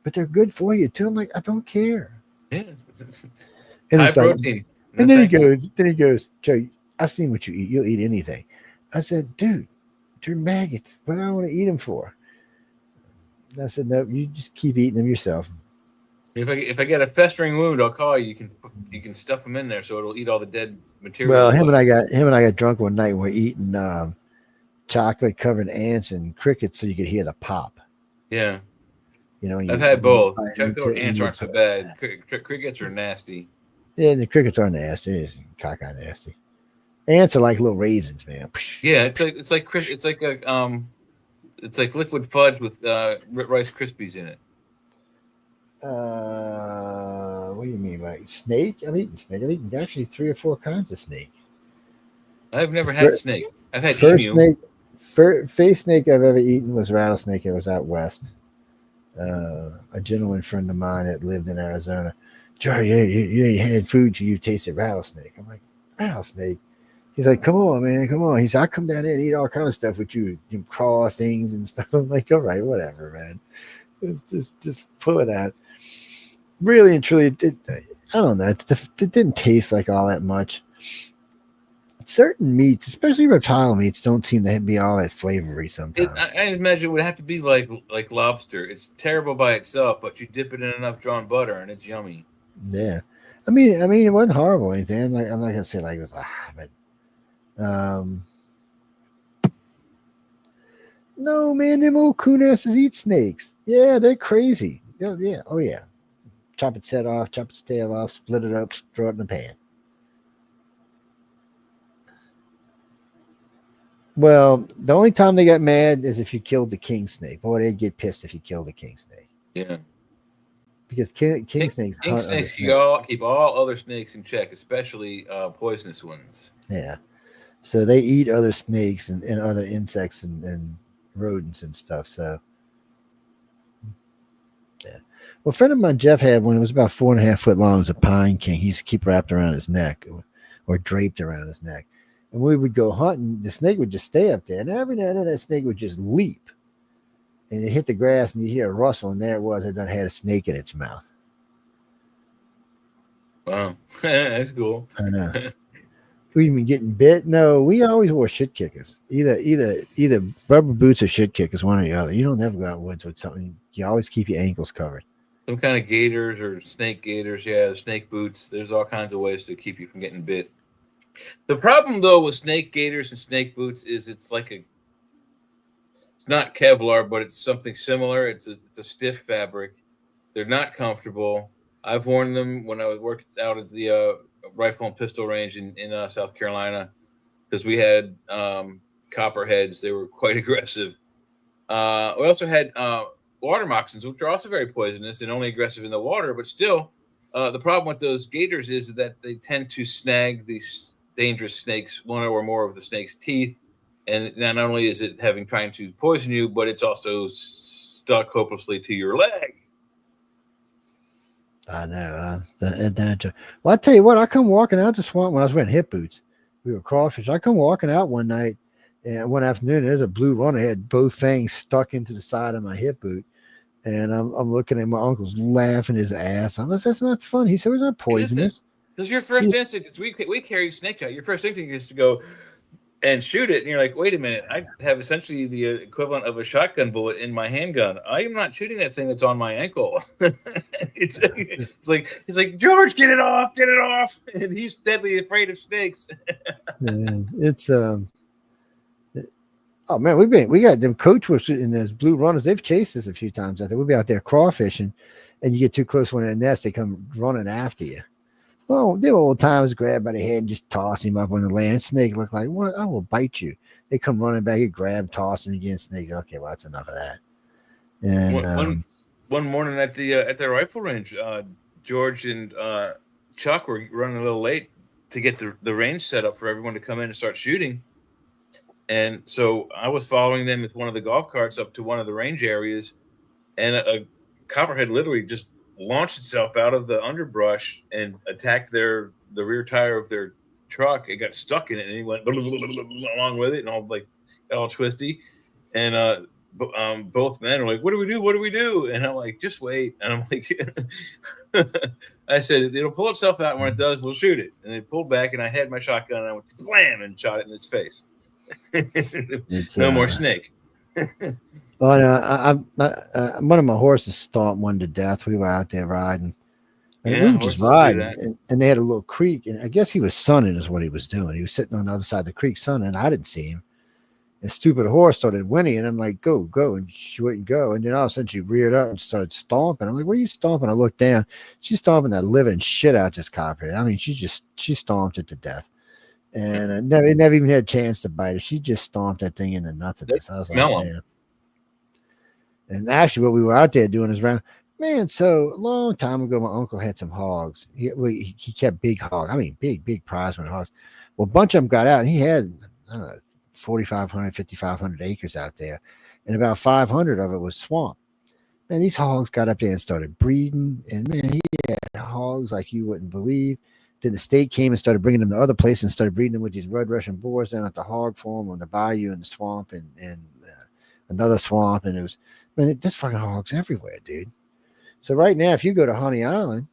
But they're good for you too. I'm like, I don't care. Yeah. And High it's like, protein. and then he goes, Joe, I've seen what you eat. You'll eat anything. I said, dude, they're maggots. What do I want to eat them for? And I said, no, you just keep eating them yourself. If I get a festering wound, I'll call you. You can stuff them in there so it'll eat all the dead material. Well, him and I got drunk one night. We're eating chocolate covered ants and crickets, so you could hear the pop. Yeah, I've had both. Chocolate ants aren't so bad. Crickets are nasty. Yeah, the crickets are nasty. It's cockeyed nasty. Ants are like little raisins, man. Yeah, it's like liquid fudge with Rice Krispies in it. What do you mean by snake? I've eaten snake. I've eaten actually 3 or 4 kinds of snake. I've never had snake. I've had face snake I've ever eaten was rattlesnake. It was out west. A gentleman friend of mine that lived in Arizona. Joey, you had food, you tasted rattlesnake. I'm like, rattlesnake? He's like, come on, man, come on. He said, I come down there and eat all kind of stuff with you. You craw things and stuff. I'm like, all right, whatever, man. Just pull it out. Really and truly, I don't know. It didn't taste like all that much. Certain meats, especially reptile meats, don't seem to be all that flavory sometimes. I imagine it would have to be like lobster. It's terrible by itself, but you dip it in enough drawn butter and it's yummy. Yeah, I mean, it wasn't horrible or anything. I'm not gonna say like it was, but no, man, them old coon asses eat snakes. Yeah, they're crazy. Yeah, oh yeah. Chop its head off, chop its tail off, split it up, throw it in the pan. Well, the only time they got mad is if you killed the king snake. Boy, they'd get pissed if you killed the king snake. Yeah. Because king snakes keep all other snakes in check, especially poisonous ones. Yeah. So they eat other snakes and other insects and rodents and stuff. So yeah. Well, a friend of mine, Jeff, had one. It was about 4.5 foot long. It was a pine king. He used to keep wrapped around his neck or draped around his neck. And we would go hunting. The snake would just stay up there. And every now and then that snake would just leap. And it hit the grass and you hear a rustle. And there it was. It done had a snake in its mouth. Wow. That's cool. I know. We been getting bit? No, we always wore shit kickers. Either rubber boots or shit kickers, one or the other. You don't never go out woods with something. You always keep your ankles covered. Some kind of gaiters or snake gaiters. Yeah, snake boots. There's all kinds of ways to keep you from getting bit. The problem, though, with snake gaiters and snake boots is it's not Kevlar, but it's something similar. It's a stiff fabric. They're not comfortable. I've worn them when I worked out at the rifle and pistol range in South Carolina because we had copperheads. They were quite aggressive. We also had water moccasins, which are also very poisonous and only aggressive in the water, but still the problem with those gaiters is that they tend to snag these dangerous snakes, one or more of the snake's teeth, and not only is it trying to poison you, but it's also stuck hopelessly to your leg. I know. Well, I tell you what, I come walking out the swamp when I was wearing hip boots. We were crawfish. I come walking out one night and one afternoon, there's a blue runner had both fangs stuck into the side of my hip boot. And I'm looking at my uncle's laughing his ass. I'm like, that's not fun. He said, it's not poisonous. Because your first instinct is we carry snake out. Your first instinct is to go and shoot it. And you're like, wait a minute. I have essentially the equivalent of a shotgun bullet in my handgun. I am not shooting that thing that's on my ankle. It's like, George, get it off. And he's deadly afraid of snakes. It's oh man, we got them coach whips in those blue runners. They've chased us a few times out there. We'll be out there crawfishing, and you get too close to one of the nest, they come running after you. Well, them old times grab by the head and just toss him up on the land. Snake look like, what? I will bite you. They come running back, you grab, toss him again. Snake, okay, well, that's enough of that. And one morning at the rifle range, George and Chuck were running a little late to get the range set up for everyone to come in and start shooting. And so I was following them with one of the golf carts up to one of the range areas, and a copperhead literally just launched itself out of the underbrush and attacked the rear tire of their truck. It got stuck in it, and he went along with it, and all twisty. And both men were like, "What do we do? What do we do?" And I'm like, "Just wait." And I'm like, I said, "It'll pull itself out. When it does, we'll shoot it." And it pulled back, and I had my shotgun, and I went blam and shot it in its face. No more snake. Well, one of my horses stomped one to death. We were out there riding, and we were just riding, and they had a little creek, and I guess he was sunning is what he was doing. He was sitting on the other side of the creek sunning, and I didn't see him. The stupid horse started whinnying, and I'm like, go, and she wouldn't go. And then all of a sudden she reared up and started stomping. I'm like, what are you stomping? I looked down. She's stomping the living shit out this copperhead. I mean, she stomped it to death. And it never even had a chance to bite her. She just stomped that thing into nothingness. I was like, man. And actually what we were out there doing is man, so a long time ago, my uncle had some hogs. He kept big hogs. I mean, big prizeman hogs. Well, a bunch of them got out, and he had, I don't know, 4,500, 5,500 acres out there, and about 500 of it was swamp. Man, these hogs got up there and started breeding, and man, he had hogs like you wouldn't believe. Then the state came and started bringing them to other places and started breeding them with these red Russian boars down at the hog farm on the bayou and the swamp and another swamp, and it was, man, there's fucking hogs everywhere, dude. So right now, if you go to Honey Island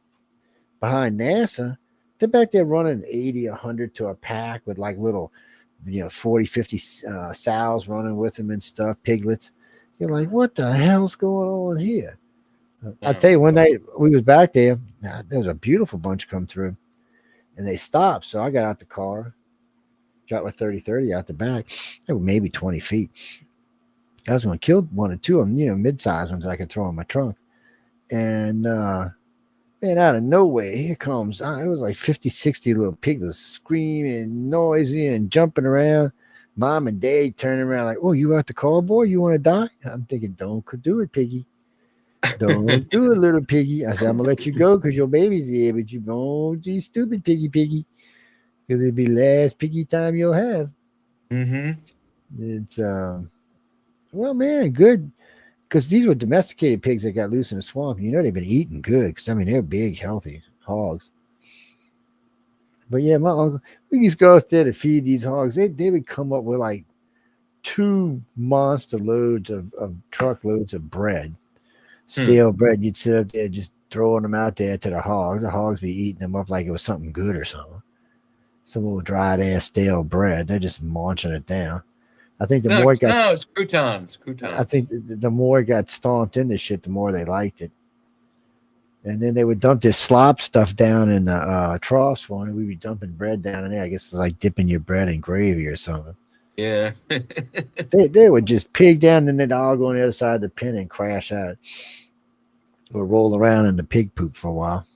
behind NASA, they're back there running 80, 100 to a pack with like little, 40, 50 sows running with them and stuff, piglets. You're like, what the hell's going on here? I'll tell you, one night we was back there, there was a beautiful bunch come through, and they stopped. So I got out the car, got my 30-30 out the back. They were maybe 20 feet. I was going to kill one or two of them, mid-sized ones that I could throw in my trunk. And, man, out of nowhere, here comes, it was like 50, 60 little piglets screaming, noisy, and jumping around. Mom and Dad turning around like, oh, you out the car, boy? You want to die? I'm thinking, don't do it, piggy. Don't do it, little piggy. I said, I'm going to let you go because your baby's here, but you don't be stupid, piggy. Because it'll be last piggy time you'll have. Mm-hmm. It's, well, man, good. Because these were domesticated pigs that got loose in the swamp. They've been eating good. Because, I mean, they're big, healthy hogs. But, yeah, my uncle, we used to go out there to feed these hogs. They would come up with, like, 2 monster loads of truckloads of bread. Stale bread. You'd sit up there just throwing them out there to the hogs. The hogs be eating them up like it was something good or something. Some little dried-ass stale bread. They're just munching it down. I think the more it got... No, it's croutons. I think the more it got stomped into shit, the more they liked it. And then they would dump this slop stuff down in the troughs for it. We'd be dumping bread down in there. I guess it's like dipping your bread in gravy or something. Yeah. they would just pig down and then all go on the other side of the pen and crash out. Or roll around in the pig poop for a while.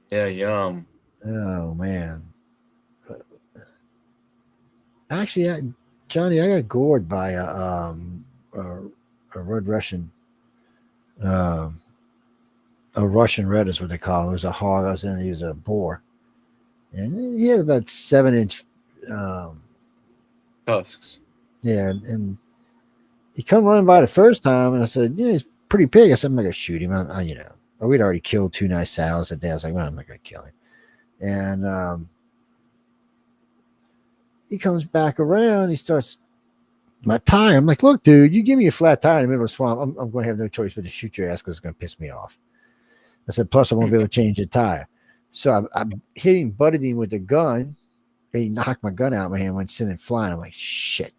Yeah, yum. Oh, man. Actually, Johnny, I got gored by a red Russian, a Russian red is what they call it. It was a hog. I was in. He was a boar, and he had about 7-inch tusks. Yeah, and he come running by the first time, and I said, he's pretty big. I said, I'm not gonna shoot him. But we'd already killed 2 nice sows that day. I was like, well, I'm not gonna kill him, and he comes back around. He starts my tire. I'm like, look, dude, you give me a flat tire in the middle of the swamp. I'm going to have no choice but to shoot your ass because it's going to piss me off. I said, plus I won't be able to change the tire. So I hit him, butted him with the gun. And he knocked my gun out of my hand, went sitting flying. I'm like, shit.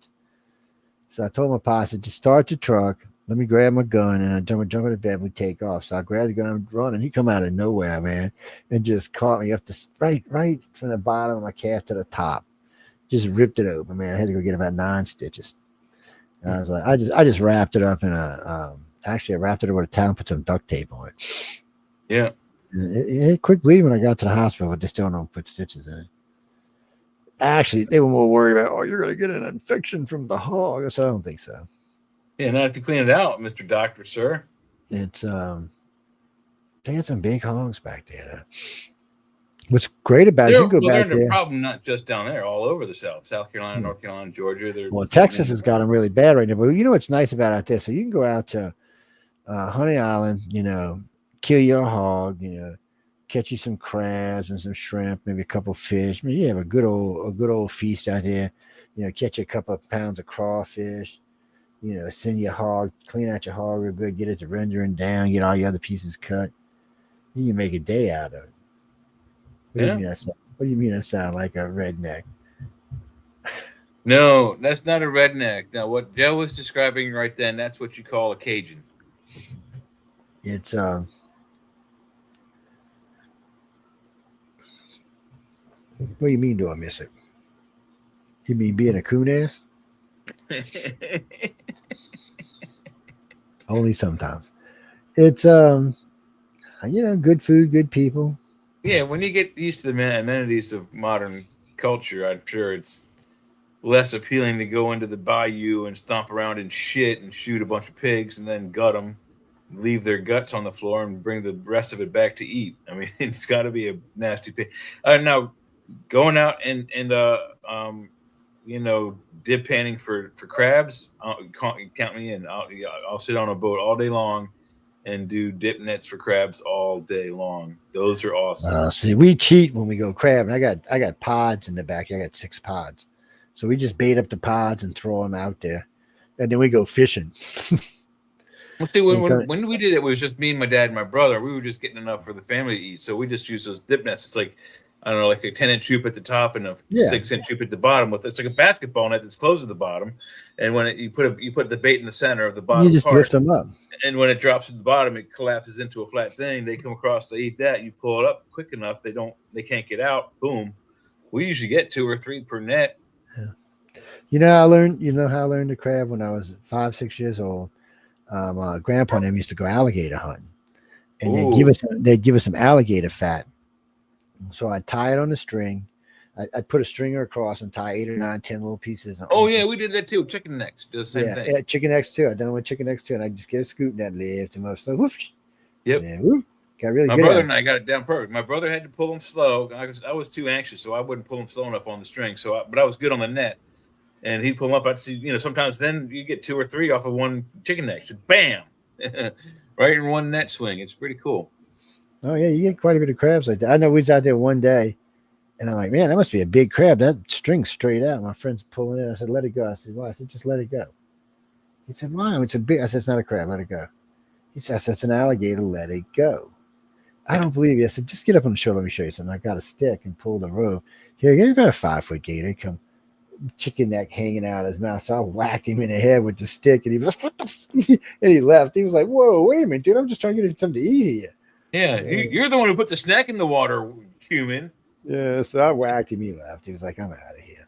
So I told my pa, I said, just start the truck. Let me grab my gun and I jump in the bed. We take off. So I grabbed the gun and run, and he come out of nowhere, man, and just caught me up to right from the bottom of my calf to the top. Just ripped it open, man. I had to go get about 9 stitches. And I was like, I just wrapped it up in actually I wrapped it over with a towel and put some duct tape on it. Yeah. It had quick bleed when I got to the hospital, but they still don't put stitches in it. Actually, they were more worried about, you're going to get an infection from the hog. I said, I don't think so. Yeah, not to clean it out, Mr. Doctor, sir. It's, they had some big hogs back there. What's great about it, you can go They're back in a there. problem not just down there, all over the South Carolina, North Carolina, Georgia. Well, Texas has got them really bad right now. But you know what's nice about out there? So you can go out to Honey Island, kill your hog, catch you some crabs and some shrimp, maybe a couple fish. I mean, you have a good old feast out there. Catch a couple of pounds of crawfish. Send your hog, clean out your hog real good, get it to rendering down, get all your other pieces cut. You can make a day out of it. What do you mean that sound like a redneck? No, that's not a redneck. Now, what Joe was describing right then, that's what you call a Cajun. It's what do you mean? Do I miss it? You mean being a coon ass? Only sometimes. It's good food, good people. Yeah, when you get used to the amenities of modern culture, I'm sure it's less appealing to go into the bayou and stomp around in shit and shoot a bunch of pigs and then gut them, leave their guts on the floor and bring the rest of it back to eat. I mean, it's got to be a nasty pig. Now, going out and dip panning for crabs, count me in. I'll sit on a boat all day long and do dip nets for crabs all day long. Those are awesome. See, we cheat when we go crabbing. I got pods in the back. I got 6 pods. So we just bait up the pods and throw them out there. And then we go fishing. Well, see, when we did it was just me and my dad and my brother. We were just getting enough for the family to eat. So we just use those dip nets. It's like, I don't know, like a 10-inch hoop at the top and a 6-inch hoop at the bottom. It's like a basketball net that's closed at the bottom. And when you put the bait in the center of the bottom, you just lift them up. And when it drops at the bottom, it collapses into a flat thing. They come across, they eat that. You pull it up quick enough, they can't get out. Boom. We usually get 2 or 3 per net. Yeah. I learned how I learned to crab when I was 5-6 years old. My grandpa and them used to go alligator hunting, and they'd give us some alligator fat. So I'd tie it on a string. I'd put a stringer across and tie 8 or 9, 10 little pieces. Oh yeah, we did that too. Chicken necks do the same thing. Yeah, chicken necks too. I done it with chicken necks too, and I just get a scoop net, lift them up, so whoosh. Yep. Got really My good. brother and I got it down perfect. My brother had to pull them slow. I was too anxious, so I wouldn't pull them slow enough on the string. But I was good on the net, and he'd pull them up. I'd see, sometimes then you get 2 or 3 off of one chicken neck. Just bam, right in one net swing. It's pretty cool. Oh yeah, you get quite a bit of crabs like that. I know we was out there one day, and I'm like, man, that must be a big crab. That string's straight out. My friend's pulling it. I said, let it go. I said, why? I said, just let it go. He said, why? It's a big. I said, it's not a crab. Let it go. He said, it's an alligator. Let it go. I don't believe you. I said, just get up on the shore. Let me show you something. I got a stick and pulled the rope. Here, you got a 5-foot gator. Come, chicken neck hanging out of his mouth. So I whacked him in the head with the stick, and he was like, what the f-? And he left. He was like, whoa, wait a minute, dude. I'm just trying to get him something to eat here. Yeah, you're the one who put the snack in the water, human. Yeah, so I whacked him. He left. He was like, I'm out of here.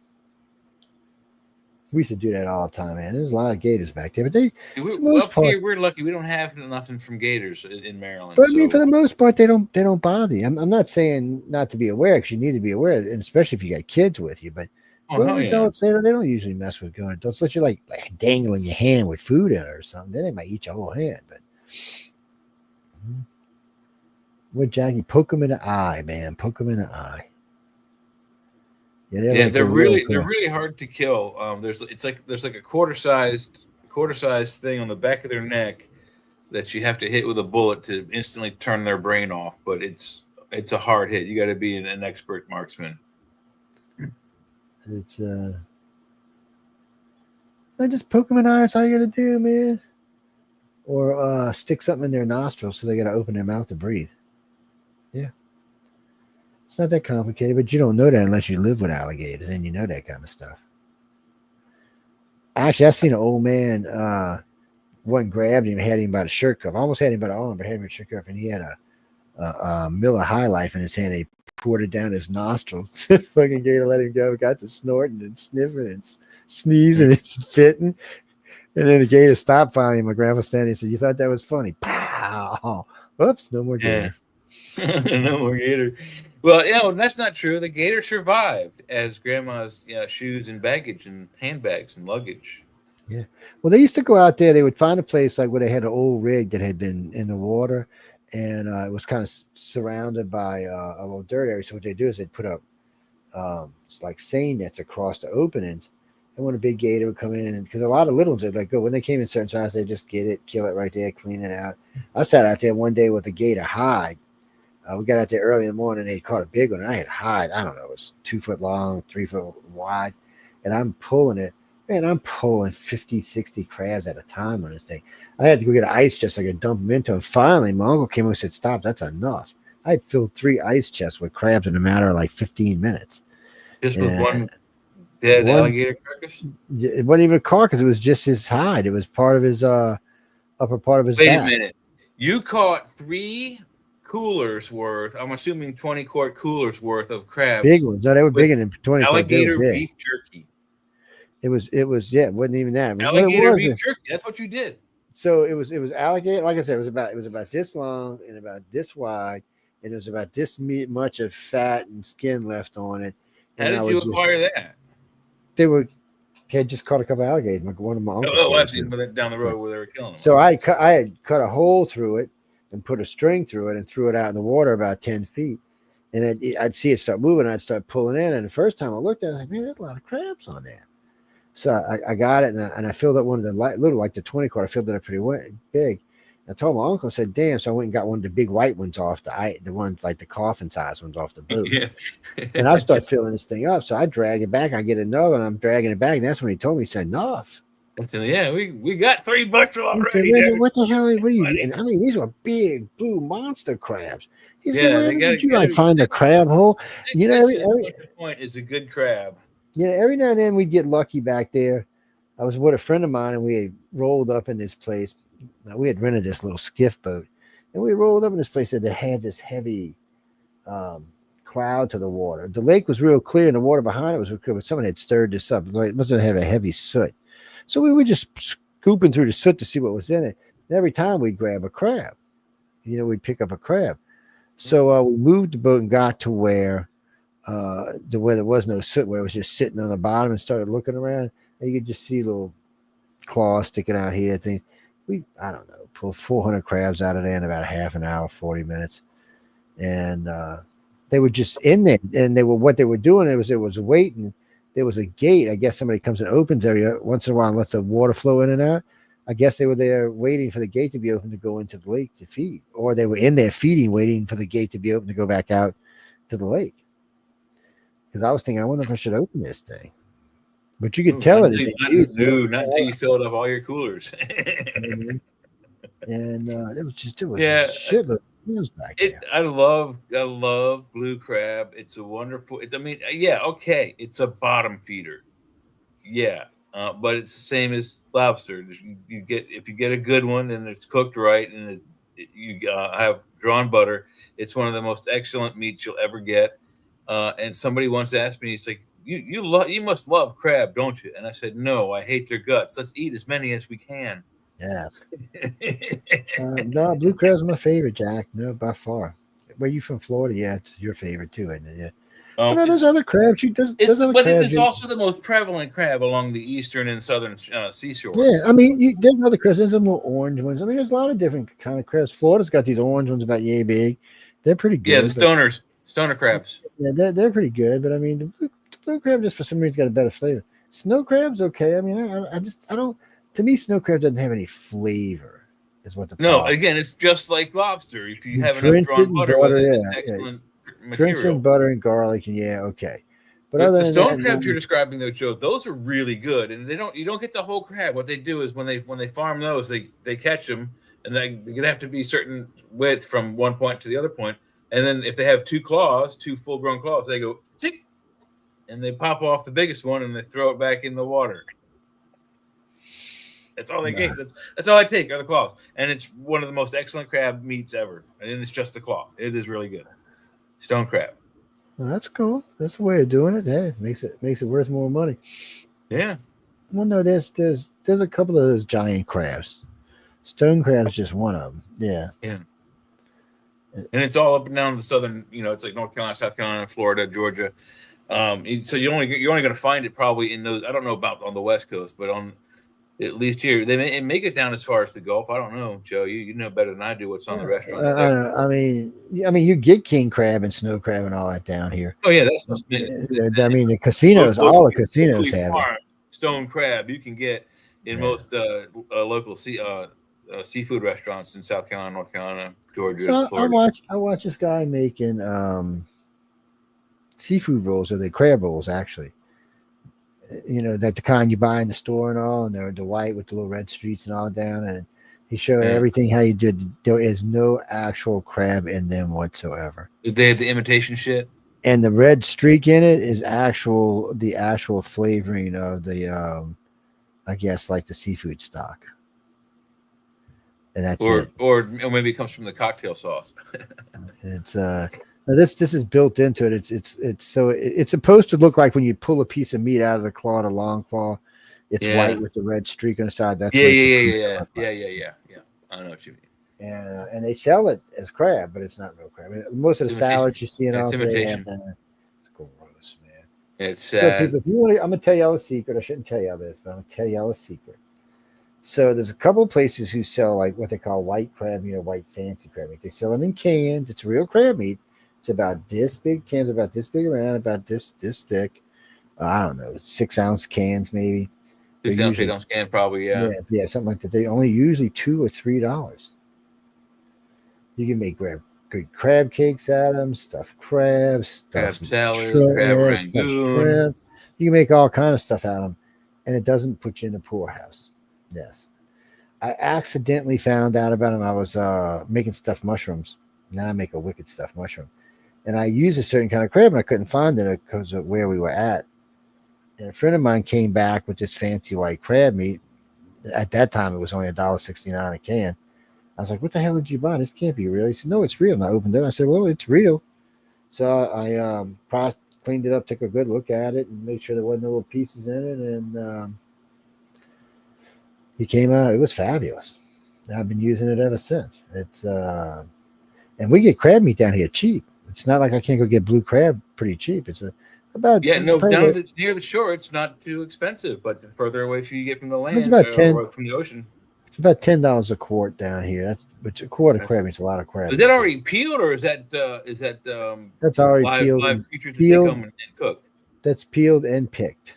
We used to do that all the time, man. There's a lot of gators back there, but here we're lucky. We don't have nothing from gators in Maryland. But I mean, for the most part, they don't bother you. I'm not saying not to be aware, because you need to be aware, and especially if you got kids with you. But adults, they don't usually mess with going. Don't let you like dangling your hand with food in it or something. Then they might eat your whole hand. But what, Jackie? Poke them in the eye, man. Poke them in the eye. Yeah, they're really hard to kill. There's like a quarter sized thing on the back of their neck that you have to hit with a bullet to instantly turn their brain off. But it's a hard hit. You got to be an expert marksman. It's I just poke them in the eye. That's all you got to do, man. Or stick something in their nostrils so they got to open their mouth to breathe. Yeah. It's not that complicated, but you don't know that unless you live with alligators and you know that kind of stuff. Actually, I seen an old man, one grabbed him, had him by the shirt cuff, almost had him by the arm, but had him by the shirt cuff, and he had a Miller High Life in his hand. He poured it down his nostrils. Fucking gator let him go, got to snorting and sniffing and sneezing and spitting. And then the gator stopped finally. My grandpa standing and said, "You thought that was funny?" Pow! Oops, no more gator. No more gator. Well, that's not true. The gator survived as grandma's shoes and baggage and handbags and luggage. Yeah. Well, they used to go out there. They would find a place like where they had an old rig that had been in the water, and it was kind of surrounded by a little dirt area. So what they do is they put up it's like seine nets across the openings. And when a big gator would come in, because a lot of little ones, they'd like go when they came in certain size, they just get it, kill it right there, clean it out. I sat out there one day with a gator hide. We got out there early in the morning. They caught a big one, and I had hide. I don't know, it was 2 foot long, 3 foot wide, and I'm pulling it. Man, I'm pulling 50, 60 crabs at a time on this thing. I had to go get an ice chest. I could dump them into. And finally, my uncle came over and said, "Stop, that's enough." I had filled 3 ice chests with crabs in a matter of like 15 minutes. Just with one dead alligator carcass? It wasn't even a carcass. It was just his hide. It was part of his upper part of his Wait back. a minute. You caught 3 coolers worth, I'm assuming 20-quart coolers worth of crabs. Big ones. No, they were bigger than 20. Alligator beef jerky. It was it wasn't even that. Alligator beef jerky. That's what you did. So it was alligator. Like I said, it was about this long and about this wide, and it was about this much of fat and skin left on it. How did you acquire that? They had just caught a couple of alligators. Like one of my uncles. Oh, I've seen them down the road where they were killing them. So I had cut a hole through it and put a string through it and threw it out in the water about 10 feet. And I'd see it start moving. I'd start pulling in. And the first time I looked at it, I was like, man, there's a lot of crabs on there. So I got it and I filled up one of the little, like the 20 quart. I filled it up pretty big. I told my uncle, I said, damn. So I went and got one of the big white ones off the ones like the coffin size ones off the boat. Yeah. And I start filling this thing up. So I drag it back. I get another and I'm dragging it back. And that's when he told me, he said, enough. I said, yeah, we got 3 bushel I said, already. what the hell? What are you doing? I mean, these were big blue monster crabs. He said, Yeah, "Man, did you like find the crab hole?" You know, every point is a good crab. Yeah, every now and then we'd get lucky back there. I was with a friend of mine, and we had rolled up in this place. Now, we had rented this little skiff boat, and we rolled up in this place that had this heavy cloud to the water. The lake was real clear, and the water behind it was real clear, but someone had stirred this up. It must have had a heavy soot. So we were just scooping through the soot to see what was in it. And every time we'd grab a crab, we'd pick up a crab. So we moved the boat and got to where there was no soot, where it was just sitting on the bottom, and started looking around. And you could just see little claws sticking out here. I don't know, pulled 400 crabs out of there in about a half an hour, 40 minutes. And they were just in there. And what they were doing, it was waiting. There was a gate. I guess somebody comes and opens area once in a while and lets the water flow in and out. I guess they were there waiting for the gate to be open to go into the lake to feed, or they were in there feeding, waiting for the gate to be open to go back out to the lake. Because I was thinking, I wonder if I should open this thing. But you could tell not it. until you filled up all your coolers. And it was shit. Back there. I love blue crab. It's a wonderful. It's a bottom feeder. Yeah, but it's the same as lobster. If you get a good one and it's cooked right and you have drawn butter, it's one of the most excellent meats you'll ever get. And somebody once asked me, he's like, you must love crab, don't you? And I said, no, I hate their guts. Let's eat as many as we can. Yes. No, blue crab's my favorite, Jack. No, by far. Where you from, Florida? Yeah, it's your favorite too, isn't it? Yeah. There's other crabs. It's also the most prevalent crab along the eastern and southern seashore. Yeah, I mean, there's other crabs. There's some little orange ones. I mean, there's a lot of different kind of crabs. Florida's got these orange ones about yay big. They're pretty good. Yeah, the stoner crabs. Yeah, they're pretty good. But I mean, the blue crab just for some reason got a better flavor. Snow crab's okay. I mean, I don't. To me, snow crab doesn't have any flavor. Is what the problem. No, again, it's just like lobster. If you have enough drawn butter with it, it's excellent material. Drinks in butter and garlic, and yeah, okay. But the stone crabs you're describing, though, Joe, those are really good, and you don't get the whole crab. What they do is when they farm those, they catch them, and they're gonna have to be certain width from one point to the other point, and then if they have two full grown claws, they go tick, and they pop off the biggest one and they throw it back in the water. That's all they get. That's all I take are the claws, and it's one of the most excellent crab meats ever. And it's just the claw. It is really good. Stone crab. Well, that's cool. That's a way of doing it. Hey, makes it worth more money. Yeah. Well, no, there's a couple of those giant crabs. Stone crab's just one of them. Yeah. Yeah. And it's all up and down the southern. It's like North Carolina, South Carolina, Florida, Georgia. So you're only going to find it probably in those. I don't know about on the West Coast, but at least here. They may make it down as far as the Gulf. I don't know, Joe. You know better than I do what's on the restaurants there. I mean, you get king crab and snow crab and all that down here. Oh yeah, that's I mean, the casinos, all the casinos have it. Stone crab you can get in most local seafood restaurants in South Carolina, North Carolina, Georgia. So Florida. I watch this guy making seafood rolls, or the crab rolls actually. That the kind you buy in the store and all, and they're the white with the little red streaks and all down, and he showed everything how you did. There is no actual crab in them whatsoever. Did they have the imitation shit? And the red streak in it is the actual flavoring of the I guess like the seafood stock. And that's or maybe it comes from the cocktail sauce. It's this is built into it. It's supposed to look like when you pull a piece of meat out of the claw, the long claw, it's white with the red streak on the side. That's yeah. I know what you mean. And they sell it as crab, but it's not real crab. Most of the salads you see in all day have that. It's gross, man. It's sad. So people, I'm gonna tell y'all a secret. I shouldn't tell y'all this, but I'm gonna tell y'all a secret. So there's a couple of places who sell like what they call white crab meat or white fancy crab meat. They sell it in cans. It's real crab meat. It's about this big cans, about this big around, about this thick. I don't know, 6-ounce cans maybe. 6-ounce can probably, yeah, something like that. They only usually $2 or $3. You can make good crab cakes out of them, stuffed crabs, crab salad, crab rangoon. You can make all kind of stuff out of them, and it doesn't put you in the poorhouse. Yes, I accidentally found out about them. I was making stuffed mushrooms. Now I make a wicked stuffed mushroom. And I used a certain kind of crab, and I couldn't find it because of where we were at. And a friend of mine came back with this fancy white crab meat. At that time, it was only $1.69 a can. I was like, "What the hell did you buy? This can't be real." He said, "No, it's real." And I opened it. I said, "Well, it's real." So I cleaned it up, took a good look at it, and made sure there wasn't no little pieces in it. And he came out. It was fabulous. I've been using it ever since. It's and we get crab meat down here cheap. It's not like I can't go get blue crab pretty cheap. It's about near the shore. It's not too expensive, but the further away you get from the land, it's about from the ocean. It's about $10 a quart down here. But a quart of crab meat's a lot of crab. Is that already peeled, or is that that's already live creatures that come and cooked? That's peeled and picked.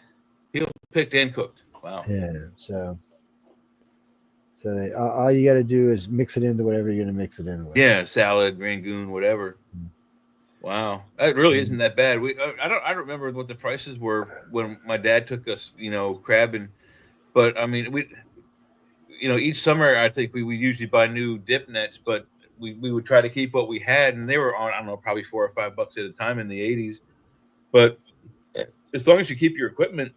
Peeled, picked, and cooked. Wow. Yeah. So all you got to do is mix it into whatever you're going to mix it in with. Yeah, salad, rangoon, whatever. Wow, that really isn't that bad. I don't remember what the prices were when my dad took us, crabbing. But I mean, each summer I think we usually buy new dip nets, but we would try to keep what we had, and they were on, I don't know, probably $4 or $5 at a time in the 80s. But as long as you keep your equipment,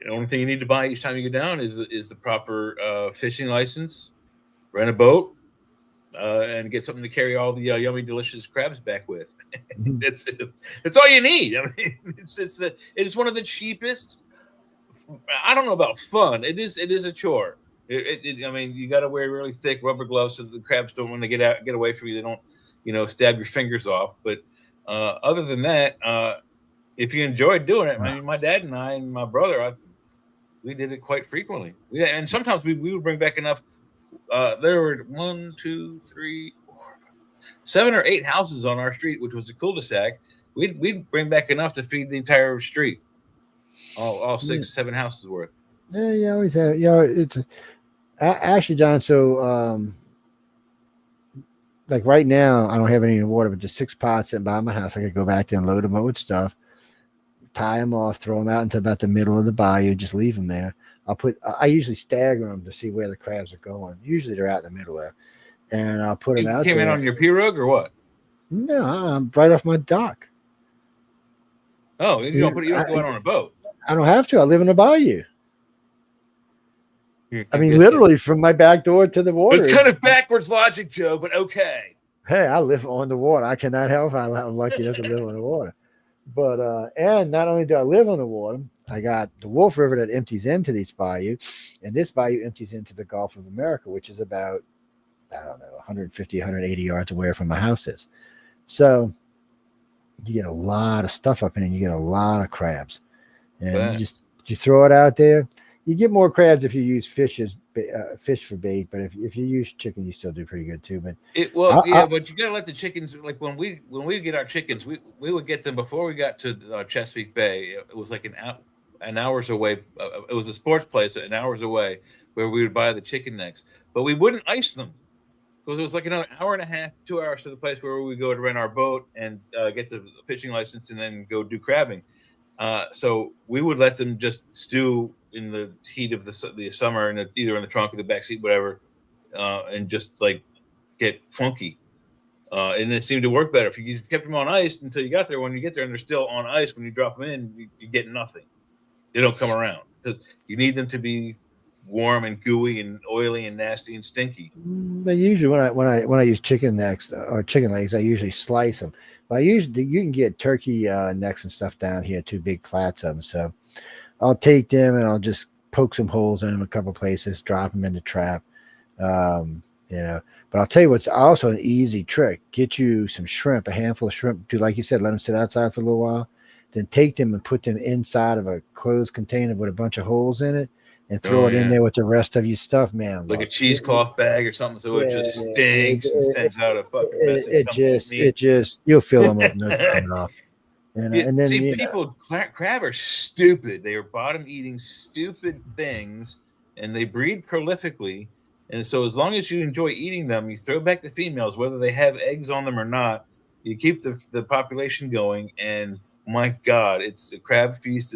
the only thing you need to buy each time you go down is the proper fishing license, rent a boat, and get something to carry all the yummy, delicious crabs back with. That's all you need. I mean, it's one of the cheapest. I don't know about fun. It is a chore. I mean, you got to wear really thick rubber gloves so that the crabs don't, when they get away from you, they don't, stab your fingers off. But other than that, if you enjoy doing it, I mean, my dad and I and my brother, we did it quite frequently. And sometimes we would bring back enough. There were 1, 2, 3, 4, 7 or 8 houses on our street, which was a cul-de-sac. We'd bring back enough to feed the entire street, all 6, 7 houses worth. Yeah, you always have. It's actually, John. So, like right now, I don't have any in the water, but just 6 pots sitting by my house. I could go back there and load them up with stuff, tie them off, throw them out into about the middle of the bayou, just leave them there. I usually stagger them to see where the crabs are going. Usually they're out in the middle there, and I'll put them out. You came in on your pirogue or what? No, I'm right off my dock. Oh, you don't go out on a boat. I don't have to. I live in a bayou. I mean, literally from my back door to the water. It's kind of backwards logic, Joe, but okay. Hey, I live on the water. I cannot help. I'm lucky enough to live on the water. But and not only do I live on the water, I got the Wolf River that empties into this bayou, and this bayou empties into the Gulf of America, which is about, I don't know, 150, 180 yards away from my house is. So you get a lot of stuff up in it, and you get a lot of crabs. And you throw it out there. You get more crabs if you use fish for bait, but if you use chicken, you still do pretty good too. But but you gotta let the chickens, like when we get our chickens, we would get them before we got to Chesapeake Bay. It was like an hour's away. It was a sports place an hours away where we would buy the chicken necks, but we wouldn't ice them because it was like another hour and a half, 2 hours to the place where we go to rent our boat and get the fishing license and then go do crabbing. So we would let them just stew in the heat of the summer, and either in the trunk or the back seat, whatever, and just like get funky. And it seemed to work better if you kept them on ice until you got there. When you get there and they're still on ice, when you drop them in, you get nothing. They don't come around because you need them to be warm and gooey and oily and nasty and stinky. But usually when I use chicken necks or chicken legs, I usually slice them. But you can get turkey necks and stuff down here, 2 big plats of them. So I'll take them and I'll just poke some holes in them a couple places, drop them in the trap. But I'll tell you what's also an easy trick. Get you some shrimp, a handful of shrimp. Do like you said, let them sit outside for a little while. Then take them and put them inside of a closed container with a bunch of holes in it and throw it in there with the rest of your stuff, man. Like a cheesecloth bag or something, so it just stinks and sends out a fucking mess. It just you'll fill them up no time at all. And then people crab are stupid. They are bottom eating stupid things, and they breed prolifically. And so, as long as you enjoy eating them, you throw back the females, whether they have eggs on them or not. You keep the population going, and my God, it's a crab feast.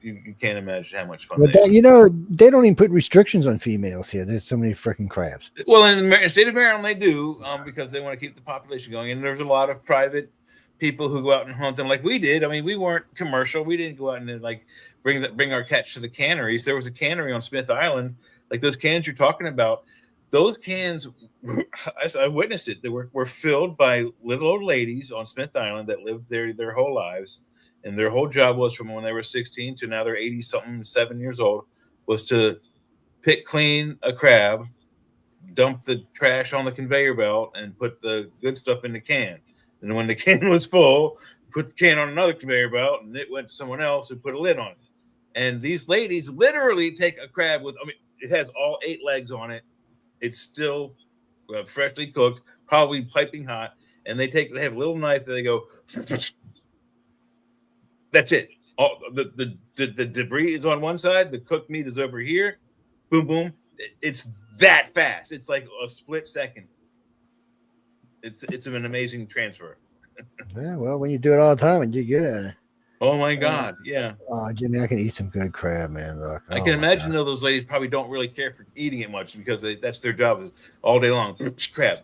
You can't imagine how much fun. But they don't even put restrictions on females here. There's so many freaking crabs. Well, in the state of Maryland, they do because they want to keep the population going, and there's a lot of private people who go out and hunt them like we did. I mean, we weren't commercial. We didn't go out and like bring our catch to the canneries. There was a cannery on Smith Island, like those cans you're talking about. Those cans, I witnessed it. They were filled by little old ladies on Smith Island that lived there their whole lives, and their whole job was from when they were 16 to now they're 80-something, 7 years old, was to pick clean a crab, dump the trash on the conveyor belt, and put the good stuff in the can. And when the can was full, put the can on another conveyor belt, and it went to someone else who put a lid on it. And these ladies literally take a crab it has all 8 legs on it. It's still freshly cooked, probably piping hot, and they have a little knife that they go. That's it. All the debris is on one side, the cooked meat is over here. Boom, boom. It's that fast. It's like a split second. It's an amazing transfer. Yeah, well, when you do it all the time and you're good at it. Oh my God, yeah. Oh, Jimmy, I can eat some good crab, man. Look, I can imagine though those ladies probably don't really care for eating it much because that's their job is all day long. Crab,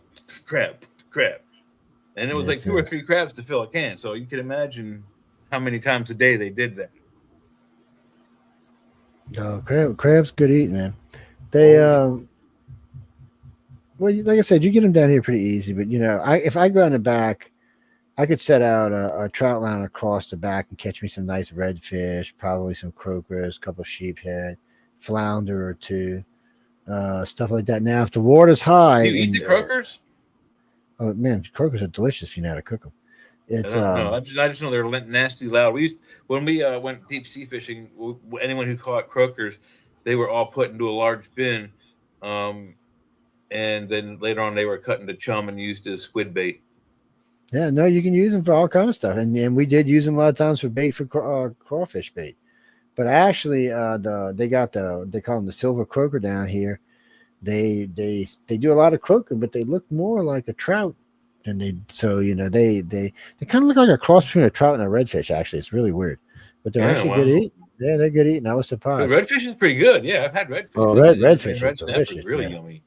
and it was like 2 or 3 crabs to fill a can. So you can imagine how many times a day they did that. No, crab's good eating, man. They well, like I said, you get them down here pretty easy. But if I go in the back, I could set out a trout line across the back and catch me some nice redfish, probably some croakers, a couple of sheephead, flounder or 2, stuff like that. Now, if the water's high, you eat the croakers? Oh man, croakers are delicious if you know how to cook them. It's I just know they're nasty loud. When we went deep sea fishing, anyone who caught croakers, they were all put into a large bin, and then later on they were cut into chum and used as squid bait. Yeah, no, you can use them for all kind of stuff, and we did use them a lot of times for bait for crawfish bait. But actually, they call them the silver croaker down here. They do a lot of croaker, but they look more like a trout than they kind of look like a cross between a trout and a redfish. Actually, it's really weird, but they're actually good eating. Yeah, they're good eating. I was surprised. Redfish is pretty good. Yeah, I've had redfish. Oh, redfish red is delicious. Is really yummy.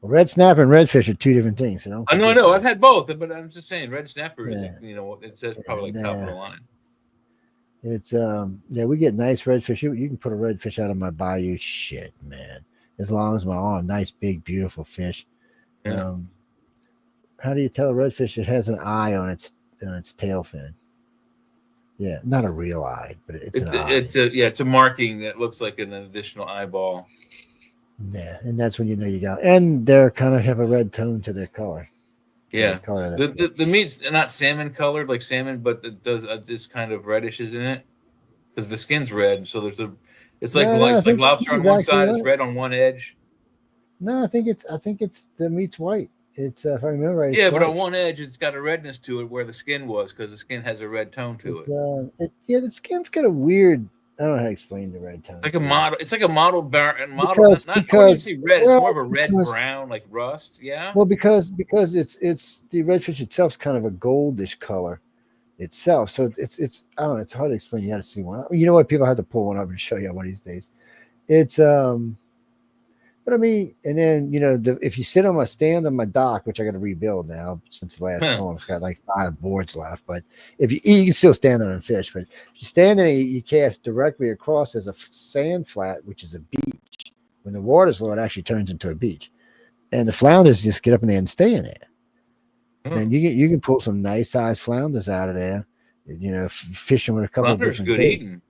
Well, red snapper and redfish are 2 different things. I know. I've had both, but I'm just saying, red snapper is, it says probably like top of the line. It's we get nice redfish. You can put a redfish out of my bayou, shit, man. As long as nice, big, beautiful fish. Yeah. How do you tell a redfish it has an eye on its tail fin? Yeah, not a real eye, but it's an eye. It's a marking that looks like an additional eyeball. Yeah, and that's when you know you got. And they're kind of have a red tone to their color. Yeah, the meat's not salmon colored like salmon, but it does it's kind of reddish, isn't it? Because the skin's red, so there's It's like No, I it's like think lobster on he's one actually side, it's right. red on one edge. No, I think it's the meat's white. It's if I remember right. Yeah, it's but white. on one edge, it's got a redness to it where the skin was, because the skin has a red tone to it. Yeah, the skin's got a weird. I don't know how to explain the red tone. It's like a model. It's like a mottled brown. Because I wouldn't say red. It's well, more of a red because- brown, like rust. Yeah. Well, because it's the redfish itself is kind of a goldish color itself. So it's I don't know. It's hard to explain. You got to see one. You know what? People have to pull one up and show you one of these days. It's but I mean, and then if you sit on my stand on my dock, which I got to rebuild now since the last storm, it's got like 5 boards left. But if you can still stand on and fish. But if you stand there, you cast directly across as a sand flat, which is a beach. When the water's low, it actually turns into a beach, and the flounders just get up in there and stay in there. And you can pull some nice sized flounders out of there. Fishing with a couple Flounder's of different good baits. eating.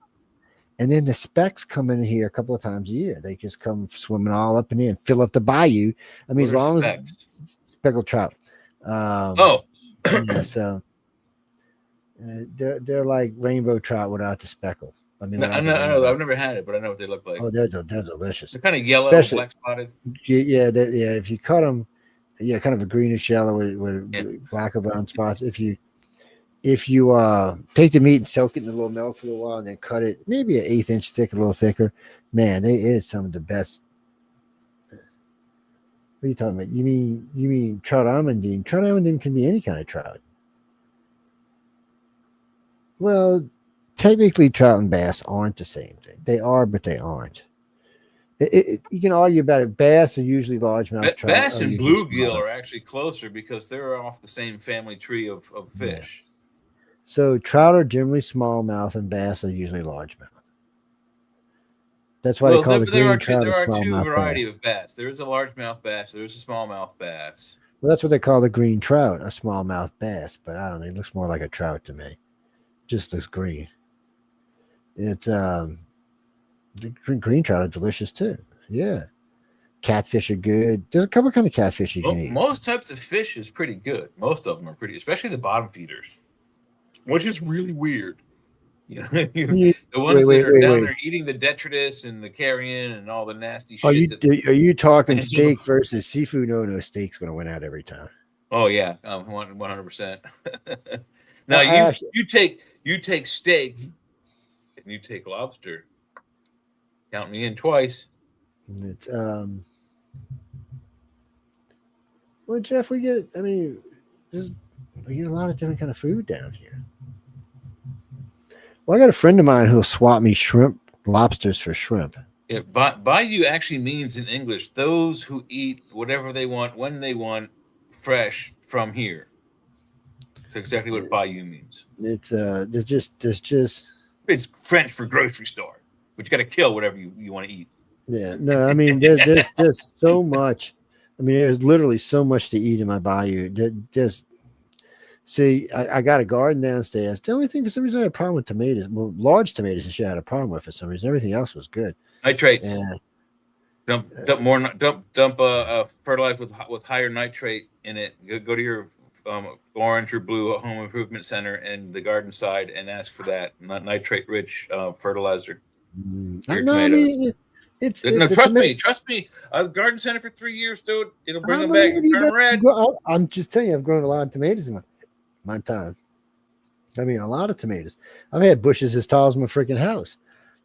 And then the specks come in here a couple of times a year. They just come swimming all up in here and fill up the bayou. I mean, as long as speckled trout. Yeah, so they're like rainbow trout without the speckle. I mean, I know. I've never had it, but I know what they look like. Oh, they're delicious. They're kind of yellow, black spotted. Yeah. If you cut them, kind of a greenish yellow with black or brown spots. If you take the meat and soak it in a little milk for a while and then cut it maybe an 1/8 inch thick, a little thicker, man, it is some of the best. What are you talking about? You mean trout almondine? Trout almondine can be any kind of trout. Well, technically, trout and bass aren't the same thing. They are, but they aren't. You can argue about it. Bass are usually largemouth trout. Bass and bluegill are actually closer because they're off the same family tree of fish. Yeah. So trout are generally smallmouth and bass are usually largemouth. That's why they call the green trout a smallmouth bass. There are two varieties of bass. There is a largemouth bass. There is a smallmouth bass. Well, that's what they call the green trout, a smallmouth bass. But I don't know. It looks more like a trout to me. Just looks green. It's the green trout are delicious too. Yeah. Catfish are good. There's a couple kind of catfish you can eat. Most types of fish is pretty good. Most of them are pretty, especially the bottom feeders, which is really weird. The ones that are down there eating the detritus and the carrion and all the nasty shit. Are you talking steak versus seafood? No, steak's going to win out every time. Oh yeah, 100%. Now you take steak and you take lobster. Count me in twice. It's well, Jeff, we get a lot of different kind of food down here. Well, I got a friend of mine who'll swap me lobsters for shrimp. Yeah, bayou actually means in English those who eat whatever they want when they want, fresh from here. That's exactly what bayou means. It's it's French for grocery store, but you got to kill whatever you want to eat. Yeah, no, I mean there's just so much. I mean, there's literally so much to eat in my bayou. See, I got a garden downstairs. The only thing for some reason I had a problem with tomatoes. Well, large tomatoes and shit I had a problem with for some reason. Everything else was good. Nitrates. Yeah. Dump fertilize with higher nitrate in it. Go to your orange or blue home improvement center and the garden side and ask for that nitrate rich fertilizer. Trust me. Garden center for 3 years, dude. It'll bring them back and turn red. I'm just telling you, I've grown a lot of tomatoes in my time. I mean, a lot of tomatoes. I've had bushes as tall as my freaking house.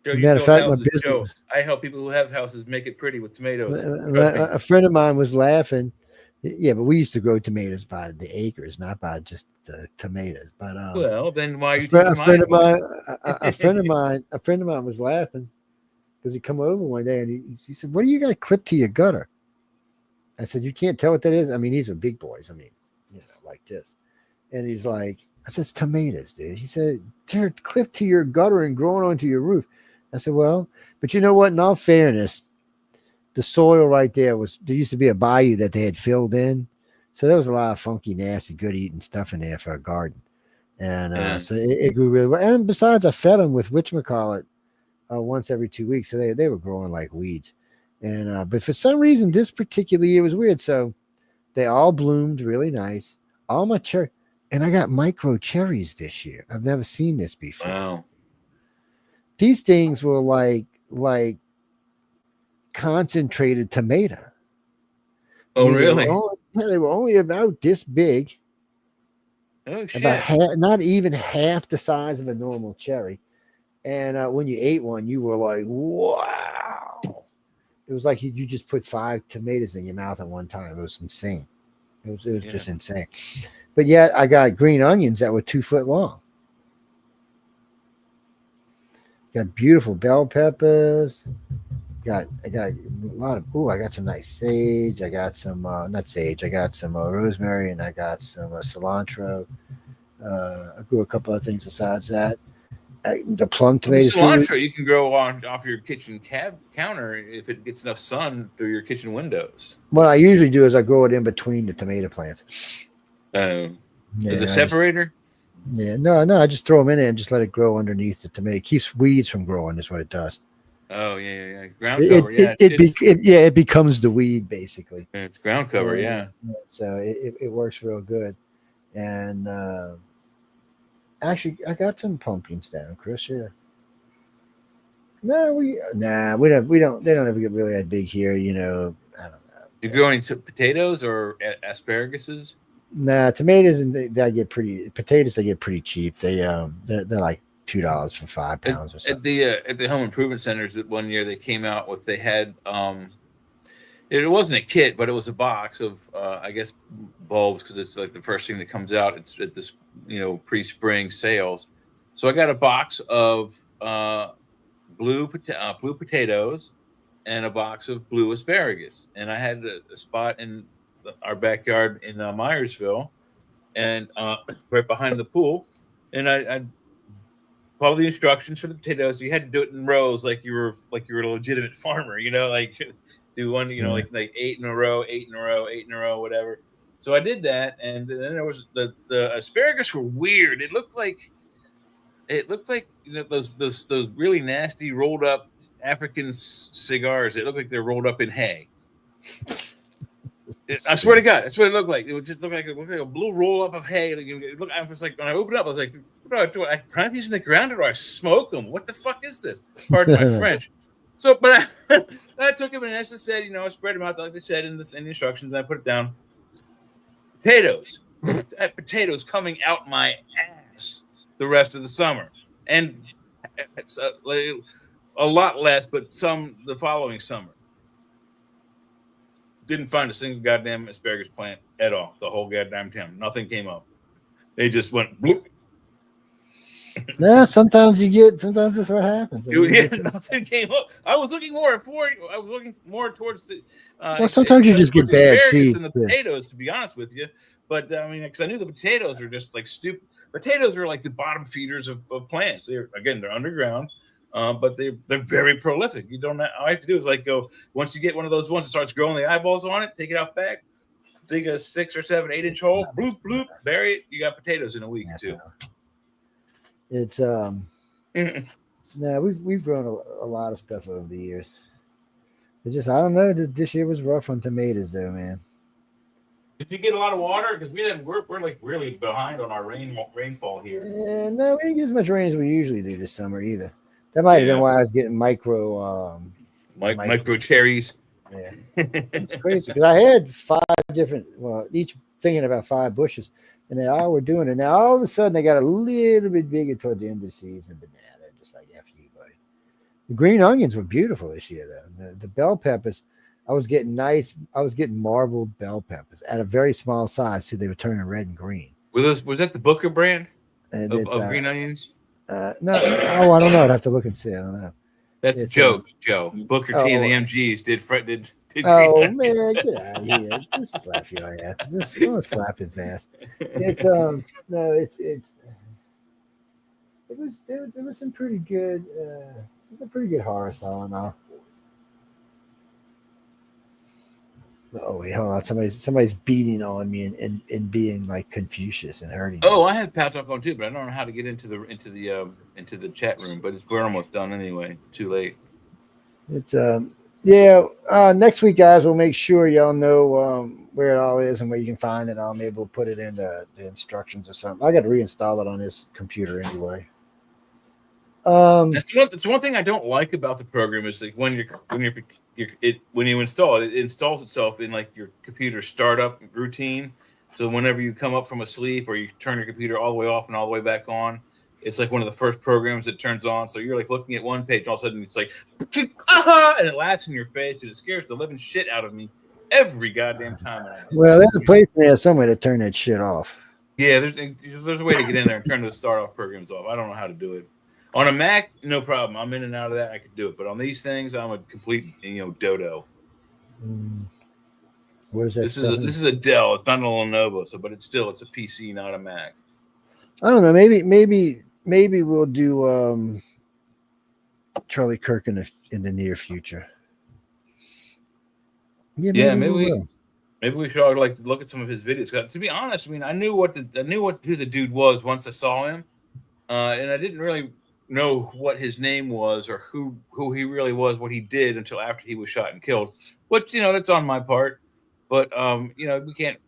Joe, matter of fact, my business. Joe, I help people who have houses make it pretty with tomatoes. A friend of mine was laughing. Yeah, but we used to grow tomatoes by the acres, not by just the tomatoes. But well, then why are you? A friend of mine was laughing because he come over one day and he said, "What do you got clipped to your gutter?" I said, "You can't tell what that is." I mean, these are big boys. I mean, like this. And he's like, I said, "It's tomatoes, dude." He said, "They're clipped to your gutter and growing onto your roof." I said, "Well, but you know what? In all fairness, the soil right there used to be a bayou that they had filled in. So there was a lot of funky, nasty, good eating stuff in there for a garden. And so it grew really well. And besides, I fed them with whatchamacallit once every 2 weeks. So they were growing like weeds. And but for some reason, this particular year was weird. So they all bloomed really nice. All my cherry. And I got micro cherries this year. I've never seen this before. Wow. These things were like like concentrated tomato. I Oh, mean, really? They were only about this big, Oh, shit. about half, not even half the size of a normal cherry. And when you ate one, you were like, wow. It was like you just put 5 tomatoes in your mouth at one time. It was insane. It was just insane. But yet I got green onions that were 2 foot long. Got beautiful bell peppers. I got a lot of. I got some nice sage. I got some not sage. I got some rosemary, and I got some cilantro. I grew a couple of things besides that. The plum tomatoes. Cilantro you can grow off your kitchen counter if it gets enough sun through your kitchen windows. What I usually do is I grow it in between the tomato plants. The separator? No, I just throw them in there and just let it grow underneath the tomato. It keeps weeds from growing. Is what it does. Oh yeah. Ground cover. It becomes the weed basically. It's ground cover. So it works real good. And actually, I got some pumpkins down, Chris. Yeah. No, we don't. They don't ever get really that big here. I don't know. You growing potatoes or asparaguses? Nah, tomatoes and they get pretty. Potatoes they get pretty cheap. They're like $2 for 5 pounds or something. At the home improvement centers that one year they came out with, they had it wasn't a kit, but it was a box of I guess bulbs, because it's like the first thing that comes out. It's at this pre-spring sales. So I got a box of blue potatoes and a box of blue asparagus, and I had a spot in our backyard in Myersville, and right behind the pool, and I follow the instructions for the potatoes. So you had to do it in rows, like you were a legitimate farmer, like do one, like 8 in a row, 8 in a row, 8 in a row, whatever. So I did that, and then there was the asparagus were weird. It looked like those really nasty rolled up African cigars. It looked like they're rolled up in hay. I swear to God, that's what it looked like. It would just look like a blue roll up of hay. I was like, when I opened it up, I was like, what do I do? I plant these in the ground, or do I smoke them? What the fuck is this? Pardon my French. So, but I took them and as I said, I spread them out like they said in the instructions, and I put it down. Potatoes coming out my ass the rest of the summer, and it's a lot less, but some the following summer. Didn't find a single goddamn asparagus plant at all. The whole goddamn town. Nothing came up. They just went bloop. Yeah, sometimes that's what happens. Nothing came up. I was looking more towards the. Sometimes you just get bad seeds than the potatoes, to be honest with you. But I mean, because I knew the potatoes are just like stupid. Potatoes are like the bottom feeders of plants. They're underground. But they're very prolific. You don't. All I have to do is go. Once you get one of those ones that starts growing the eyeballs on it, take it out back, dig a 6 or 7, 8 inch hole, bloop bloop, bury it. You got potatoes in a week too. It's we've grown a lot of stuff over the years. It just I don't know. This year was rough on tomatoes though, man. Did you get a lot of water? Because we're like really behind on our rainfall here. No, we didn't get as much rain as we usually do this summer either. That might have been why I was getting micro cherries. Yeah, it's crazy because I had 5 different. Well, each thinking about 5 bushes, and they all were doing it. Now all of a sudden they got a little bit bigger toward the end of the season, but they're just like F you, buddy. The green onions were beautiful this year, though. The bell peppers, I was getting marbled bell peppers at a very small size, so they were turning red and green. Was that the Booker brand of green onions? No, I don't know. I'd have to look and see. I don't know. That's a joke, Joe. Booker T and the MGs did. Oh man, get out of here! Just slap your ass. Just gonna slap his ass. It's no, there was some pretty good. It was a pretty good harvest all in all. Oh wait, hold on. Somebody's beating on me and being like Confucius and hurting. Oh, I have Pat Talk on too, but I don't know how to get into the chat room. But we're almost done anyway. Too late. It's next week, guys, we'll make sure y'all know where it all is and where you can find it. Maybe we'll put it in the instructions or something. I got to reinstall it on this computer anyway. That's one thing I don't like about the program is like when you install it, it installs itself in like your computer startup routine. So whenever you come up from a sleep or you turn your computer all the way off and all the way back on, it's like one of the first programs that turns on. So you're like looking at one page, and all of a sudden it's like, aha, and it laughs in your face, and it scares the living shit out of me every goddamn time. Well, there's a place there somewhere to turn that shit off. Yeah, there's a way to get in there and turn those start off programs off. I don't know how to do it. On a Mac, no problem. I'm in and out of that. I could do it. But on these things, I'm a complete, dodo. What is that? This is a Dell. It's not a Lenovo, but it's a PC, not a Mac. I don't know. Maybe we'll do Charlie Kirk in the near future. Yeah, maybe we should all like look at some of his videos. To be honest, I mean, I knew who the dude was once I saw him, and I didn't really know what his name was or who he really was, what he did until after he was shot and killed. But that's on my part. But we can't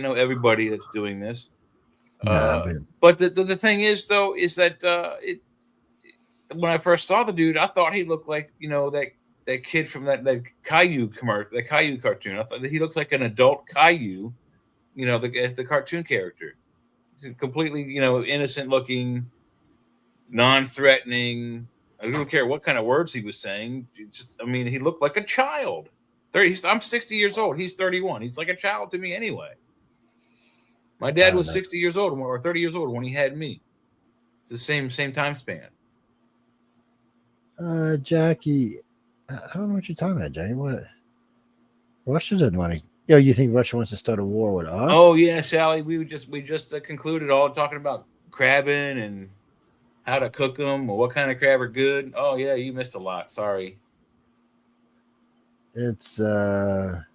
know everybody that's doing this. But the thing is, though, is that when I first saw the dude, I thought he looked like that kid from that Caillou commercial, that Caillou cartoon. I thought that he looks like an adult Caillou, the cartoon character. He's completely, innocent looking, non-threatening. I don't care what kind of words he was saying. He looked like a child. I'm 60 years old. He's 31. He's like a child to me anyway. My dad was 60 years old or 30 years old when he had me. It's the same time span. Jackie, I don't know what you're talking about, Jackie. What? Russia doesn't want to. You think Russia wants to start a war with us? Oh yeah, Sally. We just concluded all talking about crabbing and how to cook them or what kind of crab are good. Oh yeah, you missed a lot. Sorry. It's Jada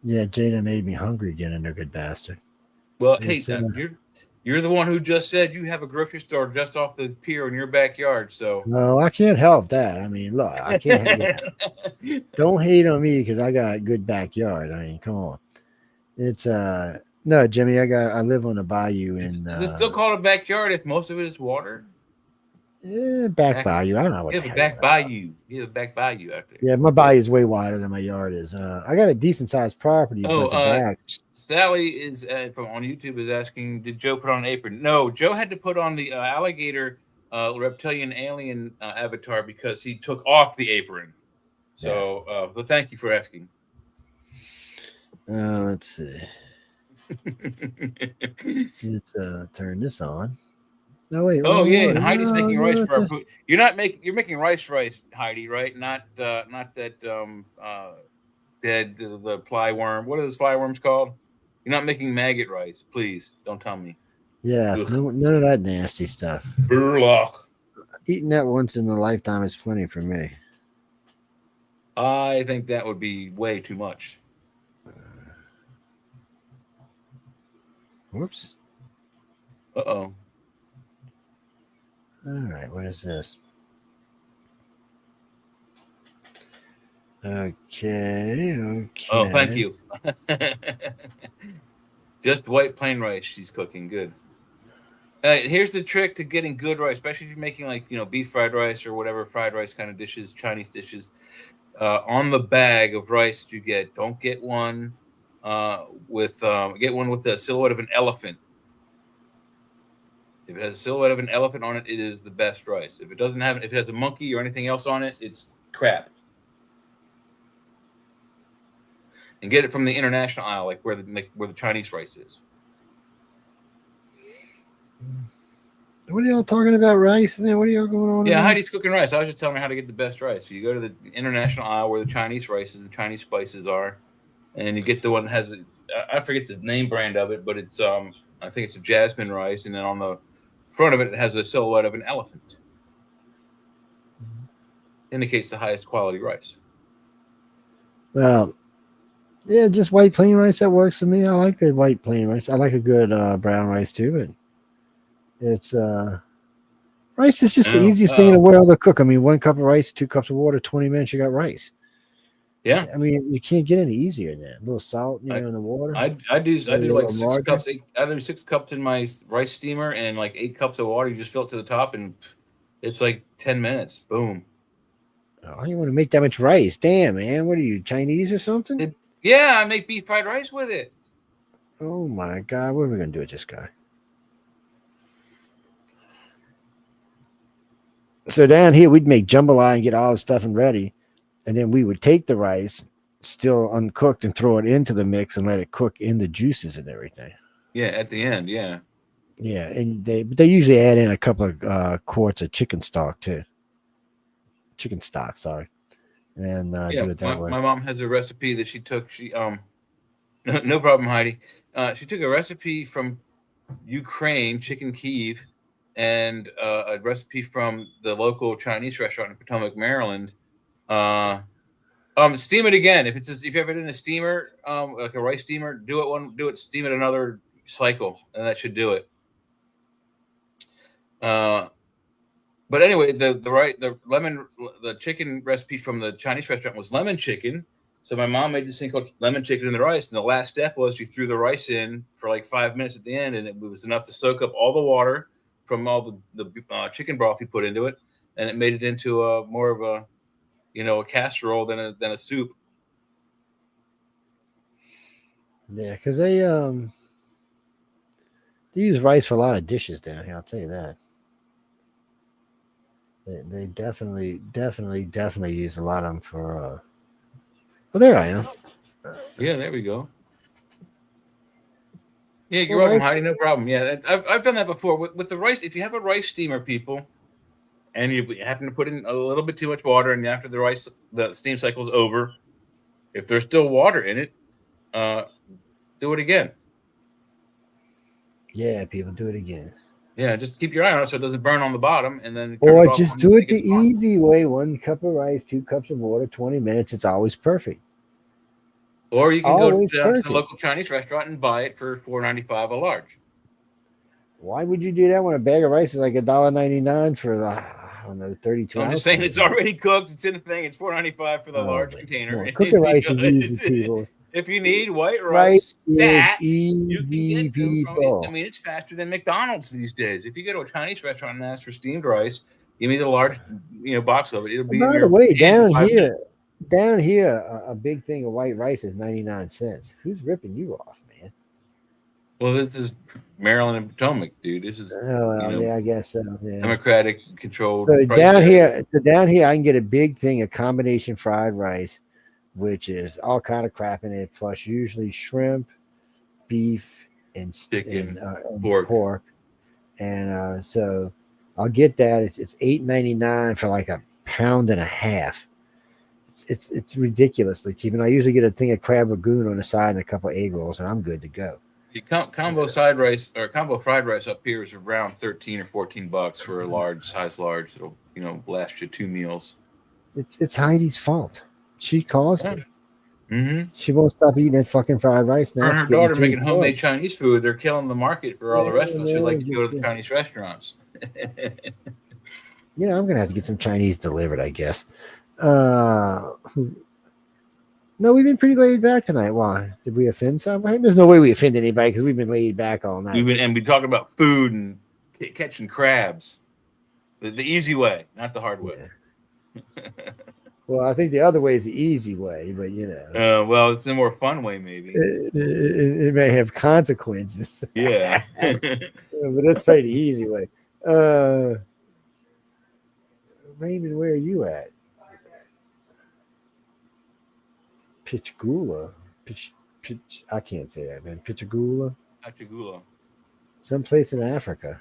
made me hungry again, and a good bastard. Well, hey, you're the one who just said you have a grocery store just off the pier in your backyard. So no, I can't help that. I mean, look, I can't. Don't hate on me because I got a good backyard. I mean, come on. It's no, Jimmy. I live on a bayou in. Is it still called a backyard if most of it is water? Yeah, back bayou. I don't know what. You have a back bayou. You have a back bayou out there. Yeah, my bayou is way wider than my yard is. I got a decent sized property. Sally is from on YouTube is asking, did Joe put on an apron? No, Joe had to put on the alligator reptilian alien avatar because he took off the apron. So, yes. But thank you for asking. Let's see. Let's turn this on. No wait. Oh yeah, and Heidi's making rice for our food. You're making rice, Heidi, right? Not that the flyworm. What are those flyworms called? You're not making maggot rice, please. Don't tell me. Yes, none of that nasty stuff. Burlock. Eating that once in a lifetime is plenty for me. I think that would be way too much. Whoops. Uh-oh. All right, what is this? Okay. Oh, thank you. Just white plain rice she's cooking. Good. Here's the trick to getting good rice, especially if you're making beef fried rice or whatever fried rice kind of dishes, Chinese dishes. On the bag of rice that you get, don't get one with the silhouette of an elephant. If it has a silhouette of an elephant on it, it is the best rice. If it doesn't have it, if it has a monkey or anything else on it, it's crap. And get it from the international aisle, like where the Chinese rice is. What are y'all talking about rice, man? What are y'all going on? Yeah, Heidi's cooking rice. I was just telling her how to get the best rice. So you go to the international aisle where the Chinese rices, the Chinese spices are, and you get the one that has I forget the name brand of it, but it's I think it's a jasmine rice, and then on the front of it, it has a silhouette of an elephant. Indicates the highest quality rice. Well, yeah, just white plain rice that works for me. I like good white plain rice. I like a good brown rice too, but it's rice is just the easiest thing in the world to cook. I mean, 1 cup of rice, 2 cups of water, 20 minutes, you got rice. Yeah, I mean, you can't get any easier than that. A little salt, in the water. I do like 6 cups. I do 6 cups in my rice steamer and like 8 cups of water. You just fill it to the top and It's like 10 minutes. Boom. Oh, you want to make that much rice? Damn, man. What are you, Chinese or something? Yeah, I make beef fried rice with it. Oh my God. What are we going to do with this guy? So down here, we'd make jambalaya and get all the stuff and ready. And then we would take the rice, still uncooked, and throw it into the mix and let it cook in the juices and everything. Yeah, at the end. Yeah. Yeah, and they usually add in a couple of quarts of chicken stock too. Chicken stock, sorry. And Yeah, do it that way. my mom has a recipe that she took. No problem, Heidi. She took a recipe from Ukraine, chicken Kiev, and a recipe from the local Chinese restaurant in Potomac, Maryland. Steam it again. If you have it in a steamer, like a rice steamer, steam it another cycle, and that should do it. But anyway, the chicken recipe from the Chinese restaurant was lemon chicken. So my mom made this thing called lemon chicken in the rice, and the last step was you threw the rice in for like 5 minutes at the end, and it was enough to soak up all the water from all the chicken broth you put into it, and it made it into more of a a casserole than a soup. Yeah, because they use rice for a lot of dishes down here. I'll tell you that. They definitely use a lot of them for. Well, there I am. Yeah, there we go. Yeah, you're welcome, Heidi. No problem. Yeah, I've done that before with the rice. If you have a rice steamer, people, and you happen to put in a little bit too much water, and after the steam cycle is over, if there's still water in it, do it again. Yeah, people do it again. Yeah, just keep your eye on it so it doesn't burn on the bottom, and then or just do it the easy way: 1 cup of rice, 2 cups of water, 20 minutes. It's always perfect. Or you can go down to the local Chinese restaurant and buy it for $4.95 a large. Why would you do that when a bag of rice is like $1.99 for 32 I'm just saying it's already cooked. It's in the thing. It's $4.95 for the large container. Cooking rice is easy, people. If you need white rice, easy, people. I mean, it's faster than McDonald's these days. If you go to a Chinese restaurant and ask for steamed rice, give me the large, box of it. It'll be. By the way, down here, a big thing of white rice is 99 cents. Who's ripping you off, man? Well, this is Maryland and Potomac, dude. This is. Yeah, I guess so. Yeah. Democratic controlled. So down here, I can get a big thing of combination fried rice, which is all kind of crap in it, plus usually shrimp, beef, and chicken, pork. And so I'll get that. It's $8.99 for like a pound and a half. It's ridiculously cheap. And I usually get a thing of crab ragoon on the side and a couple of egg rolls, and I'm good to go. The combo side rice or combo fried rice up here is around $13 or $14 for a large. It'll last you 2 meals. It's Heidi's fault. She caused it. Mm-hmm. She won't stop eating that fucking fried rice now. Her and her daughter making homemade Chinese food. They're killing the market for all the rest of us who like to go to the Chinese restaurants. I'm gonna have to get some Chinese delivered, I guess. No, we've been pretty laid back tonight. Why? Did we offend somebody? There's no way we offend anybody because we've been laid back all night. We've been talking about food and catching crabs. The easy way, not the hard way. Yeah. Well, I think the other way is the easy way, but well, it's a more fun way, maybe. It may have consequences. Yeah. But let's play the easy way. Raymond, where are you at? Pichgula. I can't say that, man. Pichgula. Someplace in Africa.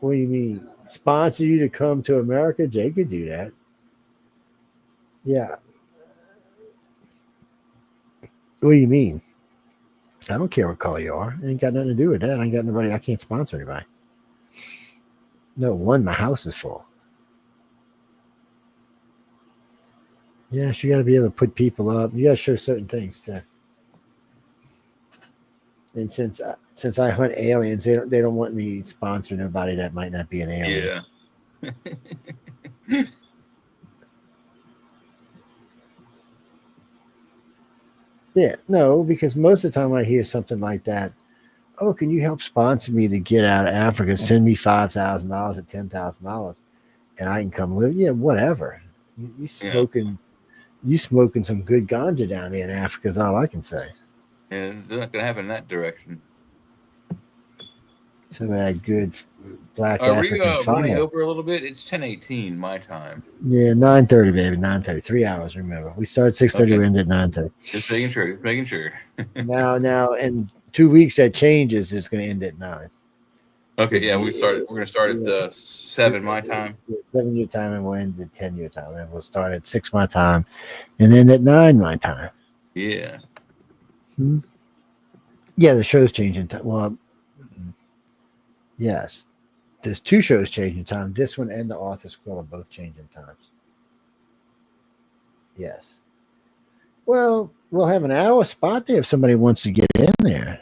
What do you mean? Sponsor you to come to America? Jay could do that. Yeah. What do you mean? I don't care what color you are. It ain't got nothing to do with that. I ain't got nobody. I can't sponsor anybody. No, my house is full. Yes, you got to be able to put people up. You got to show certain things too. And since I hunt aliens, they don't want me to sponsor nobody that might not be an alien. Yeah. Yeah, no, because most of the time when I hear something like that, oh, can you help sponsor me to get out of Africa? Send me $5,000 or $10,000, and I can come live. Yeah, whatever. You smoking, you smoking some good ganja down there in Africa is all I can say. And they're not going to happen in that direction. Some of that good black Are African we running fire. over a little bit? It's 10:18 my time. Yeah, 9:30, baby, 9:30. 3 hours. Remember, we started 6:30. Okay. We ended at 9:30. Just making sure. Just making sure. now, in 2 weeks that changes. It's going to end at 9. Okay, yeah, we're going to start at 7 my time. 7 your time, and we'll end at 10 your time, and we'll start at 6 my time, and then at 9 my time. Yeah. Yeah, the show's changing time. Well, yes, there's 2 shows changing time. This one and the Arthur's Quill are both changing times. Yes. Well, we'll have an hour spot there if somebody wants to get in there.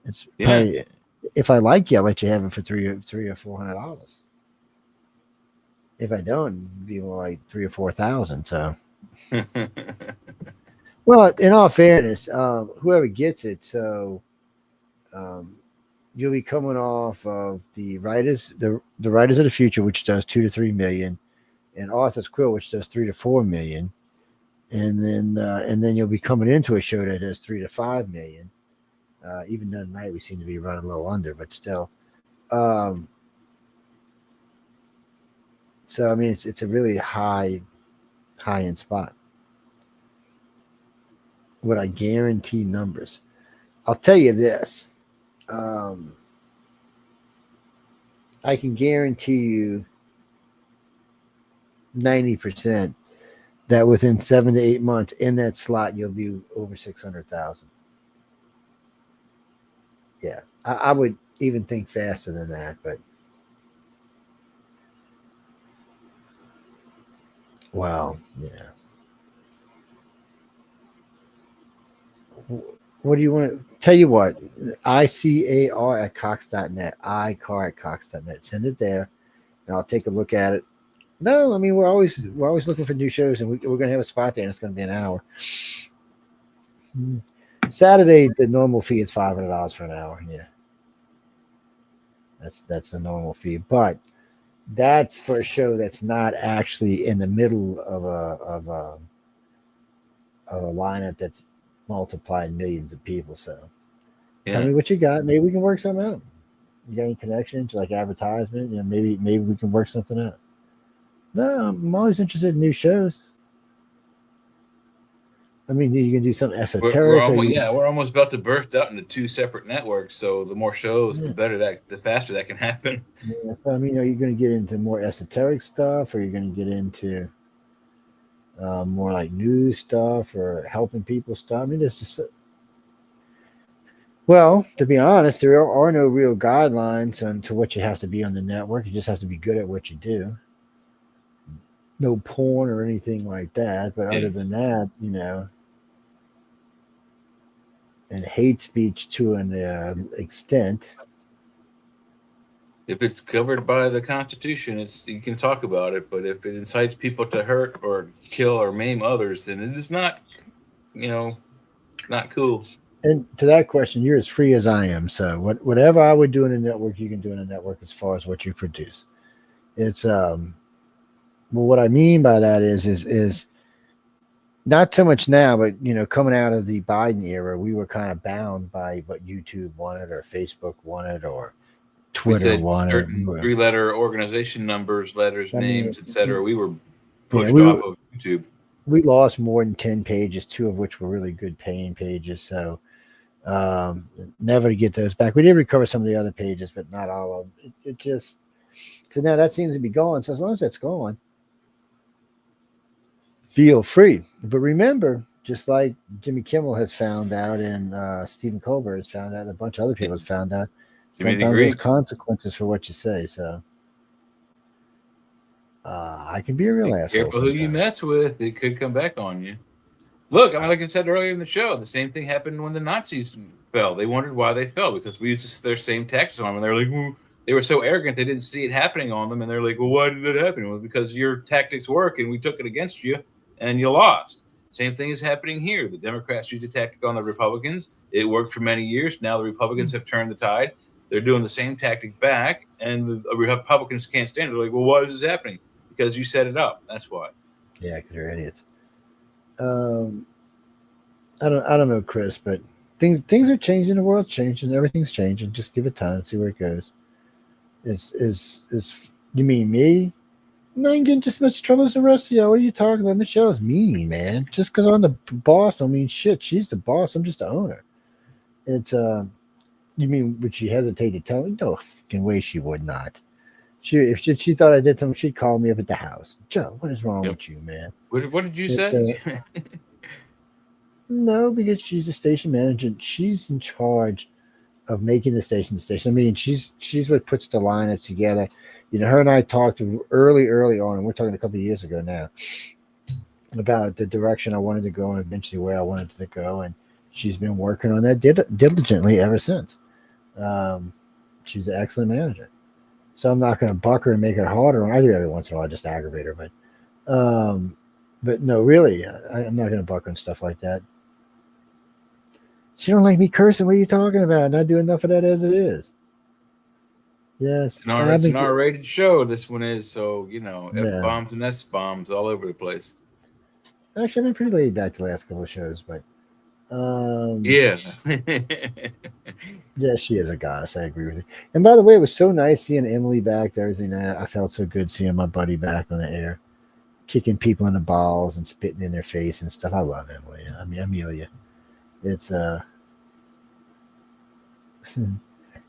It's probably, if I like you, I'll let you have it for $300 or $400. If I don't, it'd be more like $3,000 or $4,000. So, well, in all fairness, whoever gets it, so you'll be coming off of the Writers of the Future, which does 2 to 3 million, and Arthur's Quill, which does 3 to 4 million, and then you'll be coming into a show that does 3 to 5 million. Even though tonight we seem to be running a little under, but still. So I mean, it's a really high end spot. Would I guarantee numbers? I'll tell you this. I can guarantee you 90% that within 7 to 8 months in that slot you'll be over 600,000. Yeah, I would even think faster than that, but wow, yeah. What do you want to tell you? What ICAR at Cox.net, iCar at Cox.net. Send it there, and I'll take a look at it. No, I mean we're always looking for new shows, and we're going to have a spot there, and it's going to be an hour. Saturday, the normal fee is $500 for an hour. Yeah, that's the normal fee, but that's for a show that's not actually in the middle of a lineup that's multiplied millions of people. So, tell me what you got. Maybe we can work something out. You got any connections, like advertisement? You know, maybe we can work something out. No, I'm always interested in new shows. I mean, you can do something esoteric. We're almost about to burst out into 2 separate networks. So the more shows, the better the faster that can happen. Yeah, so I mean, are you going to get into more esoteric stuff, or are you going to get into more like news stuff or helping people stuff? I mean, it's just. Well, to be honest, there are no real guidelines on to what you have to be on the network. You just have to be good at what you do. No porn or anything like that. But other than that, you know. And hate speech to an extent. If it's covered by the Constitution, you can talk about it. But if it incites people to hurt or kill or maim others, then it is not, not cool. And to that question, you're as free as I am. So whatever I would do in a network, you can do in a network as far as what you produce. It's well, what I mean by that is not so much now, but coming out of the Biden era, we were kind of bound by what YouTube wanted or Facebook wanted or Twitter wanted. 3-letter organization numbers, letters, names, etc. We were pushed off of YouTube. We lost more than 10 pages, 2 of which were really good paying pages. So never to get those back. We did recover some of the other pages, but not all of them. It just so now that seems to be gone. So as long as that's gone, feel free. But remember, just like Jimmy Kimmel has found out and Stephen Colbert has found out and a bunch of other people have found out, sometimes there's consequences for what you say. So I can be a real asshole. Careful who you mess with. It could come back on you. Look, I mean, like I said earlier in the show, the same thing happened when the Nazis fell. They wondered why they fell because we used their same tactics on them. And they're like, well, they were so arrogant they didn't see it happening on them. And they're like, well, why did it happen? Well, because your tactics work and we took it against you and you lost. Same thing is happening here. The Democrats used a tactic on the Republicans. It worked for many years. Now the Republicans have turned the tide. They're doing the same tactic back, and the Republicans can't stand it. They're like, well, why is this happening? Because you set it up. That's why. Yeah, because they're idiots. I don't know, Chris, but things are changing. The world's changing. Everything's changing. Just give it time and see where it goes. Is you mean me? I'm not getting just as much trouble as the rest of y'all. What are you talking about? Michelle's mean, man. Just because I'm the boss, don't mean shit. She's the boss. I'm just the owner. It's you mean would she hesitate to tell me? No fucking way she would not. If she thought I did something, she'd call me up at the house. Joe, what is wrong with you, man? What did you say? No, because she's a station manager. She's in charge of making the station. I mean, she's what puts the lineup together. You know, her and I talked early on, and we're talking a couple of years ago now, about the direction I wanted to go and eventually where I wanted to go. And she's been working on that diligently ever since. She's an excellent manager. So I'm not going to buck her and make it harder. I do every once in a while, just aggravate her. But no, really, I'm not going to buck her and stuff like that. She don't like me cursing. What are you talking about? Not doing enough of that as it is. Yes. It's an R-rated show. This one is, so, you know, F-bombs and S-bombs all over the place. Actually, I've been pretty laid back the last couple of shows, but yeah. Yeah, she is a goddess. I agree with you. And by the way, it was so nice seeing Emily back Thursday night. I felt so good seeing my buddy back on the air, kicking people in the balls and spitting in their face and stuff. I love Emily. I mean, Amelia. It's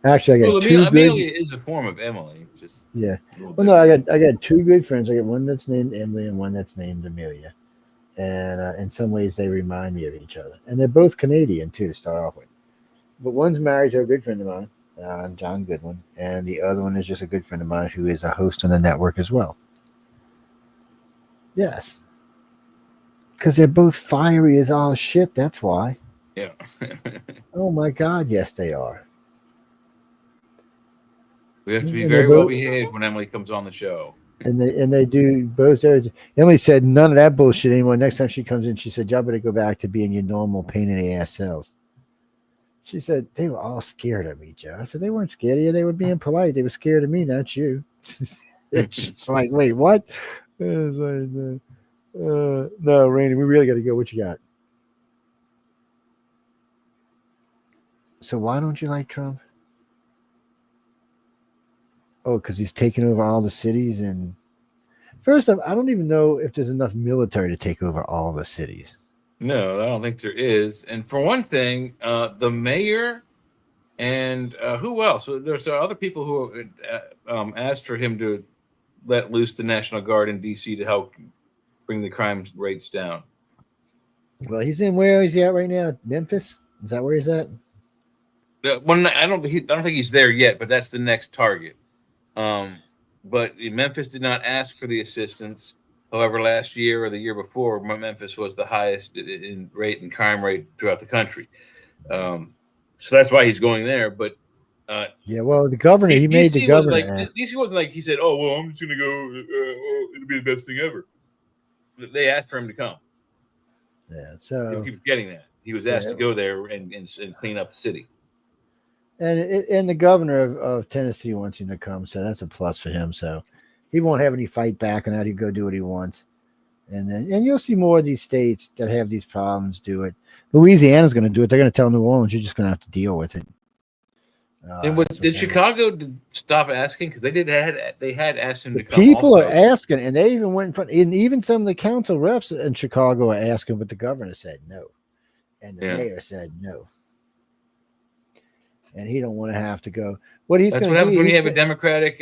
actually, I got Amelia is a form of Emily. Just yeah. Well, no, I got two good friends. I got one that's named Emily and one that's named Amelia, and in some ways they remind me of each other. And they're both Canadian too to start off with. But one's married to a good friend of mine, John Goodwin, and the other one is just a good friend of mine who is a host on the network as well. Yes, because they're both fiery as all shit. That's why. Yeah. Oh my God, yes, they are. We have to be very well behaved when Emily comes on the show. And they do both. Emily said none of that bullshit anymore. Next time she comes in, she said, "Y'all better go back to being your normal pain in the ass selves." She said they were all scared of me, Joe. I said they weren't scared of you. They were being polite. They were scared of me, not you. It's just like, wait, what? It's like, no, Randy, we really got to go. What you got? So why don't you like Trump? Oh, because he's taking over all the cities. And first off, I don't even know if there's enough military to take over all the cities. No, I don't think there is. And for one thing, the mayor and who else? There's other people who asked for him to let loose the National Guard in D.C. to help bring the crime rates down. Well, he's in, where is he at right now? Memphis? Is that where he's at? Well, I don't think he's there yet, but that's the next target. But Memphis did not ask for the assistance. However, last year or the year before, Memphis was the highest in crime rate throughout the country. So that's why he's going there. But yeah, well, the governor, he made the governor. DC wasn't like he said, "Oh, well, I'm just going to go. It'll be the best thing ever." They asked for him to come. Yeah, so he was getting that. He was asked to go there and clean up the city. And the governor of Tennessee wants him to come, so that's a plus for him. So he won't have any fight back on that. He'll go do what he wants. And you'll see more of these states that have these problems do it. Louisiana's going to do it. They're going to tell New Orleans, you're just going to have to deal with it. And did Chicago stop asking? Because they had asked him to come. People are asking, and they even went in front. And even some of the council reps in Chicago are asking, but the governor said no, and the mayor said no. And he don't want to have to go. That's what happens when you have a Democratic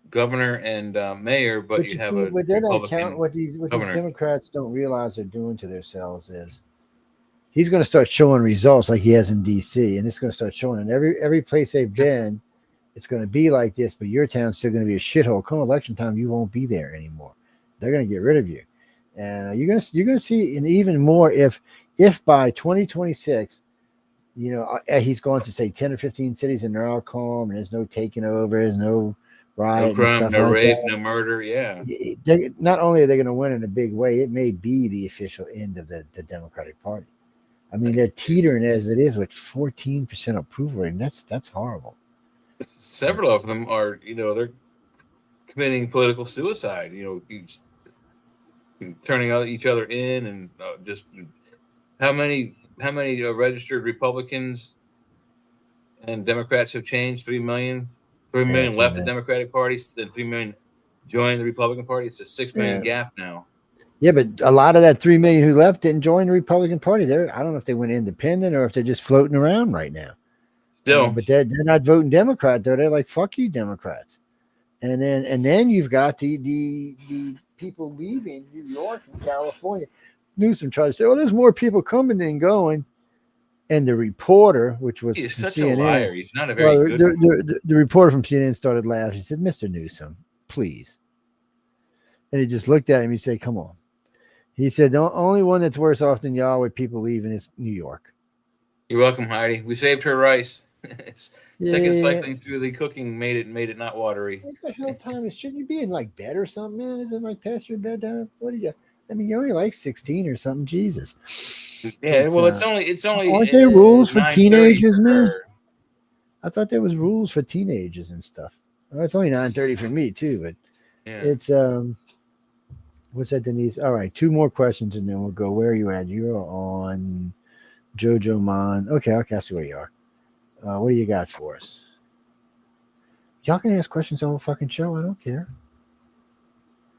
governor and mayor, but you have a what they're not Republican counting. What these governor. Democrats don't realize they're doing to themselves is he's going to start showing results like he has in D.C. and it's going to start showing in every place they've been. It's going to be like this, but your town's still going to be a shithole. Come election time, you won't be there anymore. They're going to get rid of you, and you're going to see, and even more if by 2026, you know, he's going to say 10 or 15 cities and they're all calm and there's no taking over, there's no riot No and crime, stuff no like rape, that. no murder. Yeah. Not only are they going to win in a big way, it may be the official end of the Democratic Party. I mean, they're teetering as it is with 14% approval rating. That's horrible. Several of them are, they're committing political suicide. Turning each other in, and just how many registered Republicans and Democrats have changed? 3 million. 3 million left the Democratic Party, and 3 million joined the Republican Party. It's a 6 million gap now. Yeah, but a lot of that 3 million who left didn't join the Republican Party. I don't know if they went independent or if they're just floating around right now. Still, but they're not voting Democrat though. They're like, fuck you, Democrats. And then you've got the people leaving New York and California. Newsom tried to say, "Oh, there's more people coming than going." And the reporter, which was he's such CNN, a liar. He's not a very good. The reporter from CNN started laughing. He said, "Mr. Newsom, please." And he just looked at him. He said, "Come on." He said, "The only one that's worse off than y'all with people leaving is New York." You're welcome, Heidi. We saved her rice. Second cycling through the cooking made it not watery. What the hell time is? Shouldn't you be in like bed or something, man? Is it like past your bedtime? What do you? I mean, you're only like 16 or something. Jesus. Yeah, it's only. Aren't there rules for teenagers, man? Her. I thought there was rules for teenagers and stuff. Well, it's only 9:30 for me too, but it's what's that, Denise? All right, 2 more questions and then we'll go. Where are you at? You're on Jojo Mon. Okay, I see where you are. What do you got for us? Y'all can ask questions on the fucking show. I don't care.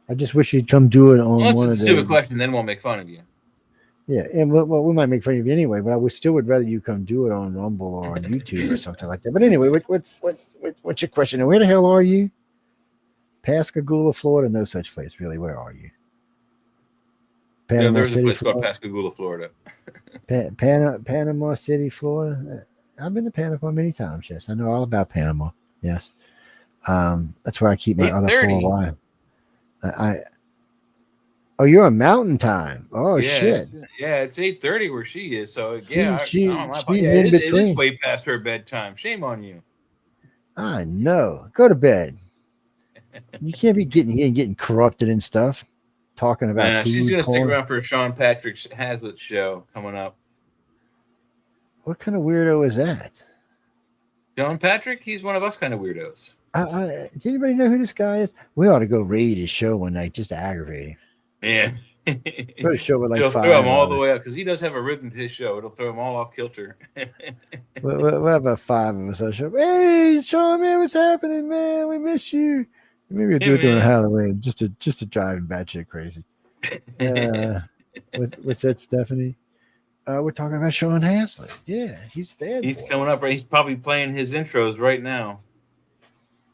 I just wish you'd come do it on one of the stupid question. Then we'll make fun of you. Yeah, and we might make fun of you anyway, but I still would rather you come do it on Rumble or on YouTube or something like that. But anyway, what's your question? And where the hell are you? Pascagoula, Florida? No such place, really. Where are you? There's a place called Pascagoula, Florida. Panama City, Florida. I've been to Panama many times. Yes, I know all about Panama. Yes, that's where I keep my other 4 wives. Oh, you're on Mountain Time. Oh shit! It's 8:30 where she is. So yeah, she's in between. It is way past her bedtime. Shame on you. I know. Go to bed. You can't be getting corrupted and stuff. Talking about food, she's gonna stick around for Sean Patrick Hazlitt show coming up. What kind of weirdo is that? Sean Patrick? He's one of us kind of weirdos. Does anybody know who this guy is? We ought to go raid his show one night just to aggravate him. Yeah. Put a show with like It'll 5 throw him all of us. the way up because he does have a rhythm to his show. It'll throw him all off kilter. we'll have about 5 of us on the show. Hey, Sean, man, what's happening, man? We miss you. Maybe we'll do it during Halloween just to drive him batshit crazy. What's that, Stephanie? We're talking about Sean Hazlitt. Yeah, he's bad. He's coming up. He's probably playing his intros right now.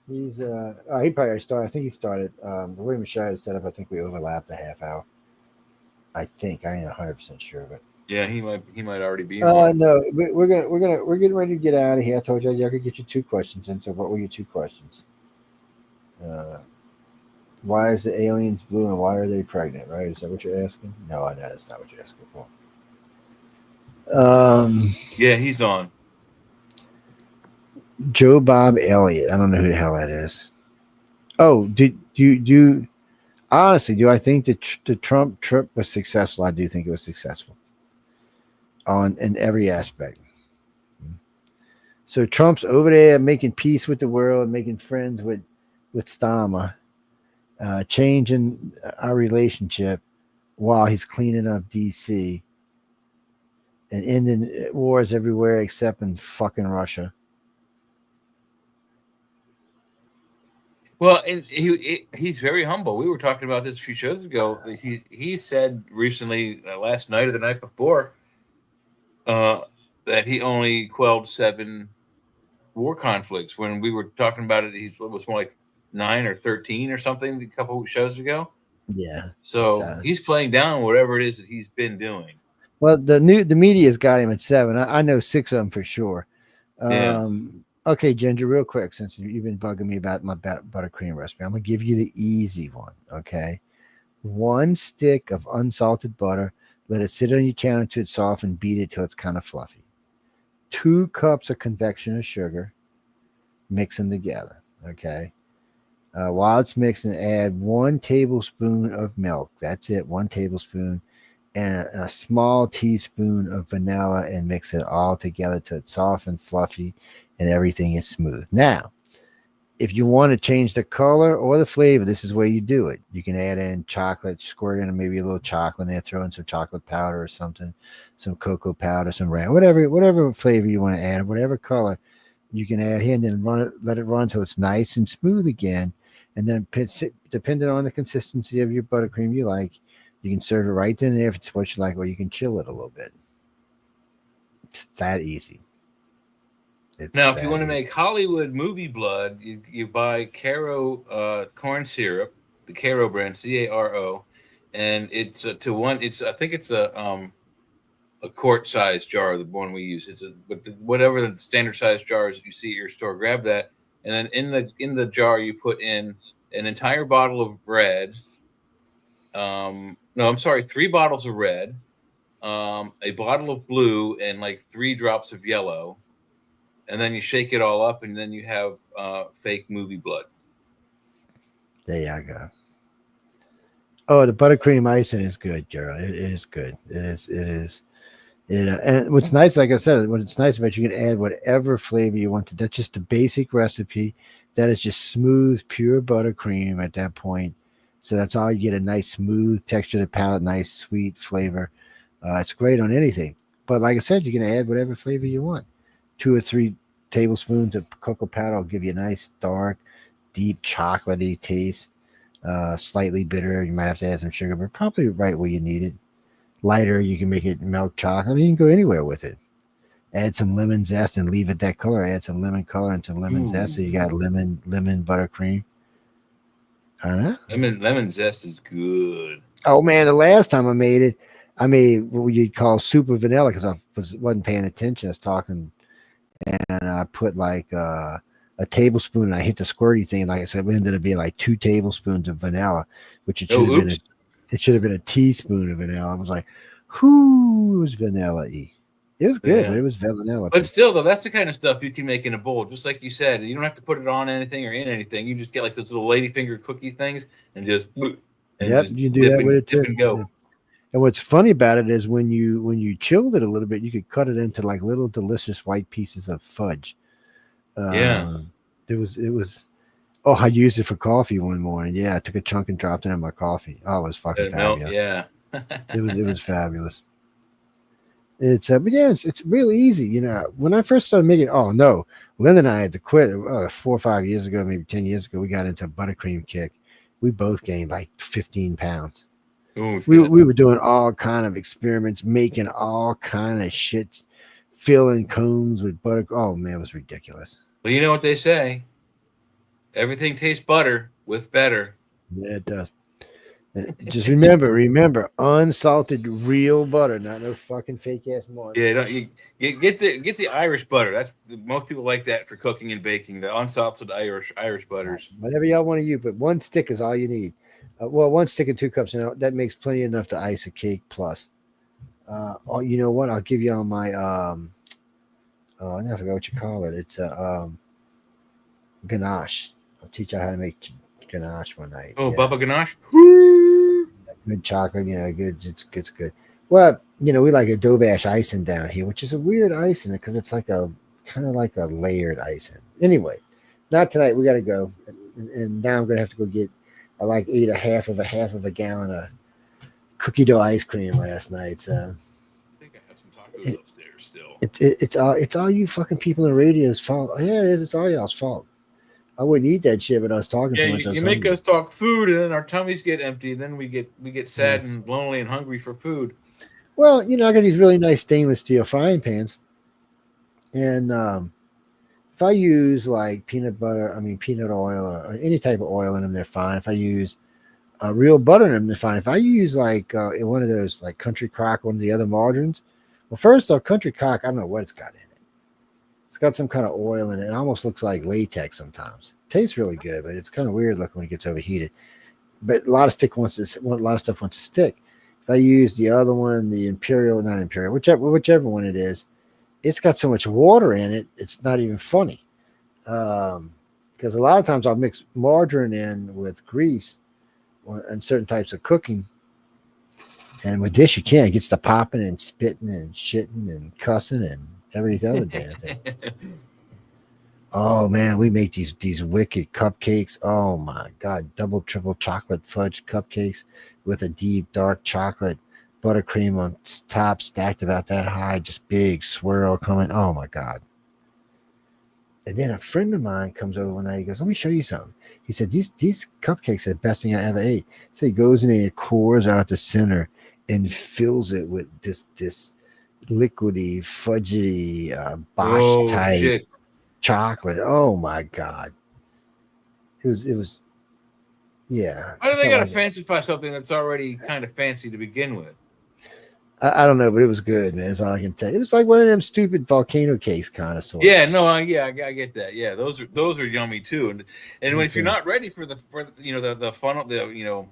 He's he probably started. I think he started. The way Michelle set up, I think we overlapped a half hour. I think I ain't 100% sure, but yeah, he might already be. No, we're getting ready to get out of here. I told you I could get you 2 questions in. So what were your 2 questions? Why is the aliens blue and why are they pregnant? Right? Is that what you're asking? No, I know that's not what you're asking for. Yeah, he's on. Joe Bob Elliott. I don't know who the hell that is. Oh, do you honestly, do I think the Trump trip was successful? I do think it was successful in every aspect. So Trump's over there making peace with the world, making friends with Stama, changing our relationship while he's cleaning up DC and ending wars everywhere except in fucking Russia. Well, and he's very humble. We were talking about this a few shows ago. He said recently, last night or the night before, that he only quelled 7 war conflicts. When we were talking about it, it was more like 9 or 13 or something a couple of shows ago. Yeah. So he's playing down whatever it is that he's been doing. Well, the media's got him at 7. I know 6 of them for sure. Yeah. Okay, Ginger, real quick, since you've been bugging me about my buttercream recipe, I'm going to give you the easy one, okay? 1 stick of unsalted butter. Let it sit on your counter until it's soft and beat it till it's kind of fluffy. 2 cups of convection of sugar. Mix them together, okay? While it's mixing, add 1 tablespoon of milk. That's it, 1 tablespoon, and a small teaspoon of vanilla, and mix it all together till it's soft and fluffy and everything is smooth. Now, if you want to change the color or the flavor, this is where you do it. You can add in chocolate, squirt in maybe a little chocolate in there, throw in some chocolate powder or something, some cocoa powder, some ranch, whatever flavor you want to add, whatever color you can add here, and then let it run until it's nice and smooth again. And then, depending on the consistency of your buttercream you like, you can serve it right then and there if it's what you like, or you can chill it a little bit. It's that easy. Now, if you want to make Hollywood movie blood, you buy Caro corn syrup, the Caro brand, Caro, and it's I think it's a quart size jar, the one we use. But whatever the standard size jars you see at your store, grab that, and then in the jar you put in an entire bottle of red. 3 bottles of red, a bottle of blue, and like 3 drops of yellow. And then you shake it all up, and then you have fake movie blood. There you go. Oh, the buttercream icing is good, girl. It is good. It is. And what's nice, like I said, what's nice about it, you can add whatever flavor you want to. That's just the basic recipe. That is just smooth, pure buttercream at that point. So that's all you get, a nice smooth texture to the palate, nice sweet flavor. It's great on anything. But like I said, you can add whatever flavor you want. 2 or 3 tablespoons of cocoa powder will give you a nice, dark, deep, chocolatey taste. Slightly bitter. You might have to add some sugar, but probably right where you need it. Lighter, you can make it milk chocolate. I mean, you can go anywhere with it. Add some lemon zest and leave it that color. Add some lemon color and some lemon zest. So you got lemon buttercream. I don't know. Lemon zest is good. Oh man, the last time I made what you'd call super vanilla because I wasn't paying attention. I was talking, and I put like a tablespoon, and I hit the squirty thing. Like I said, it ended up being like 2 tablespoons of vanilla, which it should have been a teaspoon of vanilla. I was like, who's vanilla-y? It was good, but it was vanilla. But still, though, that's the kind of stuff you can make in a bowl, just like you said. You don't have to put it on anything or in anything. You just get like those little ladyfinger cookie things and just you do that with it too. And go. And what's funny about it is when you chilled it a little bit, you could cut it into like little delicious white pieces of fudge. It was. Oh, I used it for coffee one morning. Yeah, I took a chunk and dropped it in my coffee. Oh, it was fucking fabulous. Yeah, it was fabulous. It's it's really easy. You know, when I first started making, Linda and I had to quit 4 or 5 years ago, maybe 10 years ago. We got into a buttercream kick. We both gained like 15 pounds. Ooh, we were doing all kind of experiments, making all kind of shit, filling cones with butter. Oh man, it was ridiculous. Well, you know what they say. Everything tastes butter with better. Yeah, it does. Just remember, unsalted real butter, not no fucking fake ass margarine. Yeah, you get the Irish butter. That's most people like that for cooking and baking. The unsalted Irish butters. Whatever y'all want to use, but 1 stick is all you need. 1 stick and 2 cups, and that makes plenty enough to ice a cake plus. You know what? I'll give you on my I forgot what you call it. It's ganache. I'll teach you how to make ganache one night. Oh, yeah. Bubba ganache. Good chocolate, good. It's good. Well, we like adobe ash icing down here, which is a weird icing because it's like a kind of like a layered icing. Anyway, not tonight. We got to go, and now I'm gonna have to go get. I ate a half of a gallon of cookie dough ice cream last night. So I think I have some tacos upstairs still. It's all you fucking people in the radio's fault. Yeah, it is. It's all y'all's fault. I wouldn't eat that shit, but I was talking too much. You make us talk food, and then our tummies get empty, and then we get sad and lonely and hungry for food. Well, I got these really nice stainless steel frying pans, and if I use like peanut oil or any type of oil in them, they're fine. If I use real butter in them, they're fine. If I use like one of those like Country Crock, one of the other margarines, well, first off, Country Crock, I don't know what it's got in it. It's got some kind of oil in it. It almost looks like latex sometimes. It tastes really good, but it's kind of weird looking when it gets overheated. But a lot of stuff wants to stick. If I use the other one, the whichever one it is, it's got so much water in it, it's not even funny. because a lot of times I'll mix margarine in with grease and certain types of cooking. And with this, you can't. It gets to popping and spitting and shitting and cussing and every other damn thing. Oh man, we make these wicked cupcakes. Oh my god, double, triple chocolate fudge cupcakes with a deep dark chocolate buttercream on top, stacked about that high, just big swirl coming. Oh my god. And then a friend of mine comes over one night. He goes, "Let me show you something." He said, "These cupcakes are the best thing I ever ate." So he goes in there, pours out the center, and fills it with this liquidy, fudgy, Bosch type chocolate. Oh my god! It was, yeah. Why do they gotta fancify something that's already kind of fancy to begin with? I don't know, but it was good, man. That's all I can tell you. It was like one of them stupid volcano cakes, kind of sort. Yeah, no, I get that. Yeah, those are yummy too. And if you're not ready for the funnel, the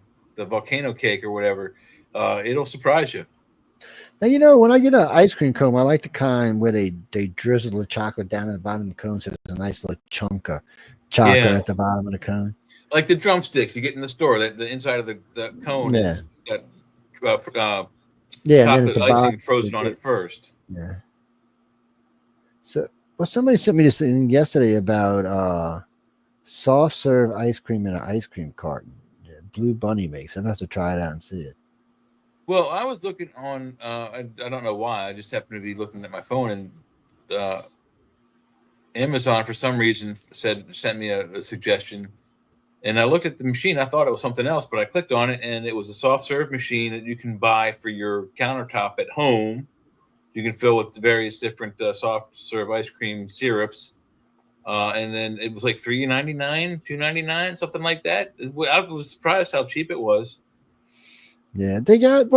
volcano cake or whatever, it'll surprise you. Now, when I get an ice cream cone, I like the kind where they drizzle the chocolate down at the bottom of the cone, so there's a nice little chunk of chocolate at the bottom of the cone. Like the drumsticks you get in the store, that the inside of the cone is got chocolate icing frozen on it first. Yeah. So, somebody sent me this thing yesterday about soft serve ice cream in an ice cream carton. Yeah, Blue Bunny makes. I'm gonna have to try it out and see it. Well, I was looking on. I don't know why. I just happened to be looking at my phone, and Amazon for some reason sent me a suggestion. And I looked at the machine. I thought it was something else, but I clicked on it, and it was a soft serve machine that you can buy for your countertop at home. You can fill with various different soft serve ice cream syrups, and then it was like $3.99, $2.99, something like that. I was surprised how cheap it was. Yeah, they got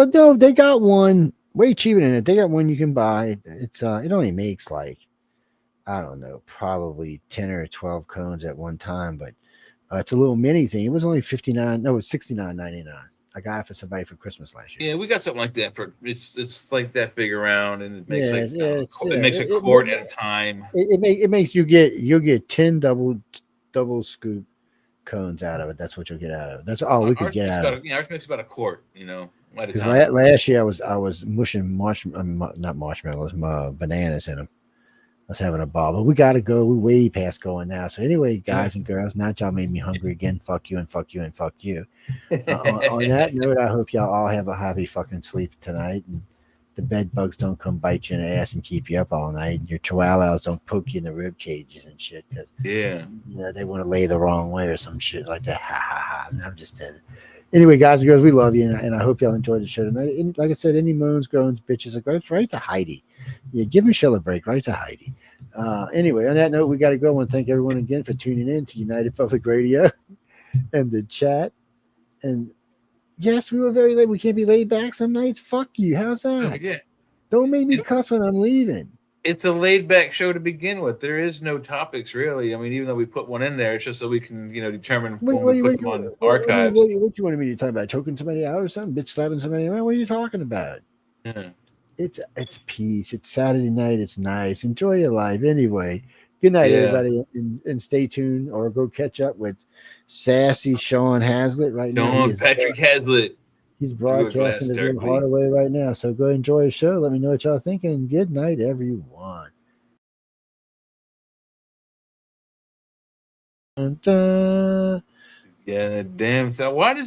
one way cheaper than it. They got one you can buy. It's it only makes like, I don't know, probably 10 or 12 cones at one time, but it's a little mini thing. It was only $59. No, it's $69.99. I got it for somebody for Christmas last year. Yeah, we got something like that for it's like that big around, and it makes it makes a quart at a time. It makes you'll get 10 double scoop cones out of it. That's what you'll get out of it. That's all we could get out of it. Ours makes about a quart, Because last year I was mushing not marshmallows, bananas in them. I was having a ball, but we got to go. We're way past going now. So anyway, guys and girls, now y'all made me hungry again. Fuck you and fuck you and fuck you. On that note, I hope y'all all have a happy fucking sleep tonight, and the bed bugs don't come bite you in the ass and keep you up all night, and your chihuahuas don't poke you in the rib cages and shit because they want to lay the wrong way or some shit like that. Ha ha ha. And I'm just anyway, guys and girls, we love you, and I hope y'all enjoyed the show tonight. And like I said, any moans, groans, bitches, right to Heidi. Yeah, give Michelle a break, right to Heidi. Anyway, on that note, we got to go. I want to thank everyone again for tuning in to United Public Radio and the chat. And yes, we were very late. We can't be laid back some nights. Fuck you. How's that? Yeah. Don't make me cuss when I'm leaving. It's a laid back show to begin with. There is no topics really. I mean, even though we put one in there, it's just so we can, determine when we put them on archives. What you wanted me to talk about? Choking somebody out or something? Bitch slapping somebody around? What are you talking about? Yeah. It's peace. It's Saturday night. It's nice. Enjoy your life anyway. Good night, everybody, and stay tuned or go catch up with sassy Sean Hazlitt right now. Patrick Hazlitt. He's broadcasting his little heart away right now. So go enjoy the show. Let me know what y'all thinking. Good night, everyone. Yeah, damn. Why does it